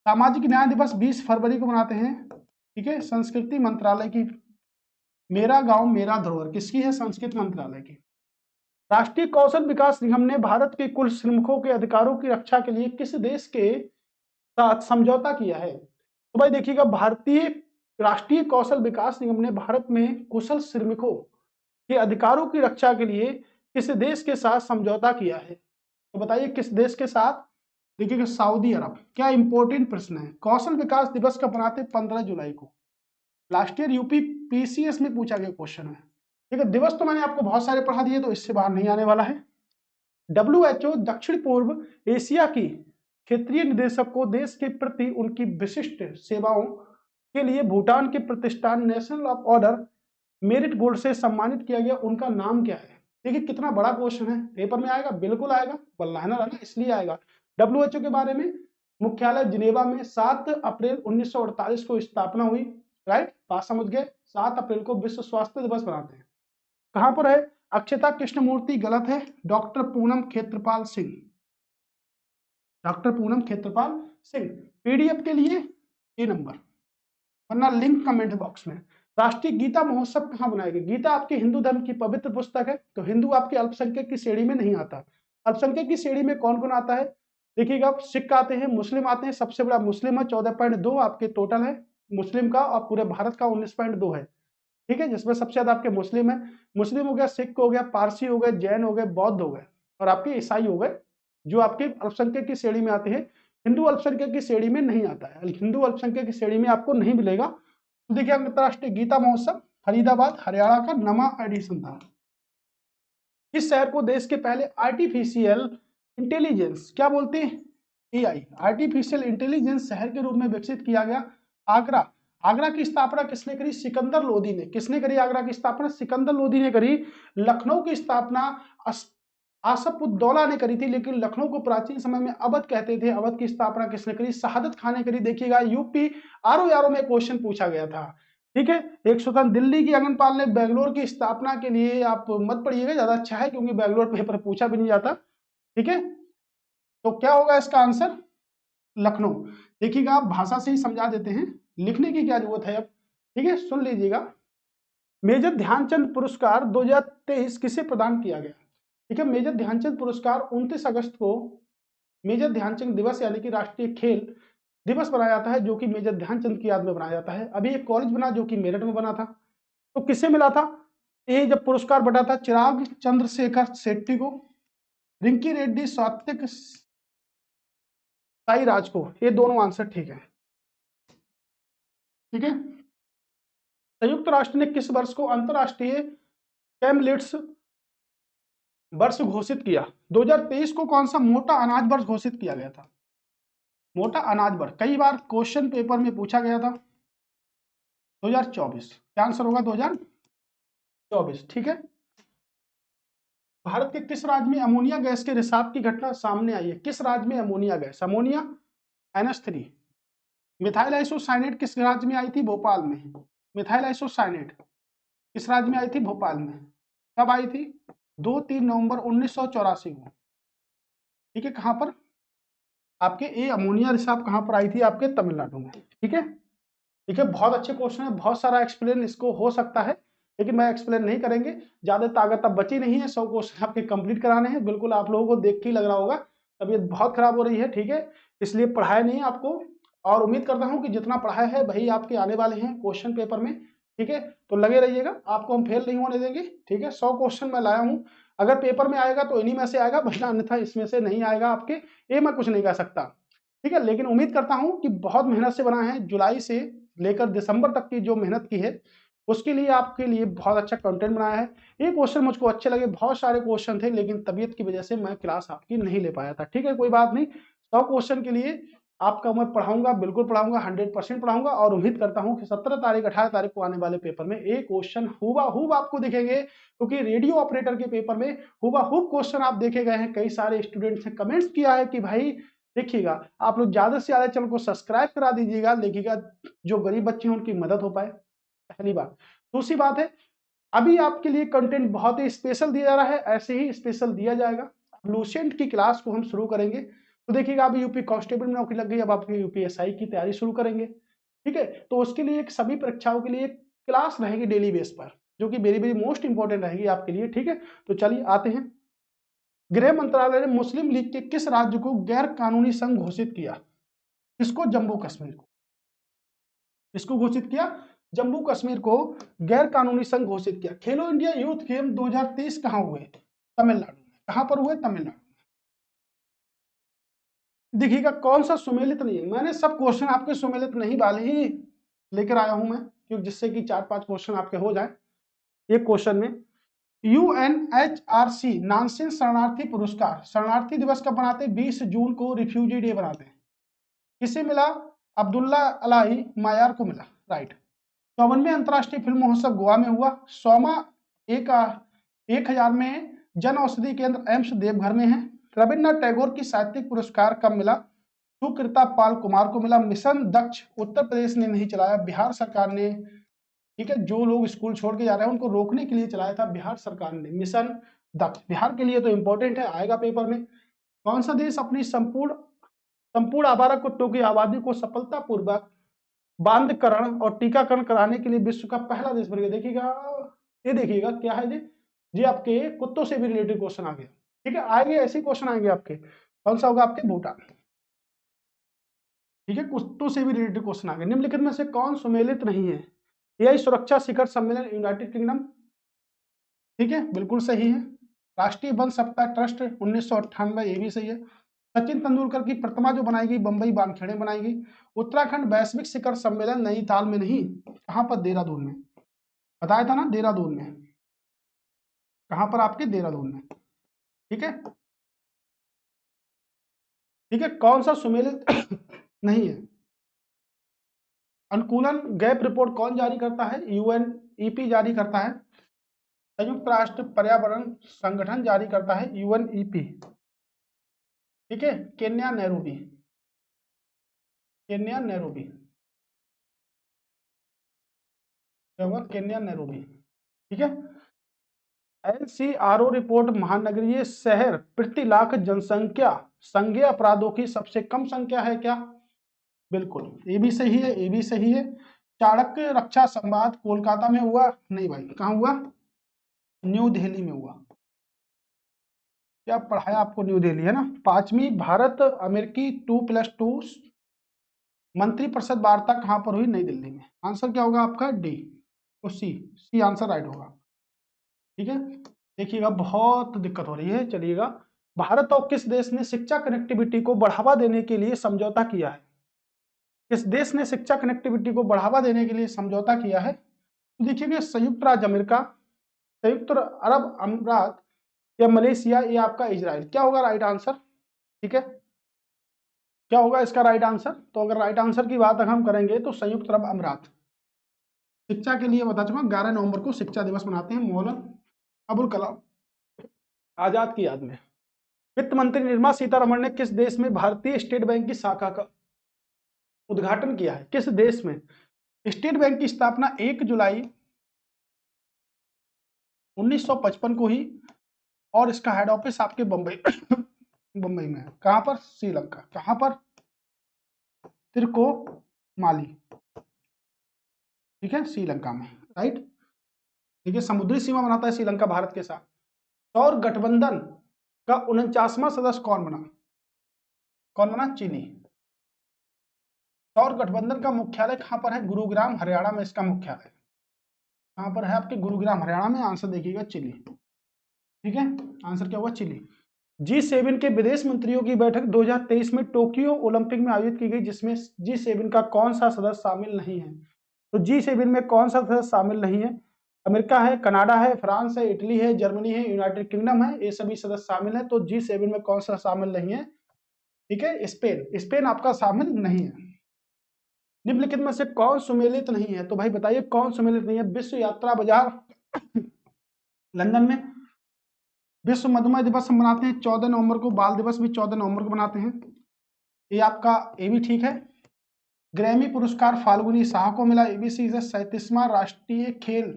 सामाजिक न्याय दिवस 20 फरवरी को मनाते हैं, ठीक है। संस्कृति मंत्रालय की मेरा गांव मेरा धरोहर किसकी है? संस्कृति मंत्रालय की। राष्ट्रीय कौशल विकास निगम ने भारत के कुल श्रमिकों के अधिकारों की रक्षा के लिए किस देश के साथ समझौता किया है? तो भाई देखिएगा भारतीय राष्ट्रीय कौशल विकास निगम ने भारत में कुशल श्रमिकों के अधिकारों की रक्षा के लिए किस देश के साथ समझौता किया है? तो बताइए किस देश के साथ? देखिएगा सऊदी अरब। क्या इंपॉर्टेंट प्रश्न है। कौशल विकास दिवस कब मनाते? 15 जुलाई को। लास्ट ईयर यूपी पीसीएस में पूछा गया क्वेश्चन है, ठीक है। दिवस तो मैंने आपको बहुत सारे पढ़ा दिए, तो इससे बाहर नहीं आने वाला है। WHO दक्षिण पूर्व एशिया की क्षेत्रीय निदेशक को देश के प्रति उनकी विशिष्ट सेवाओं के लिए भूटान के प्रतिष्ठान national of order merit gold से सम्मानित किया गया, उनका नाम क्या है? देखिए कितना बड़ा क्वेश्चन है, पेपर में आएगा, बिल्कुल आएगा, वल्लाहना है ना, इसलिए आएगा। WHO के बारे में, मुख्यालय जिनेवा में 7 अप्रैल 1948 को स्थापना हुई, राइट, बात समझ गए। 7 अप्रैल को विश्व स्वास्थ्य दिवस मनाते हैं। कहां पर है? अक्षता कृष्णमूर्ति गलत है, doctor Poonam Khetrapal Singh, doctor Poonam Khetrapal Singh. PDF के लिए ये नंबर, वरना लिंक कमेंट बॉक्स में। राष्ट्रीय गीता महोत्सव कहाँ बनाएंगे? गीता आपके हिंदू धर्म की पवित्र पुस्तक है, तो हिंदू आपके अल्पसंख्यक की श्रेणी में नहीं आता। अल्पसंख्यक की श्रेणी में कौन कौन आता है? देखिएगा, सिख आते हैं, मुस्लिम आते हैं, सबसे बड़ा मुस्लिम है, 14.2 आपके टोटल है मुस्लिम का, और पूरे भारत का 19.2 है, ठीक है, जिसमें सबसे ज्यादा आपके मुस्लिम है। मुस्लिम हो गया, सिख हो गया, पारसी हो गए, जैन हो गए, बौद्ध हो गए, और आपके ईसाई हो गए, जो आपके अल्पसंख्यक की श्रेणी में आते हैं। हिंदू अल्पसंख्यक की श्रेणी में नहीं आता है, हिंदू अल्पसंख्यक की श्रेणी में आपको नहीं मिलेगा। तो देखिए, अंतरराष्ट्रीय गीता महोत्सव फरीदाबाद हरियाणा का नवा एडिशन था। इस शहर को देश के पहले आर्टिफिशियल इंटेलिजेंस, क्या बोलते हैं, एआई, आर्टिफिशियल इंटेलिजेंस शहर के रूप में विकसित किया गया। आगरा, आगरा की स्थापना किसने करी? सिकंदर लोदी ने। किसने करी आगरा की स्थापना? सिकंदर लोदी ने करी। लखनऊ की स्थापना आसफउद्दौला ने करी थी, लेकिन लखनऊ को प्राचीन समय में अवध कहते थे। अवध की स्थापना किसने करी? शहादत खान ने करी। देखिएगा, यूपी आरओ में क्वेश्चन पूछा गया था, ठीक है। एक स्वतंत्र दिल्ली की अगनपाल ने बेंगलोर की स्थापना के लिए, आप मत पढ़िएगा, ज्यादा अच्छा है, क्योंकि बेंगलोर पेपर पूछा भी नहीं जाता, ठीक है। तो क्या होगा इसका आंसर? लखनऊ। देखिएगा, आप भाषा से ही समझा देते हैं, लिखने की क्या जरूरत है अब, ठीक है, सुन लीजिएगा। मेजर ध्यानचंद पुरस्कार 2023 किसे प्रदान किया गया? ठीक है, मेजर ध्यानचंद पुरस्कार 29 अगस्त को मेजर ध्यानचंद दिवस यानी कि राष्ट्रीय खेल दिवस बनाया जाता है, जो कि मेजर ध्यानचंद की याद में बनाया जाता है। अभी एक कॉलेज बना जो कि मेरठ में बना था, तो किसे मिला था ये जब पुरस्कार बटा था? चिराग चंद्रशेखर शेट्टी को, रिंकी रेड्डी, सात्विक साई राज को। ये दोनों आंसर ठीक है, ठीक है। संयुक्त राष्ट्र ने किस वर्ष को अंतरराष्ट्रीय कैमलिट्स वर्ष घोषित किया? 2023 को कौन सा मोटा अनाज वर्ष घोषित किया गया था? मोटा अनाज वर्ष कई बार क्वेश्चन पेपर में पूछा गया था। 2024, क्या आंसर होगा? 2024, ठीक है। भारत के किस राज्य में अमोनिया गैस के रिसाव की घटना सामने आई है? किस राज्य में ammonia gas? Ammonia NH3। Methyl isocyanate किस राज्य में आई थी? भोपाल में। मिथाइल आइसोसाइनेट किस राज्य में आई थी? भोपाल में। कब आई थी? 2-3 नवंबर 1984 को, ठीक है। कहां पर? आपके ये अमोनिया रिसाव कहां पर आई थी? आपके तमिलनाडु में, ठीक है, ठीक है। बहुत अच्छे क्वेश्चन है, बहुत सारा एक्सप्लेन इसको हो सकता है, लेकिन मैं एक्सप्लेन नहीं करेंगे, ज्यादा ताकत अब बची नहीं है। 100 क्वेश्चन आपके कंप्लीट कराने हैं। बिल्कुल आप लोगों को देख के ही लग रहा होगा तबीयत बहुत खराब हो रही है, ठीक है, इसलिए पढ़ाया नहीं आपको, और उम्मीद करता हूं कि जितना पढ़ाया है वही आपके आने वाले हैं क्वेश्चन पेपर में, ठीक है। तो लगे रहिएगा, आपको हम फेल नहीं होने देंगे, ठीक है। 100 क्वेश्चन मैं लाया हूं, अगर पेपर में आएगा तो इन्हीं में से आएगा, वरना अन्यथा इसमें से नहीं आएगा आपके, ये मैं कुछ नहीं कह सकता, ठीक है। लेकिन उम्मीद करता हूं कि बहुत मेहनत से बना है, जुलाई से लेकर दिसंबर तक की जो मेहनत की है उसके लिए आपके लिए बहुत अच्छा कंटेंट बनाया है। ये क्वेश्चन मुझको अच्छे लगे, बहुत सारे क्वेश्चन थे, लेकिन तबीयत की वजह से मैं क्लास आपकी नहीं ले पाया था, ठीक है, कोई बात नहीं। 100 क्वेश्चन के लिए आपका मैं पढ़ाऊंगा, बिल्कुल पढ़ाऊंगा, 100% पढ़ाऊंगा, और उम्मीद करता हूं कि 17 तारीख 18 तारीख को आने वाले पेपर में एक क्वेश्चन हुबहूब आपको दिखेंगे, क्योंकि रेडियो ऑपरेटर के पेपर में हुबहूब क्वेश्चन आप देखे गए हैं। कई सारे स्टूडेंट्स ने कमेंट्स किया है कि भाई देखिएगा, आप लोग ज्यादा से ज्यादा चैनल को सब्सक्राइब करा दीजिएगा, देखिएगा जो गरीब बच्चे हैं उनकी मदद हो पाए, पहली बात। दूसरी बात है, अभी आपके लिए कंटेंट बहुत ही स्पेशल दिया जा रहा है, ऐसे ही स्पेशल दिया जाएगा। लूसेंट की क्लास को हम शुरू करेंगे, तो देखिएगा अभी यूपी कांस्टेबल में नौकरी लग गई, अब आपकी यूपीएसआई की तैयारी शुरू करेंगे, ठीक है। तो उसके लिए एक सभी परीक्षाओं के लिए एक क्लास रहेगी डेली बेस पर, जो कि वेरी वेरी मोस्ट इंपॉर्टेंट रहेगी आपके लिए, ठीक है। तो चलिए आते हैं, गृह मंत्रालय ने मुस्लिम लीग के किस राज्य को गैर कानूनी संघ घोषित किया? किसको? जम्मू कश्मीर को। किसको घोषित किया? जम्मू कश्मीर को गैर कानूनी संघ घोषित किया। खेलो इंडिया यूथ गेम 2023 कहां हुए? तमिलनाडु में। कहां पर हुए? तमिलनाडु। देखिएगा कौन सा सुमेलित नहीं है, मैंने सब क्वेश्चन आपके सुमेलित नहीं वाले ही लेकर आया हूं मैं, क्योंकि जिससे कि 4-5 क्वेश्चन आपके हो जाए एक क्वेश्चन में। UNHRC नानसेन शरणार्थी पुरस्कार शरणार्थी दिवस कब बनाते हैं? 20 जून को रिफ्यूजी डे बनाते हैं। किसे मिला? अब्दुल्ला अलाई मायार को मिला, राइट। 54वें अंतर्राष्ट्रीय फिल्म महोत्सव गोवा में हुआ। 1000 में जन औषधि केंद्र एम्स देवघर में है। रविन्द्रनाथ टैगोर की साहित्यिक पुरस्कार कब मिला? सुकृता पाल कुमार को मिला। मिशन दक्ष उत्तर प्रदेश ने नहीं चलाया, बिहार सरकार ने, ठीक है, जो लोग स्कूल छोड़ के जा रहे हैं उनको रोकने के लिए चलाया था बिहार सरकार ने मिशन दक्ष। बिहार के लिए तो इंपॉर्टेंट है, आएगा पेपर में। कौन सा देश अपनी संपूर्ण आबारा कुत्तों की आबादी को सफलतापूर्वक बांधकरण और टीकाकरण कराने के लिए विश्व का पहला देश बन गया? देखिएगा क्या है जी आपके कुत्तों से भी रिलेटेड क्वेश्चन आ गया, ठीक है, आएंगे ऐसे क्वेश्चन आएंगे आपके। कौन सा होगा? आपके भूटान, ठीक है, कुत्तों से भी रिलेटेड क्वेश्चन आ गए। निम्नलिखित में से कौन सुमेलित नहीं है? एआई सुरक्षा शिखर सम्मेलन यूनाइटेड किंगडम, ठीक है, बिल्कुल सही है। राष्ट्रीय वन सप्ताह ट्रस्ट 1998, ये भी सही है। सचिन तेंदुलकर की प्रतिमा जो बनाई गई बंबई वानखेड़े बनाई गई। उत्तराखंड वैश्विक शिखर सम्मेलन नैनीताल में नहीं, कहां पर? देहरादून में। बताया था ना, देहरादून में। कहां पर? आपके देहरादून में, ठीक है, ठीक है। कौन सा सुमेलित नहीं है? अनुकूलन गैप रिपोर्ट कौन जारी करता है? यूएनईपी जारी करता है। संयुक्त राष्ट्र पर्यावरण संगठन जारी करता है, यूएनईपी, ठीक है। केन्या नैरोबी, केन्या नैरोबी, क्या होगा? केन्या नैरोबी, ठीक है। एनसीआरओ रिपोर्ट महानगरीय शहर प्रति लाख जनसंख्या संज्ञेय अपराधों की सबसे कम संख्या है क्या? बिल्कुल, ये भी सही है, ये भी सही है। चाणक्य रक्षा संवाद कोलकाता में हुआ? नहीं भाई, कहाँ हुआ? न्यू दिल्ली में हुआ। क्या पढ़ाया आपको? न्यू दिल्ली, है ना। 5वीं भारत अमेरिकी 2+2 मंत्रिपरिषद वार्ता कहां पर हुई? नई दिल्ली में। आंसर क्या होगा आपका? डी, तो सी आंसर राइट होगा, ठीक है। देखिएगा बहुत दिक्कत हो रही है, चलिएगा। भारत और किस देश ने शिक्षा कनेक्टिविटी को बढ़ावा देने के लिए समझौता किया है? किस देश ने शिक्षा कनेक्टिविटी को बढ़ावा देने के लिए समझौता किया है? तो देखिएगा, संयुक्त राज्य अमेरिका, संयुक्त अरब अमीरात या मलेशिया या आपका इजराइल। क्या होगा राइट आंसर? ठीक है, क्या होगा इसका राइट आंसर? तो अगर राइट आंसर की बात अगर हम करेंगे तो संयुक्त अरब अमीरात। शिक्षा के लिए बता चुका, 11 नवंबर को शिक्षा दिवस मनाते हैं, मौलाना अबुल कलाम आजाद की याद में। वित्त मंत्री निर्मला सीतारमण ने किस देश में भारतीय स्टेट बैंक की शाखा का उद्घाटन किया है? किस देश में? स्टेट बैंक की स्थापना 1 जुलाई 1955 को ही, और इसका हेड ऑफिस आपके बंबई बंबई में है। कहां पर? श्रीलंका। कहां पर? तिरुकोमाली, ठीक है, श्रीलंका में, राइट। ठीक है, समुद्री सीमा बनाता है श्रीलंका भारत के साथ। सौर गठबंधन का 49वां सदस्य कौन बना? कौन बना? चिली। सौर गठबंधन का मुख्यालय कहां पर है? गुरुग्राम, हरियाणा में इसका मुख्यालय। कहां पर है आपके? गुरुग्राम, हरियाणा में। आंसर देखिएगा चिली, ठीक है, आंसर क्या हुआ? चिली। G7 के विदेश मंत्रियों की बैठक 2023 में टोक्यो ओलंपिक में आयोजित की गई, जिसमें G7 का कौन सा सदस्य शामिल नहीं है? तो G7 में कौन सा सदस्य शामिल नहीं है? अमेरिका है, कनाडा है, फ्रांस है, इटली है, जर्मनी है, यूनाइटेड किंगडम है, ये सभी सदस्य शामिल है। तो G7 में कौन सा शामिल नहीं है? ठीक है, स्पेन। स्पेन आपका शामिल नहीं है। निम्नलिखित में से कौन सुमेलित नहीं है? तो भाई बताइए कौन सुमेलित नहीं है? विश्व यात्रा बाजार लंदन में। विश्व मधुमेह दिवस हम मनाते हैं 14 नवंबर को, बाल दिवस भी 14 नवंबर को मनाते हैं, ये आपका, ये भी ठीक है। ग्रैमी पुरस्कार फाल्गुनी शाह को मिला, एबीसी से 37वां राष्ट्रीय खेल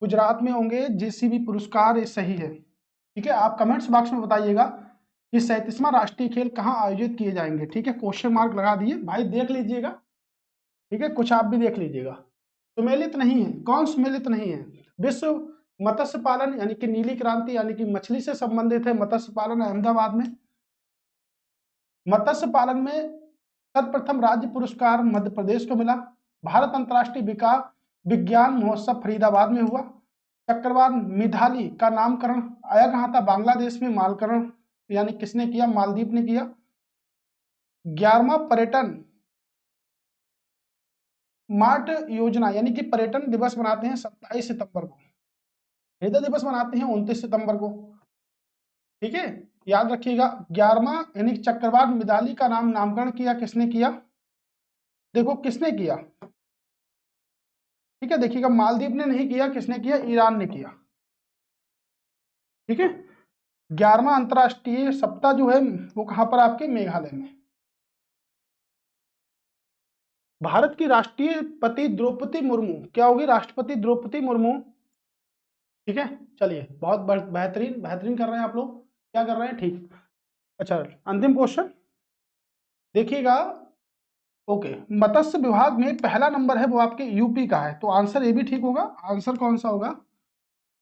गुजरात में होंगे, जेसीबी पुरस्कार, ये सही है, ठीक है। आप कमेंट्स बॉक्स में बताइएगा कि 37वां राष्ट्रीय खेल कहाँ आयोजित किए जाएंगे, ठीक है, क्वेश्चन मार्क लगा दिए भाई, देख लीजिएगा, ठीक है, कुछ आप भी देख लीजिएगा। सुमेलित नहीं है, कौन सुमेलित नहीं है? विश्व मत्स्य पालन यानी कि नीली क्रांति यानी कि मछली से संबंधित है, मत्स्य पालन अहमदाबाद में। मत्स्य पालन में सर्वप्रथम राज्य पुरस्कार मध्य प्रदेश को मिला। भारत अंतर्राष्ट्रीय विज्ञान महोत्सव फरीदाबाद में हुआ। चक्रवात मिधाली का नामकरण आया कहां था? बांग्लादेश में। मालकरण यानी किसने किया? मालदीव ने किया। 11वां पर्यटन मार्ट योजना यानी कि पर्यटन दिवस मनाते हैं 27 सितंबर को, हृदय दिवस मनाते हैं 29 सितंबर को, ठीक है। याद रखिएगा। 11वां यानी चक्रवात मिताली का नामकरण किया किसने किया? देखो किसने किया, ठीक है। देखिएगा, मालदीव ने नहीं किया, किसने किया? ईरान ने किया, ठीक है। 11वां अंतरराष्ट्रीय सप्ताह जो है वो कहां पर? आपके मेघालय में। भारत की राष्ट्रपति द्रौपदी मुर्मू क्या होगी? राष्ट्रपति द्रौपदी मुर्मू, ठीक है। चलिए, बहुत बेहतरीन बेहतरीन कर रहे हैं आप लोग। क्या कर रहे हैं? ठीक। अच्छा, अंतिम क्वेश्चन देखिएगा। ओके, मत्स्य विभाग में पहला नंबर है वो आपके यूपी का है, तो आंसर ए भी ठीक होगा। आंसर कौन सा होगा?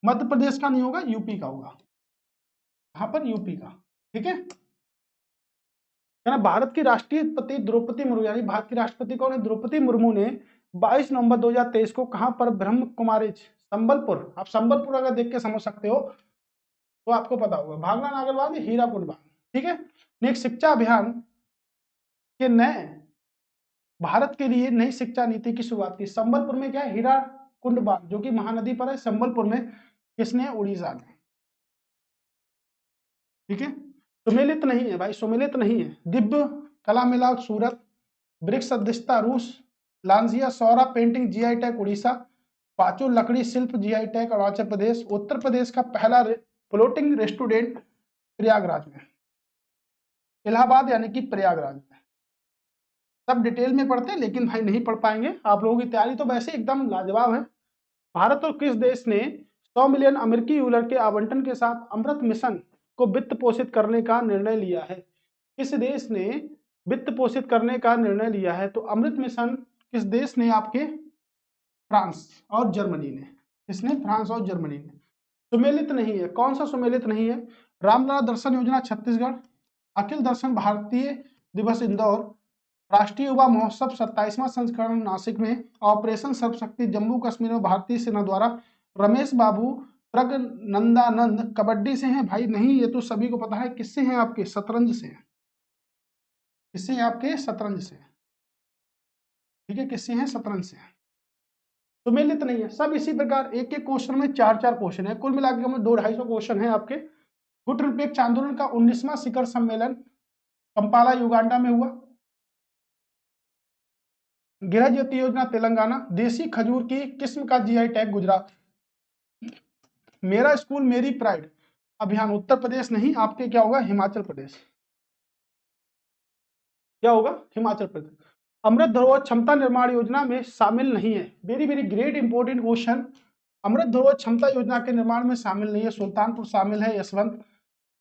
मध्य प्रदेश का नहीं होगा, यूपी का होगा। यहाँ पर यूपी का, ठीक है ना। भारत की राष्ट्रपति द्रौपदी मुर्मू, यानी भारत की राष्ट्रपति कौन है? द्रौपदी मुर्मू ने 22 नवंबर 2023 को कहां पर? ब्रह्म कुमारी संबलपुर। आप संबलपुर अगर देख के समझ सकते हो तो आपको पता होगा। भागना नागरबाग, हीराकुंड बांध, ठीक है। नेक्स्ट, शिक्षा अभियान के नए भारत के लिए नई शिक्षा नीति की शुरुआत की। संबलपुर में क्या है? हीराकुंड बांध, जो कि महानदी पर है। संबलपुर में किसने? उड़ीसा ने, ठीक है। सुमेलित नहीं है भाई, सुमेलित नहीं है। दिव्य कला मेला सूरत, ब्रिक्स सदस्यता रूस, लांजिया सौरा पेंटिंग जीआई टैग उड़ीसा, पांचों लकड़ी शिल्प जीआई टैग अरुणाचल प्रदेश, उत्तर प्रदेश का पहला फ्लोटिंग रेस्टोरेंट प्रयागराज में, इलाहाबाद यानी कि प्रयागराज में। सब डिटेल में पढ़ते हैं लेकिन भाई नहीं पढ़ पाएंगे। आप लोगों की तैयारी तो वैसे एकदम लाजवाब है। भारत और किस देश ने 100 मिलियन अमेरिकी डॉलर के आवंटन के साथ अमृत मिशन को वित्त पोषित करने का निर्णय लिया है? किस देश ने वित्त पोषित करने का निर्णय लिया है? तो अमृत मिशन किस देश ने? आपके फ्रांस और जर्मनी ने। किसने? फ्रांस और जर्मनी ने। सुमेलित नहीं है, कौन सा सुमेलित नहीं है? रामलला दर्शन योजना छत्तीसगढ़, अखिल दर्शन भारतीय दिवस इंदौर, राष्ट्रीय युवा महोत्सव 27वां संस्करण नासिक में, ऑपरेशन सर्वशक्ति जम्मू कश्मीर में भारतीय सेना द्वारा, रमेश बाबू प्रगनंदानंद कबड्डी से हैं भाई? नहीं, ये तो सभी को पता है। किससे हैं? आपके शतरंज से। किससे हैं? आपके शतरंज से, ठीक है। किससे हैं? शतरंज से। सुमेलित नहीं है। सब इसी प्रकार एक एक क्वेश्चन में 4-4 क्वेश्चन है, कुल मिलाकर हमें 200-250 क्वेश्चन है आपके। गुट निरपेक्ष आंदोलन का 19वां शिखर सम्मेलन कंपाला युगांडा में हुआ। गृह ज्योति योजना तेलंगाना, देसी खजूर की किस्म का जीआई टैग गुजरात, मेरा स्कूल मेरी प्राइड अभियान उत्तर प्रदेश नहीं, आपके क्या होगा? हिमाचल प्रदेश। क्या होगा? हिमाचल प्रदेश। अमृत धरोहर क्षमता निर्माण योजना में शामिल नहीं है। Very very great important question. Amrit Dharohar Kshamata योजना के निर्माण में शामिल नहीं है। सुल्तानपुर शामिल है, यशवंत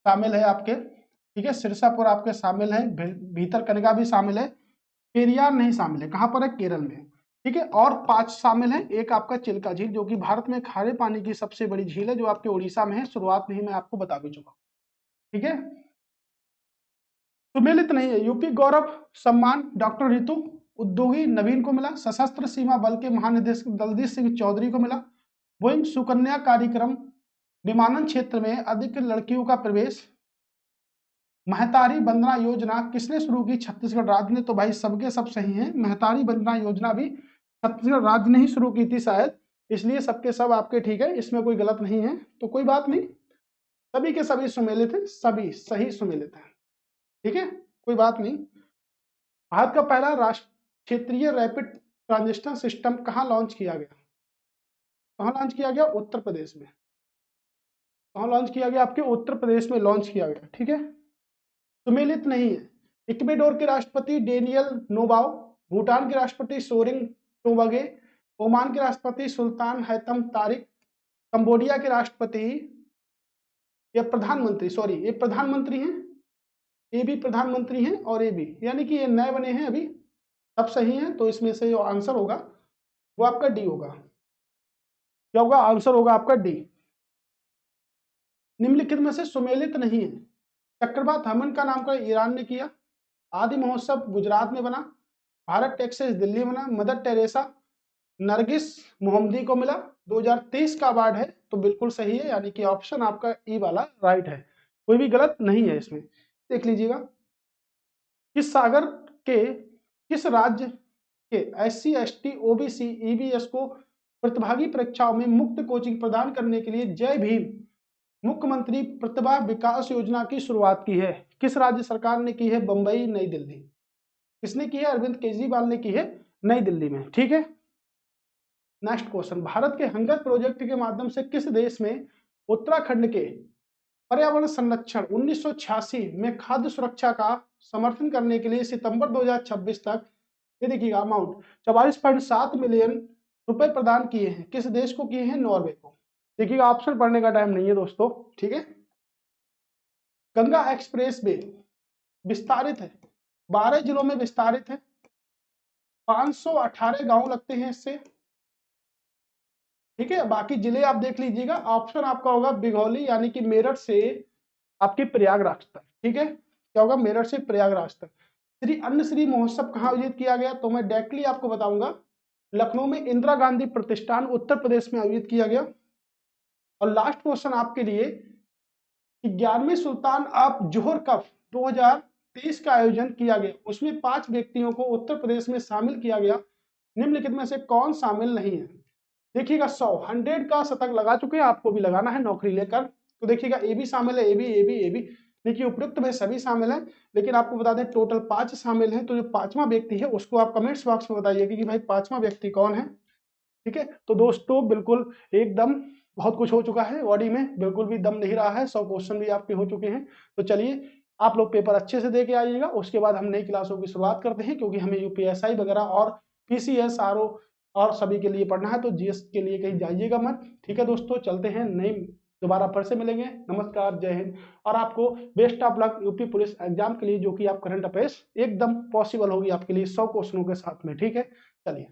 शामिल है आपके, ठीक है। सिरसापुर आपके शामिल है, भीतरकनिका भी शामिल है, पेरियार नहीं शामिल है। कहां पर है? केरल में, ठीक है। और 5 शामिल है। एक आपका चिल्का झील, जो कि भारत में खारे पानी की सबसे बड़ी झील है, जो आपके उड़ीसा में है। शुरुआत में ही मैं आपको बता भी चुका, ठीक है। सुमेलित नहीं है। यूपी गौरव सम्मान डॉक्टर रितु उद्योगी नवीन को मिला। सशस्त्र सीमा बल के महानिदेशक दलजीत सिंह चौधरी को मिला। बोइंग सुकन्या कार्यक्रम विमानन क्षेत्र में अधिक लड़कियों का प्रवेश। महतारी बंदना योजना किसने शुरू की? छत्तीसगढ़ राज्य ने। तो भाई सबके सब सही हैं। महतारी बंदना योजना भी छत्तीसगढ़ राज्य ने ही शुरू की थी शायद, इसलिए सबके सब आपके ठीक है, इसमें कोई गलत नहीं है। तो कोई बात नहीं, सभी के सभी सुमेलित हैं, सभी सही सुमेलित हैं, ठीक है, कोई बात नहीं। भारत का पहला राष्ट्र क्षेत्रीय रैपिड ट्रांजिस्टर सिस्टम कहाँ लॉन्च किया गया? कहाँ लॉन्च किया गया? उत्तर प्रदेश में। कहाँ लॉन्च किया गया? आपके उत्तर प्रदेश में लॉन्च किया गया, ठीक है। सुमेलित नहीं है। इक्वेडोर के राष्ट्रपति डेनियल नोबाओ, भूटान के राष्ट्रपति सोरिंग टोबगे, ओमान के राष्ट्रपति सुल्तान हैतम तारिक, कंबोडिया के राष्ट्रपति या प्रधानमंत्री, सॉरी ये प्रधानमंत्री हैं, ये भी प्रधानमंत्री हैं और ये भी, यानी कि ये नए बने हैं अभी। सब सही है, तो इसमें से जो आंसर होगा वो आपका डी होगा। क्या होगा? आंसर होगा आपका डी। निम्नलिखित में से सुमेलित नहीं है। चक्रवात हमन का नामकरण ईरान ने किया। आदि महोत्सव गुजरात में बना। भारत टेक्सास दिल्ली में बना। मदर टेरेसा नरगिस मोहम्मदी को मिला। 2023 का अवार्ड है, तो बिल्कुल सही है, यानी कि ऑप्शन आपका ई वाला राइट है, कोई भी गलत नहीं है इसमें। देख लीजिएगा, किस सागर के किस राज्य के SC ST OBC EBS को प्रतिभागी परीक्षाओं में मुफ्त कोचिंग प्रदान करने के लिए जय भीम मुख्यमंत्री प्रतिभा विकास योजना की शुरुआत की है। किस राज्य सरकार ने की है? बंबई, नई दिल्ली। किसने की है? अरविंद केजरीवाल ने की है, नई दिल्ली में। ठीक है, नेक्स्ट क्वेश्चन, भारत के हंगर प्रोजेक्ट के माध्यम से किस देश में उत्तराखंड के पर्यावरण संरक्षण 1986 में खाद्य सुरक्षा का समर्थन करने के लिए सितंबर 2026 तक, ये देखिएगा अमाउंट 44.7 मिलियन रुपए प्रदान किए हैं? किस देश को किए हैं? नॉर्वे को। देखिएगा ऑप्शन पढ़ने का टाइम नहीं है दोस्तों, ठीक है। गंगा एक्सप्रेस वे विस्तारित है, 12 जिलों में विस्तारित है, 518 गांव लगते हैं इससे, ठीक है। बाकी जिले आप देख लीजिएगा, ऑप्शन आपका होगा बिघौली यानी कि मेरठ से आपके प्रयागराज तक, ठीक है। क्या होगा? मेरठ से प्रयागराज तक। श्री अन्न श्री महोत्सव कहाँ आयोजित किया गया? तो मैं डायरेक्टली आपको बताऊंगा, लखनऊ में इंदिरा गांधी प्रतिष्ठान उत्तर प्रदेश में आयोजित किया गया। और लास्ट क्वेश्चन आपके लिए, 11वें सुल्तान ऑफ जोहर कप 2023 का आयोजन किया गया, उसमें 5 व्यक्तियों को उत्तर प्रदेश में शामिल किया गया, निम्नलिखित में से कौन शामिल नहीं है? देखिएगा 100 का शतक लगा चुके हैं, आपको भी लगाना है नौकरी लेकर। तो देखिएगा ए भी शामिल है, ए भी। देखिए उपयुक्त में सभी शामिल हैं, लेकिन आपको बता दें टोटल 5 शामिल हैं। तो जो 5वां व्यक्ति है उसको आप कमेंट्स बॉक्स में बताइएगा कि भाई 5वां व्यक्ति कौन है, ठीक है। तो दोस्तों बिल्कुल एकदम बहुत कुछ हो चुका है, बॉडी में बिल्कुल भी दम नहीं रहा है, 100 क्वेश्चन भी आपके हो चुके हैं। तो चलिए आप लोग पेपर अच्छे से दे के आइएगा, उसके बाद हम नई क्लासों की शुरुआत करते हैं, क्योंकि हमें यूपीएसआई वगैरह और पीसीएस आरओ और सभी के लिए पढ़ना है, तो जीएस के लिए कहीं जाइएगा मत, ठीक है दोस्तों। चलते हैं, नई दोबारा फिर से मिलेंगे। नमस्कार, जय हिंद। और आपको best of luck UP police exam के लिए, जो कि आप करंट अफेयर्स एकदम पॉसिबल होगी आपके लिए 100 क्वेश्चनों के साथ में, ठीक है। चलिए।